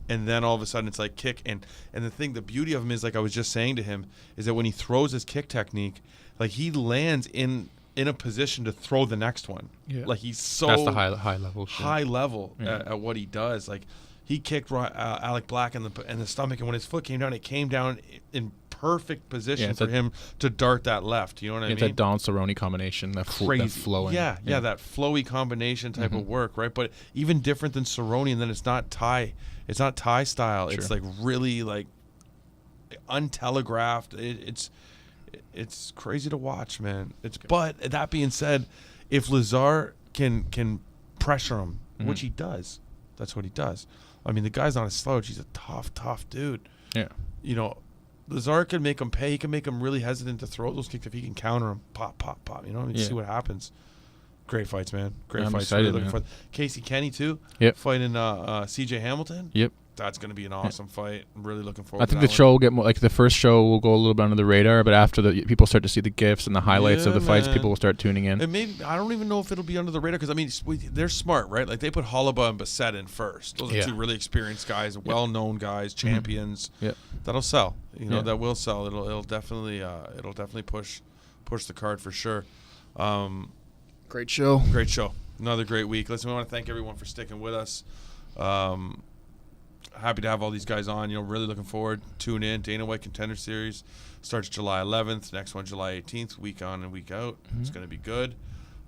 And then all of a sudden it's like kick. And the beauty of him is, like I was just saying to him, is that when he throws his kick technique, like he lands in a position to throw the next one. Yeah. Like he's so that's the high level shit. High level at what he does. Like he kicked Alec Black in the stomach, and when his foot came down, it came down in perfect position for him to dart that left. You know what I mean? It's that Don Cerrone combination, that flowing. Yeah, that flowy combination type of work, right? But even different than Cerrone, and then it's not Thai. It's not Thai style. Sure. It's like really like untelegraphed. It's crazy to watch, man. But that being said, if Lazar can pressure him, which he does, that's what he does. I mean, the guy's not a slouch. He's a tough dude. Yeah. Lazar can make him pay. He can make him really hesitant to throw those kicks if he can counter him. Pop. See what happens. Great fights, man. Great fights. Excited, really looking for Casey Kenney too. Yep. Fighting C.J. Hamilton. Yep. That's going to be an awesome fight. I'm really looking forward I to think that the show will get more, like the first show will go a little bit under the radar, but after the people start to see the GIFs and the highlights of the fights, people will start tuning in. And maybe I don't even know if it'll be under the radar because I mean they're smart, right? Like they put Holloway and Bassett in first. Those are two really experienced guys, well-known guys, champions. Yeah, that'll sell. You know, that will sell. It'll definitely push the card for sure. Great show. Great show. Another great week. Listen, we want to thank everyone for sticking with us. Happy to have all these guys on. You know, really looking forward. Tune in. Dana White Contender Series starts July 11th. Next one July 18th. Week on and week out. It's going to be good.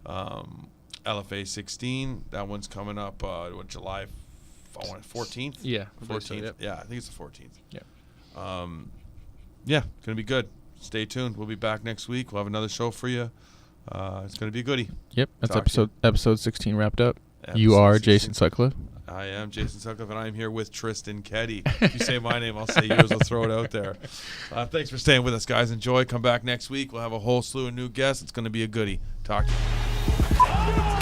LFA 16. That one's coming up. July 14th. Yeah, 14th. So, yep. Yeah, I think it's the 14th. Yeah. Yeah, going to be good. Stay tuned. We'll be back next week. We'll have another show for you. It's going to be a goodie. Yep, that's episode 16 wrapped up. Episode you are 16. Jason Sutcliffe. I am Jason Sutcliffe, and I'm here with Tristan Kenney. If you say my name, I'll say yours. I'll throw it out there. Thanks for staying with us, guys. Enjoy. Come back next week. We'll have a whole slew of new guests. It's going to be a goodie. Talk to you.